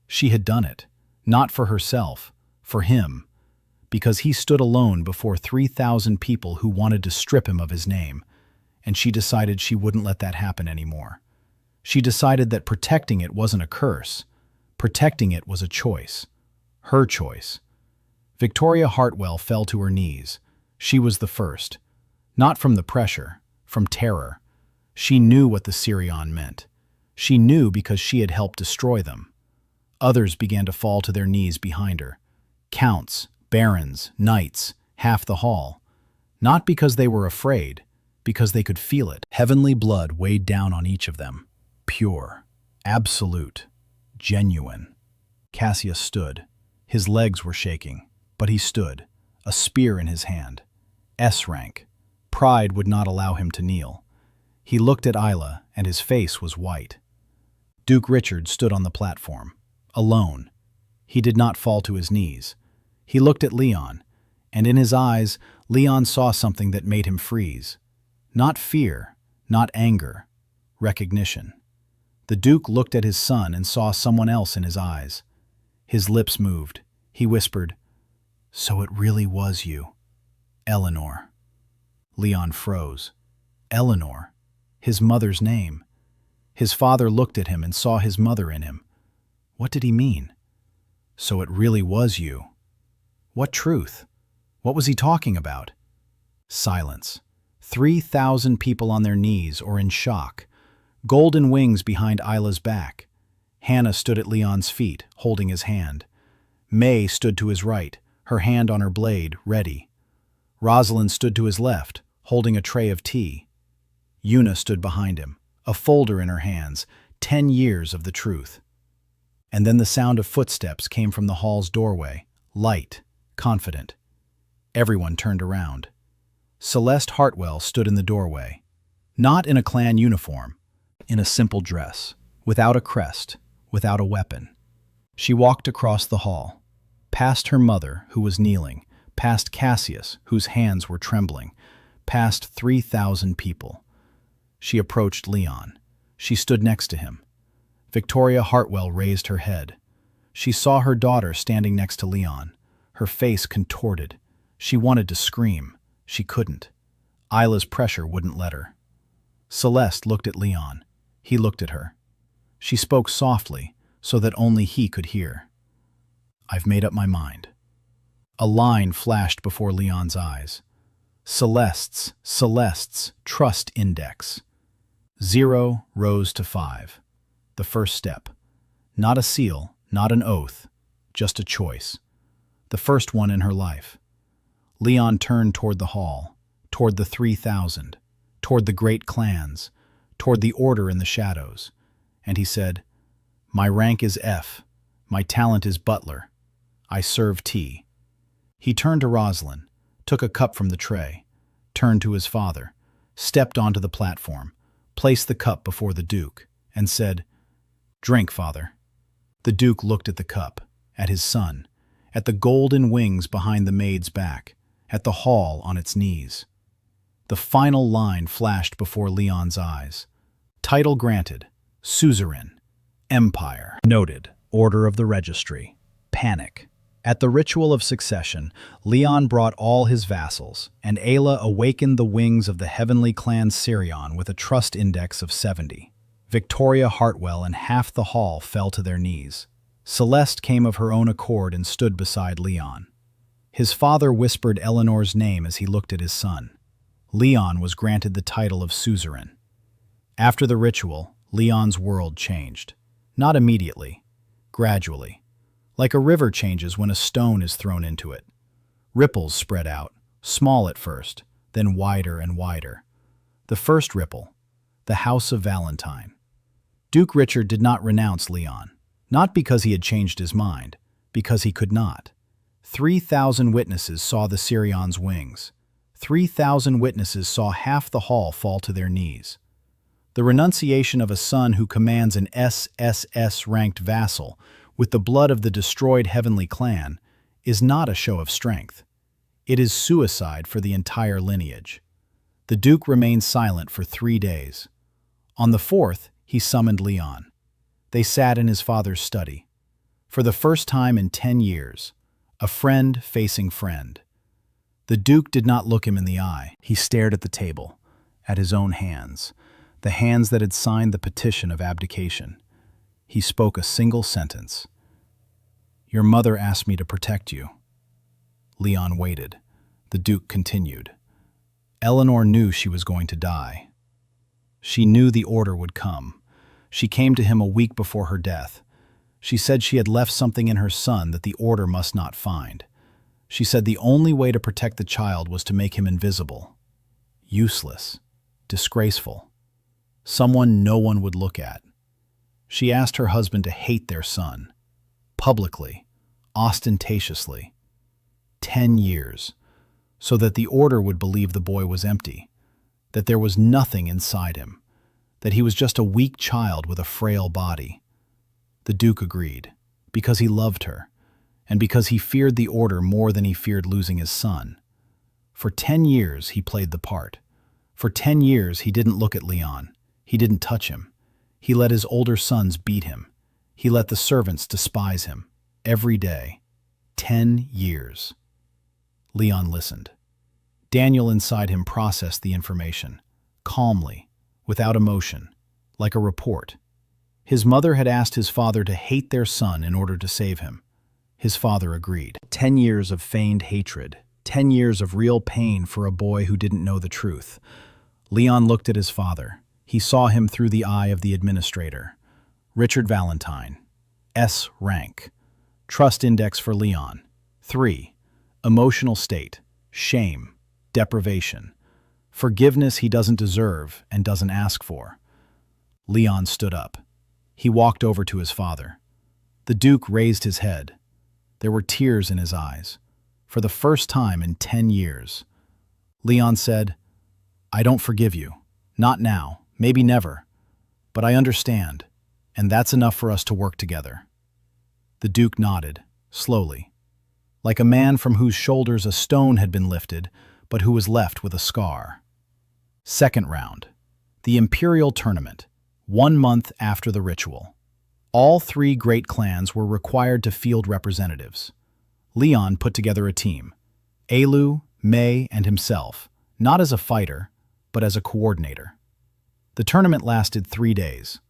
She had done it, not for herself, for him, because he stood alone before 3,000 people who wanted to strip him of his name, and she decided she wouldn't let that happen anymore. She decided that protecting it wasn't a curse. Protecting it was a choice. Her choice. Victoria Hartwell fell to her knees. She was the first. Not from the pressure, from terror. She knew what the Sirion meant. She knew because she had helped destroy them. Others began to fall to their knees behind her. Counts, barons, knights, half the hall. Not because they were afraid, because they could feel it. Heavenly blood weighed down on each of them. Pure, absolute, genuine. Cassius stood. His legs were shaking, but he stood, a spear in his hand. S rank. Pride would not allow him to kneel. He looked at Isla, and his face was white. Duke Richard stood on the platform, alone. He did not fall to his knees. He looked at Leon, and in his eyes, Leon saw something that made him freeze. Not fear, not anger, recognition. The Duke looked at his son and saw someone else in his eyes. His lips moved. He whispered, "So it really was you, Eleanor." Leon froze. Eleanor, his mother's name. His father looked at him and saw his mother in him. What did he mean? So it really was you. What truth? What was he talking about? Silence. 3,000 people on their knees or in shock. Golden wings behind Isla's back. Hannah stood at Leon's feet, holding his hand. May stood to his right, her hand on her blade, ready. Rosalind stood to his left, holding a tray of tea. Yuna stood behind him, a folder in her hands, 10 years of the truth. And then the sound of footsteps came from the hall's doorway, light, confident. Everyone turned around. Celeste Hartwell stood in the doorway, not in a clan uniform, in a simple dress, without a crest, without a weapon. She walked across the hall, past her mother, who was kneeling, past Cassius, whose hands were trembling, past 3,000 people. She approached Leon. She stood next to him. Victoria Hartwell raised her head. She saw her daughter standing next to Leon, her face contorted. She wanted to scream. She couldn't. Isla's pressure wouldn't let her. Celeste looked at Leon. He looked at her. She spoke softly, so that only he could hear. "I've made up my mind." A line flashed before Leon's eyes. Celeste's trust index. 0 rose to 5. The first step. Not a seal, not an oath, just a choice. The first one in her life. Leon turned toward the hall, toward the 3,000, toward the great clans, toward the order in the shadows, and he said, "My rank is F. My talent is butler. I serve tea." He turned to Rosalind, took a cup from the tray, turned to his father, stepped onto the platform, placed the cup before the Duke, and said, "Drink, father." The Duke looked at the cup, at his son, at the golden wings behind the maid's back, at the hall on its knees. The final line flashed before Leon's eyes. Title granted, suzerain, empire. Noted, order of the registry, panic. At the ritual of succession, Leon brought all his vassals, and Ayla awakened the wings of the heavenly clan Sirion with a trust index of 70. Victoria Hartwell and half the hall fell to their knees. Celeste came of her own accord and stood beside Leon. His father whispered Eleanor's name as he looked at his son. Leon was granted the title of suzerain. After the ritual, Leon's world changed. Not immediately, gradually. Like a river changes when a stone is thrown into it. Ripples spread out, small at first, then wider and wider. The first ripple, the House of Valentine. Duke Richard did not renounce Leon, not because he had changed his mind, because he could not. 3,000 witnesses saw the Sirion's wings. 3,000 witnesses saw half the hall fall to their knees. The renunciation of a son who commands an SSS-ranked vassal with the blood of the destroyed heavenly clan is not a show of strength. It is suicide for the entire lineage. The Duke remained silent for 3 days. On the 4th, he summoned Leon. They sat in his father's study. For the first time in 10 years, a friend facing friend. The Duke did not look him in the eye. He stared at the table, at his own hands, the hands that had signed the petition of abdication. He spoke a single sentence. "Your mother asked me to protect you." Leon waited. The Duke continued. Eleanor knew she was going to die. She knew the order would come. She came to him a week before her death. She said she had left something in her son that the order must not find. She said the only way to protect the child was to make him invisible, useless, disgraceful, someone no one would look at. She asked her husband to hate their son, publicly, ostentatiously. 10 years, so that the order would believe the boy was empty, that there was nothing inside him, that he was just a weak child with a frail body. The Duke agreed, because he loved her, and because he feared the order more than he feared losing his son. For 10 years he played the part. For 10 years he didn't look at Leon. He didn't touch him. He let his older sons beat him. He let the servants despise him. Every day. 10 years. Leon listened. Daniel inside him processed the information, calmly, without emotion, like a report. His mother had asked his father to hate their son in order to save him. His father agreed. 10 years of feigned hatred. 10 years of real pain for a boy who didn't know the truth. Leon looked at his father. He saw him through the eye of the administrator. Richard Valentine. S rank. Trust index for Leon. 3. Emotional state. Shame. Deprivation. Forgiveness he doesn't deserve and doesn't ask for. Leon stood up. He walked over to his father. The Duke raised his head. There were tears in his eyes. For the first time in 10 years. Leon said, "I don't forgive you. Not now. Maybe never. But I understand, and that's enough for us to work together." The Duke nodded, slowly, like a man from whose shoulders a stone had been lifted, but who was left with a scar. Second round. The Imperial Tournament, 1 month after the ritual. All 3 great clans were required to field representatives. Leon put together a team. Aelu, May, and himself, not as a fighter, but as a coordinator. The tournament lasted 3 days.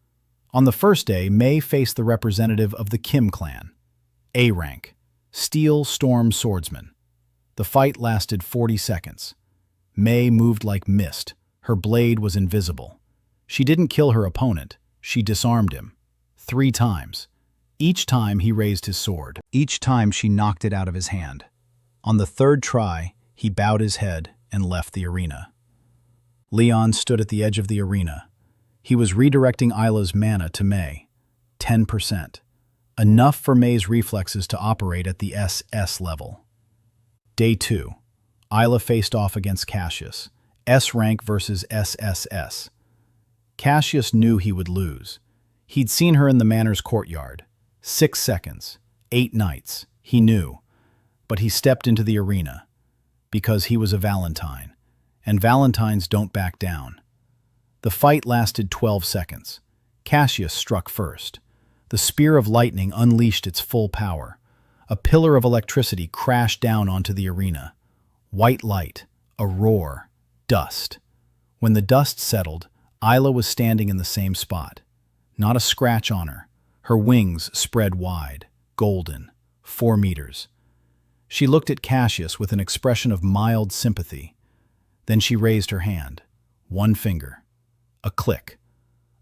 On the first day, May faced the representative of the Kim clan, A rank, Steel Storm Swordsman. The fight lasted 40 seconds. May moved like mist. Her blade was invisible. She didn't kill her opponent. She disarmed him. 3 times. Each time he raised his sword. Each time she knocked it out of his hand. On the 3rd try, he bowed his head and left the arena. Leon stood at the edge of the arena. He was redirecting Isla's mana to May. 10%. Enough for May's reflexes to operate at the SS level. Day 2. Isla faced off against Cassius. S rank versus SSS. Cassius knew he would lose. He'd seen her in the manor's courtyard. 6 seconds. 8 nights. He knew. But he stepped into the arena. Because he was a Valentine. And Valentines don't back down. The fight lasted 12 seconds. Cassius struck first. The spear of lightning unleashed its full power. A pillar of electricity crashed down onto the arena. White light, a roar, dust. When the dust settled, Isla was standing in the same spot. Not a scratch on her. Her wings spread wide, golden, 4 meters. She looked at Cassius with an expression of mild sympathy. Then she raised her hand. 1 finger. A click.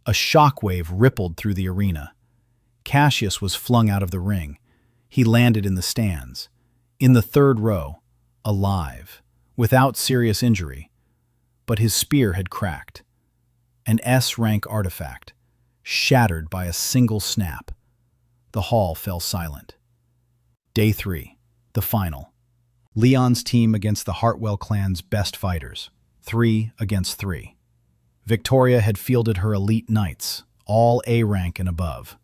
A shockwave rippled through the arena. Cassius was flung out of the ring. He landed in the stands. In the 3rd row, alive, without serious injury. But his spear had cracked. An S-rank artifact, shattered by a single snap. The hall fell silent. Day 3, the final. Leon's team against the Hartwell clan's best fighters, 3 against 3. Victoria had fielded her elite knights, all A rank and above.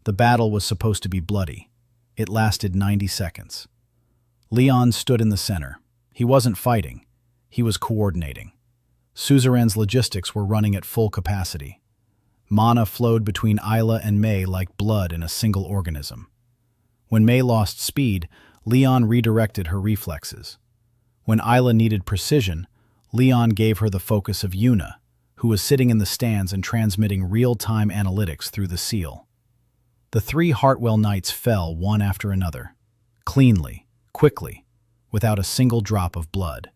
The battle was supposed to be bloody. It lasted 90 seconds. Leon stood in the center. He wasn't fighting. He was coordinating. Suzerain's logistics were running at full capacity. Mana flowed between Isla and Mei like blood in a single organism. When Mei lost speed, Leon redirected her reflexes. When Isla needed precision, Leon gave her the focus of Yuna, who was sitting in the stands and transmitting real-time analytics through the seal. The 3 Hartwell knights fell one after another, cleanly, quickly, without a single drop of blood.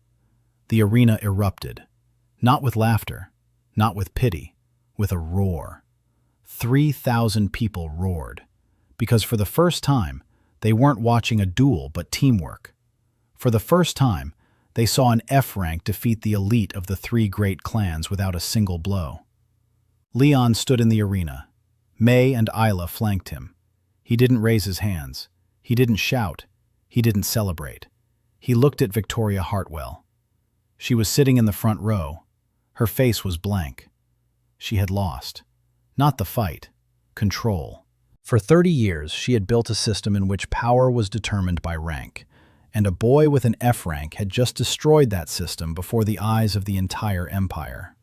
The arena erupted, not with laughter, not with pity, with a roar. 3,000 people roared, because for the first time, they weren't watching a duel but teamwork. For the first time, they saw an F rank defeat the elite of the 3 great clans without a single blow. Leon stood in the arena. Mei and Isla flanked him. He didn't raise his hands. He didn't shout. He didn't celebrate. He looked at Victoria Hartwell. She was sitting in the front row. Her face was blank. She had lost. Not the fight. Control. For 30 years, she had built a system in which power was determined by rank, and a boy with an F rank had just destroyed that system before the eyes of the entire empire.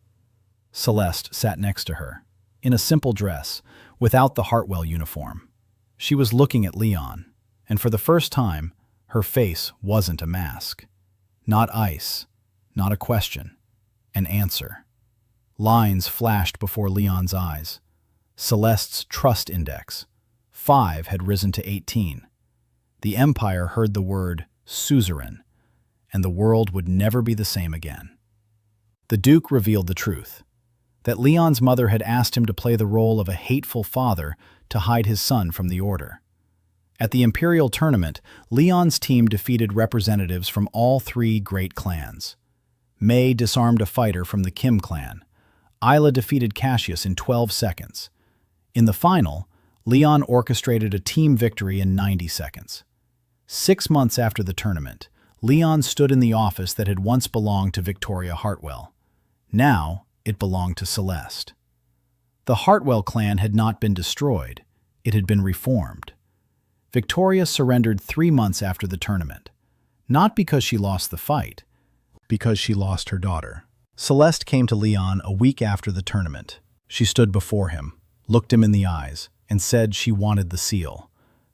Celeste sat next to her, in a simple dress, without the Hartwell uniform. She was looking at Leon, and for the first time, her face wasn't a mask. Not ice, not a question, an answer. Lines flashed before Leon's eyes. Celeste's trust index, 5, had risen to 18. The empire heard the word suzerain, and the world would never be the same again. The Duke revealed the truth, that Leon's mother had asked him to play the role of a hateful father to hide his son from the Order. At the Imperial Tournament, Leon's team defeated representatives from all 3 great clans. Mei disarmed a fighter from the Kim clan. Isla defeated Cassius in 12 seconds. In the final, Leon orchestrated a team victory in 90 seconds. 6 months after the tournament, Leon stood in the office that had once belonged to Victoria Hartwell. Now, it belonged to Celeste. The Hartwell clan had not been destroyed. It had been reformed. Victoria surrendered 3 months after the tournament. Not because she lost the fight, because she lost her daughter. Celeste came to Leon a week after the tournament. She stood before him, looked him in the eyes, and said she wanted the seal.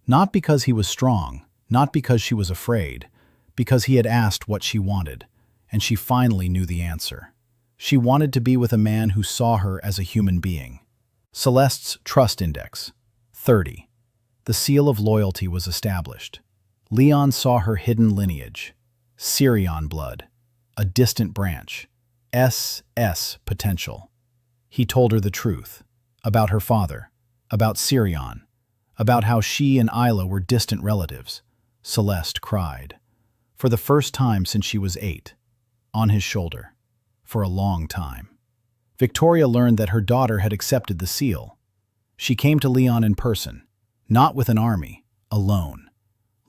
Not because he was strong, not because she was afraid, because he had asked what she wanted, and she finally knew the answer. She wanted to be with a man who saw her as a human being. Celeste's trust index, 30. The seal of loyalty was established. Leon saw her hidden lineage, Sirion blood, a distant branch, SS potential. He told her the truth, about her father, about Sirion, about how she and Isla were distant relatives. Celeste cried. For the first time since she was 8, on his shoulder, for a long time. Victoria learned that her daughter had accepted the seal. She came to Leon in person, not with an army, alone.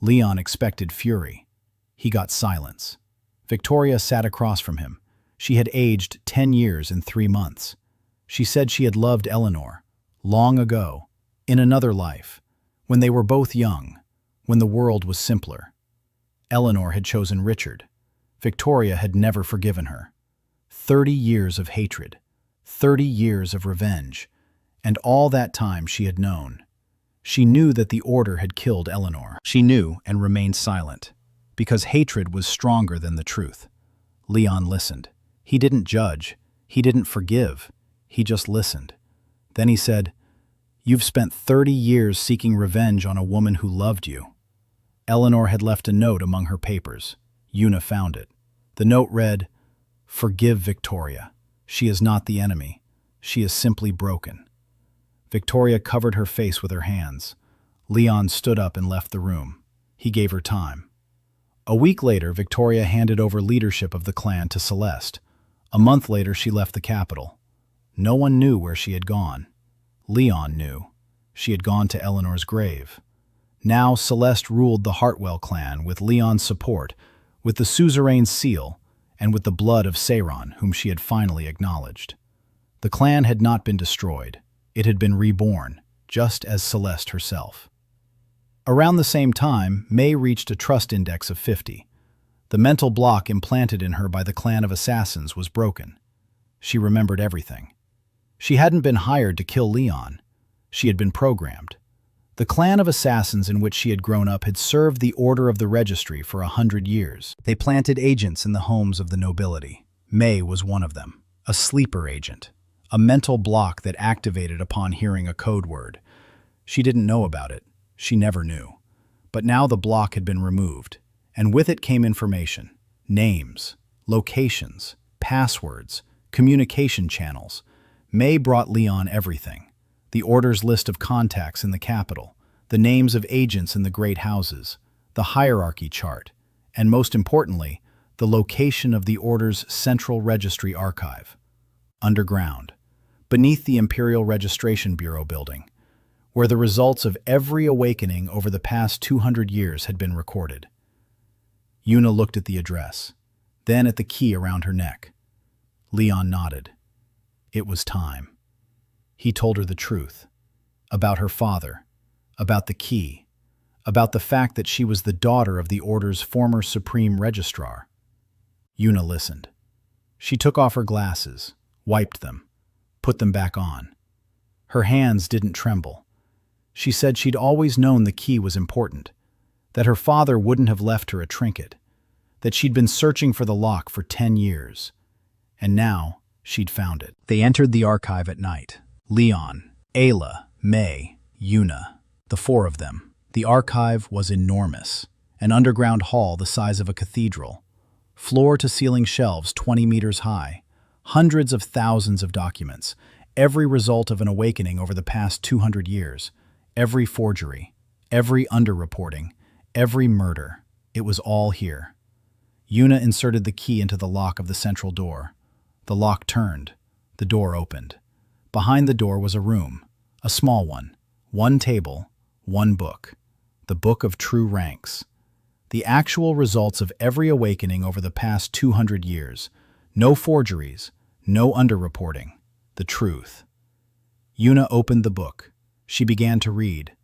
Leon expected fury. He got silence. Victoria sat across from him. She had aged 10 years in 3 months. She said she had loved Eleanor, long ago, in another life, when they were both young, when the world was simpler. Eleanor had chosen Richard. Victoria had never forgiven her. 30 years of hatred, 30 years of revenge, and all that time she had known. She knew that the order had killed Eleanor. She knew and remained silent, because hatred was stronger than the truth. Leon listened. He didn't judge. He didn't forgive. He just listened. Then he said, "You've spent 30 years seeking revenge on a woman who loved you." Eleanor had left a note among her papers. Una found it. The note read, "Forgive Victoria. She is not the enemy. She is simply broken." Victoria covered her face with her hands. Leon stood up and left the room. He gave her time. A week later, Victoria handed over leadership of the clan to Celeste. A month later, she left the capital. No one knew where she had gone. Leon knew. She had gone to Eleanor's grave. Now Celeste ruled the Hartwell clan with Leon's support, with the suzerain's seal, and with the blood of Seiron, whom she had finally acknowledged. The clan had not been destroyed. It had been reborn, just as Celeste herself. Around the same time, May reached a trust index of 50. The mental block implanted in her by the clan of assassins was broken. She remembered everything. She hadn't been hired to kill Leon. She had been programmed. The clan of assassins in which she had grown up had served the order of the registry for 100 years. They planted agents in the homes of the nobility. May was one of them, a sleeper agent, a mental block that activated upon hearing a code word. She didn't know about it. She never knew. But now the block had been removed, and with it came information, names, locations, passwords, communication channels. May brought Leon everything. The order's list of contacts in the capital, the names of agents in the great houses, the hierarchy chart, and most importantly, the location of the order's central registry archive. Underground, beneath the Imperial Registration Bureau building, where the results of every awakening over the past 200 years had been recorded. Una looked at the address, then at the key around her neck. Leon nodded. It was time. He told her the truth, about her father, about the key, about the fact that she was the daughter of the Order's former Supreme Registrar. Una listened. She took off her glasses, wiped them, put them back on. Her hands didn't tremble. She said she'd always known the key was important, that her father wouldn't have left her a trinket, that she'd been searching for the lock for 10 years, and now she'd found it. They entered the archive at night. Leon, Ayla, May, Una, the 4 of them. The archive was enormous, an underground hall the size of a cathedral, floor-to-ceiling shelves 20 meters high, hundreds of thousands of documents, every result of an awakening over the past 200 years, every forgery, every underreporting, every murder. It was all here. Una inserted the key into the lock of the central door. The lock turned. The door opened. Behind the door was a room, a small one table, one book, the Book of True Ranks. The actual results of every awakening over the past 200 years. No forgeries, no underreporting, the truth. Una opened the book. She began to read.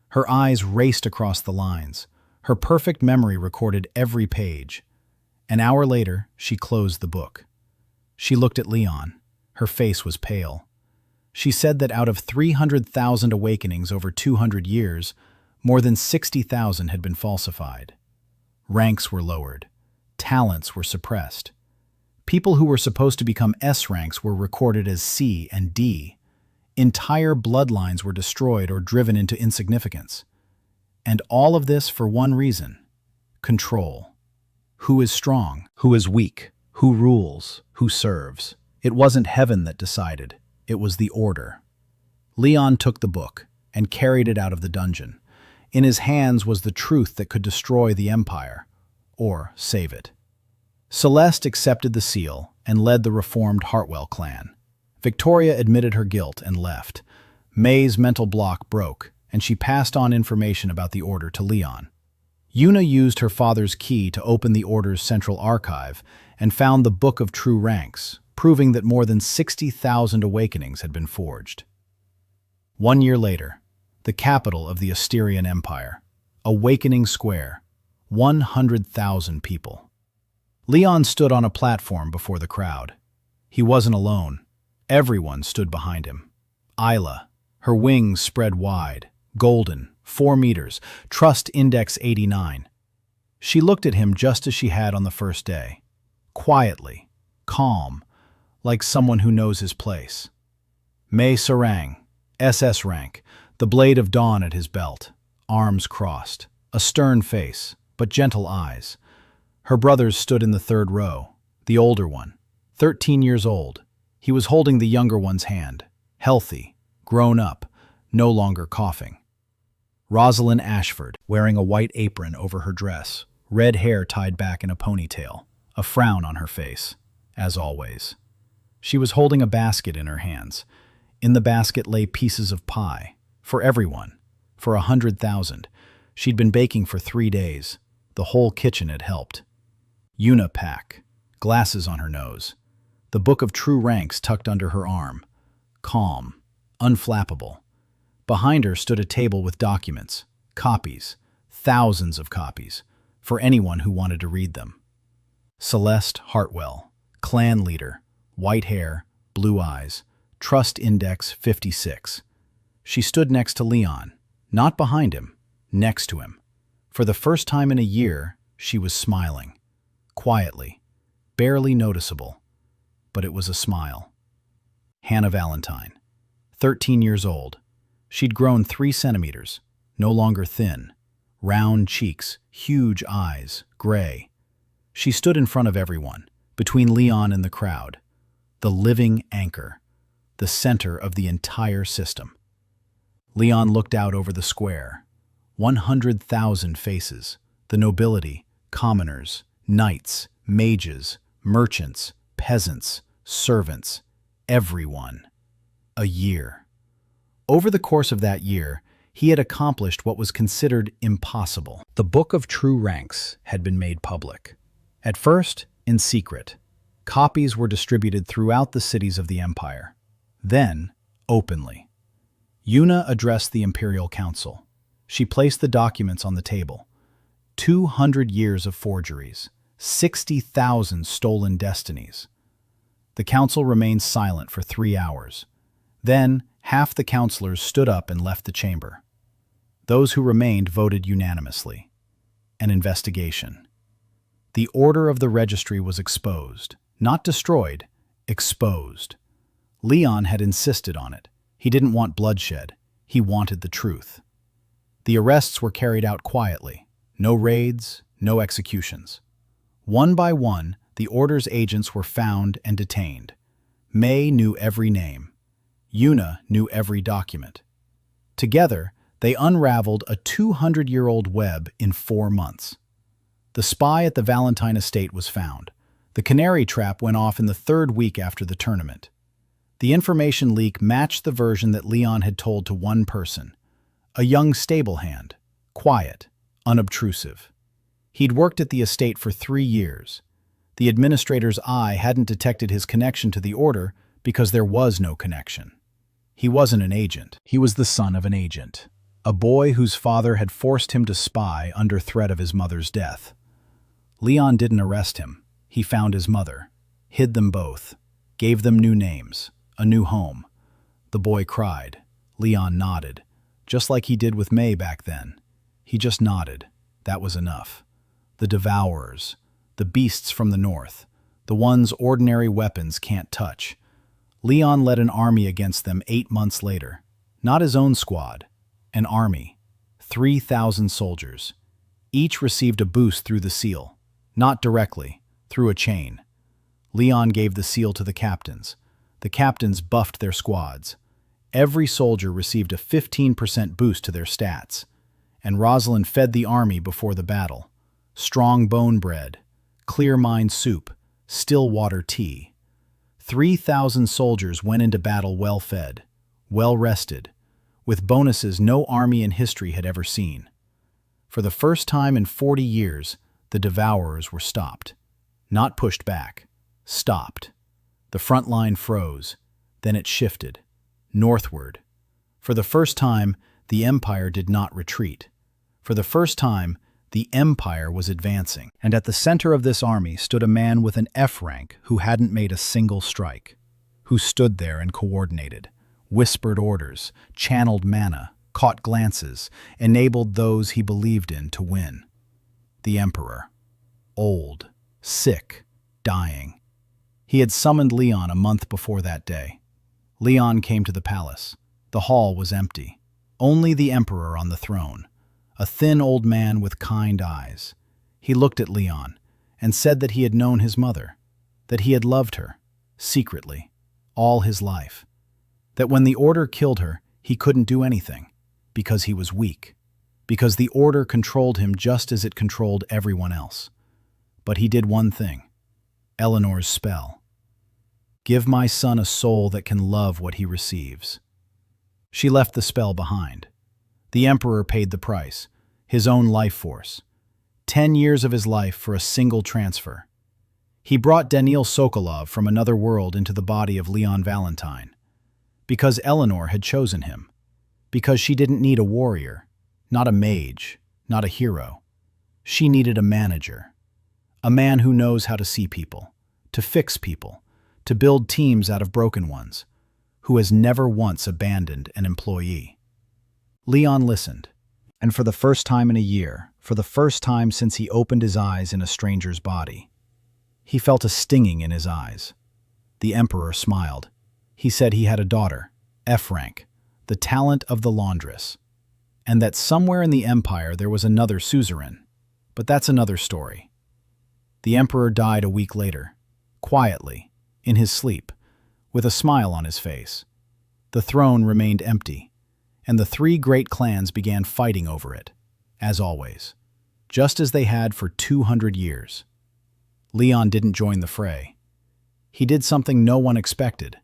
Her eyes raced across the lines. Her perfect memory recorded every page. An hour later, she closed the book. She looked at Leon. Her face was pale. She said that out of 300,000 awakenings over 200 years, more than 60,000 had been falsified. Ranks were lowered. Talents were suppressed. People who were supposed to become S ranks were recorded as C and D. Entire bloodlines were destroyed or driven into insignificance. And all of this for one reason: control. Who is strong? Who is weak? Who rules? Who serves? It wasn't heaven that decided. It was the order. Leon took the book and carried it out of the dungeon. In his hands was the truth that could destroy the empire, or save it. Celeste accepted the seal and led the reformed Hartwell clan. Victoria admitted her guilt and left. May's mental block broke, and she passed on information about the order to Leon. Yuna used her father's key to open the Order's central archive and found the Book of True Ranks, proving that more than 60,000 awakenings had been forged. 1 year later, the capital of the Asterian Empire, Awakening Square, 100,000 people. Leon stood on a platform before the crowd. He wasn't alone. Everyone stood behind him. Isla, her wings spread wide, golden, 4 meters, trust index 89. She looked at him just as she had on the first day. Quietly, calm, like someone who knows his place. Mei Sarang, SS rank, the blade of dawn at his belt, arms crossed, a stern face, but gentle eyes. Her brothers stood in the third row, the older one, 13 years old. He was holding the younger one's hand, healthy, grown up, no longer coughing. Rosalind Ashford, wearing a white apron over her dress, red hair tied back in a ponytail, a frown on her face, as always. She was holding a basket in her hands. In the basket lay pieces of pie, for everyone, for 100,000. She'd been baking for 3 days. The whole kitchen had helped. Yuna Pak, glasses on her nose, the Book of True Ranks tucked under her arm, calm, unflappable. Behind her stood a table with documents, copies, thousands of copies, for anyone who wanted to read them. Celeste Hartwell, clan leader, white hair, blue eyes, trust index 56. She stood next to Leon, not behind him, next to him. For the first time in a year, she was smiling, quietly, barely noticeable, but it was a smile. Hannah Valentine, 13 years old. She'd grown 3 centimeters, no longer thin, round cheeks, huge eyes, gray. She stood in front of everyone, between Leon and the crowd, the living anchor, the center of the entire system. Leon looked out over the square. 100,000 faces, the nobility, commoners, knights, mages, merchants, peasants, servants, everyone. A year. Over the course of that year, he had accomplished what was considered impossible. The Book of True Ranks had been made public. At first, in secret. Copies were distributed throughout the cities of the empire. Then, openly. Yuna addressed the Imperial Council. She placed the documents on the table. 200 years of forgeries, 60,000 stolen destinies. The council remained silent for 3 hours. Then, half the councillors stood up and left the chamber. Those who remained voted unanimously. An investigation. The order of the registry was exposed, not destroyed, exposed. Leon had insisted on it. He didn't want bloodshed. He wanted the truth. The arrests were carried out quietly. No raids, no executions. One by one, the Order's agents were found and detained. Mei knew every name. Yuna knew every document. Together, they unraveled a 200-year-old web in 4 months. The spy at the Valentine estate was found. The canary trap went off in the 3rd week after the tournament. The information leak matched the version that Leon had told to one person, a young stable hand, quiet, unobtrusive. He'd worked at the estate for 3 years. The administrator's eye hadn't detected his connection to the Order because there was no connection. He wasn't an agent. He was the son of an agent, a boy whose father had forced him to spy under threat of his mother's death. Leon didn't arrest him. He found his mother, hid them both, gave them new names, a new home. The boy cried. Leon nodded, just like he did with Mei back then. He just nodded. That was enough. The devourers, the beasts from the north, the ones ordinary weapons can't touch. Leon led an army against them 8 months later. Not his own squad, an army. 3,000 soldiers. Each received a boost through the seal. Not directly, through a chain. Leon gave the seal to the captains. The captains buffed their squads. Every soldier received a 15% boost to their stats. And Rosalind fed the army before the battle. Strong bone bread, clear mind soup, still water tea. 3,000 soldiers went into battle well-fed, well-rested, with bonuses no army in history had ever seen. For the first time in 40 years, the devourers were stopped. Not pushed back. Stopped. The front line froze. Then it shifted. Northward. For the first time, the empire did not retreat. For the first time, the empire was advancing. And at the center of this army stood a man with an F rank who hadn't made a single strike, who stood there and coordinated, whispered orders, channeled mana, caught glances, enabled those he believed in to win. The emperor. Old, sick, dying. He had summoned Leon a month before that day. Leon came to the palace. The hall was empty. Only the emperor on the throne, a thin old man with kind eyes. He looked at Leon and said that he had known his mother, that he had loved her, secretly, all his life, that when the order killed her, he couldn't do anything, because he was weak, because the order controlled him just as it controlled everyone else. But he did one thing. Eleanor's spell. Give my son a soul that can love what he receives. She left the spell behind. The emperor paid the price, his own life force. 10 years of his life for a single transfer. He brought Daniil Sokolov from another world into the body of Leon Valentine. Because Eleanor had chosen him. Because she didn't need a warrior, not a mage, not a hero. She needed a manager. A man who knows how to see people, to fix people, to build teams out of broken ones, who has never once abandoned an employee. Leon listened, and for the first time in a year, for the first time since he opened his eyes in a stranger's body, he felt a stinging in his eyes. The emperor smiled. He said he had a daughter, F rank, the talent of the laundress, and that somewhere in the empire there was another suzerain. But that's another story. The emperor died a week later, quietly, in his sleep, with a smile on his face. The throne remained empty, and the 3 great clans began fighting over it, as always, just as they had for 200 years. Leon didn't join the fray. He did something no one expected.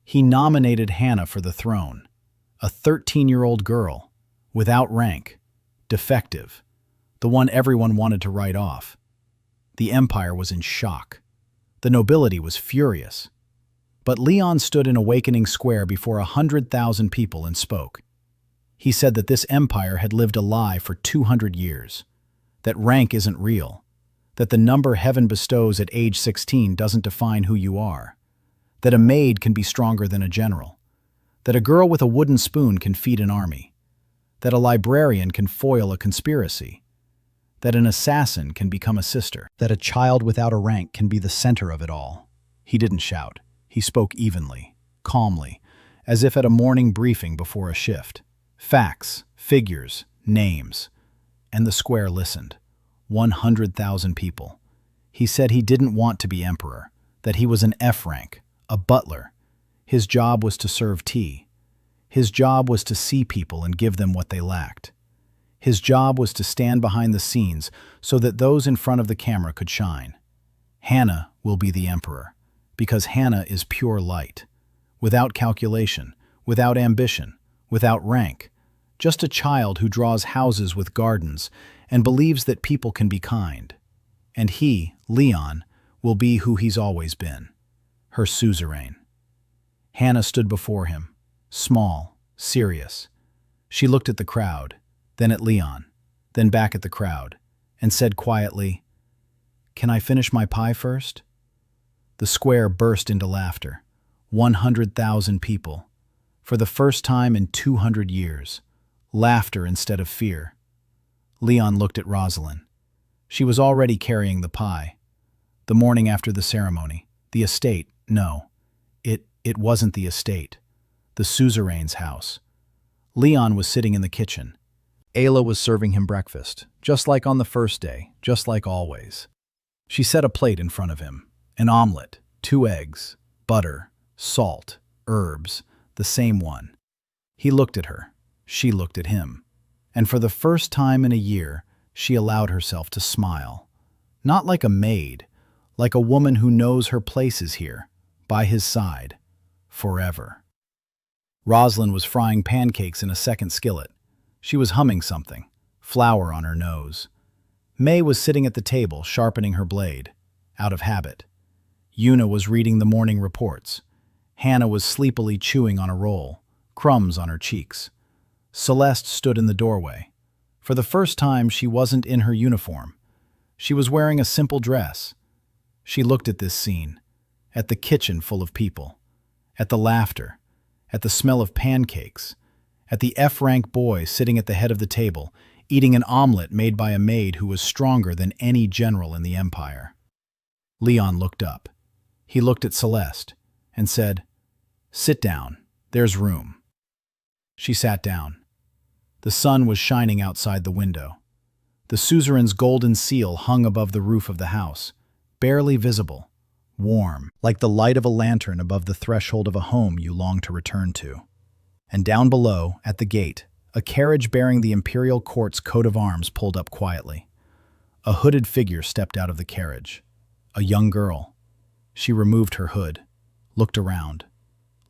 He nominated Hannah for the throne, a 13-year-old girl, without rank, defective, the one everyone wanted to write off. The empire was in shock. The nobility was furious. But Leon stood in Awakening Square before 100,000 people and spoke. He said that this empire had lived a lie for 200 years, that rank isn't real, that the number heaven bestows at age 16 doesn't define who you are, that a maid can be stronger than a general, that a girl with a wooden spoon can feed an army, that a librarian can foil a conspiracy, that an assassin can become a sister, that a child without a rank can be the center of it all. He didn't shout. He spoke evenly, calmly, as if at a morning briefing before a shift. Facts, figures, names. And the square listened. 100,000 people. He said he didn't want to be emperor, that he was an F rank, a butler. His job was to serve tea. His job was to see people and give them what they lacked. His job was to stand behind the scenes so that those in front of the camera could shine. Hannah will be the emperor, because Hannah is pure light, without calculation, without ambition, without rank, just a child who draws houses with gardens and believes that people can be kind. And he, Leon, will be who he's always been, her suzerain. Hannah stood before him, small, serious. She looked at the crowd, then at Leon, then back at the crowd, and said quietly, "Can I finish my pie first?" The square burst into laughter. 100,000 people. For the first time in 200 years. Laughter instead of fear. Leon looked at Rosalind. She was already carrying the pie. The morning after the ceremony. The estate, no. It wasn't the estate. The suzerain's house. Leon was sitting in the kitchen. Ayla was serving him breakfast, just like on the first day, just like always. She set a plate in front of him. An omelet, 2 eggs, butter, salt, herbs, the same one. He looked at her. She looked at him. And for the first time in a year, she allowed herself to smile. Not like a maid, like a woman who knows her place is here, by his side, forever. Rosalind was frying pancakes in a second skillet. She was humming something, flour on her nose. May was sitting at the table, sharpening her blade, out of habit. Yuna was reading the morning reports. Hannah was sleepily chewing on a roll, crumbs on her cheeks. Celeste stood in the doorway. For the first time, she wasn't in her uniform. She was wearing a simple dress. She looked at this scene, at the kitchen full of people, at the laughter, at the smell of pancakes, at the F-rank boy sitting at the head of the table, eating an omelet made by a maid who was stronger than any general in the empire. Leon looked up. He looked at Celeste and said, "Sit down. There's room." She sat down. The sun was shining outside the window. The suzerain's golden seal hung above the roof of the house, barely visible, warm, like the light of a lantern above the threshold of a home you long to return to. And down below, at the gate, a carriage bearing the imperial court's coat of arms pulled up quietly. A hooded figure stepped out of the carriage. A young girl. She removed her hood, looked around,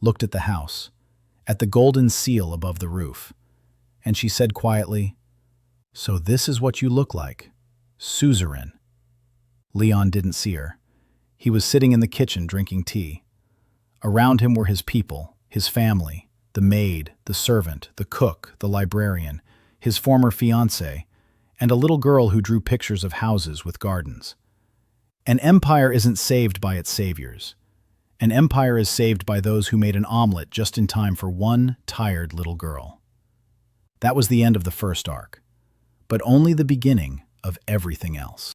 looked at the house, at the golden seal above the roof, and she said quietly, "So this is what you look like, suzerain." Leon didn't see her. He was sitting in the kitchen drinking tea. Around him were his people, his family, the maid, the servant, the cook, the librarian, his former fiancée, and a little girl who drew pictures of houses with gardens. An empire isn't saved by its saviors. An empire is saved by those who made an omelet just in time for one tired little girl. That was the end of the first arc, but only the beginning of everything else.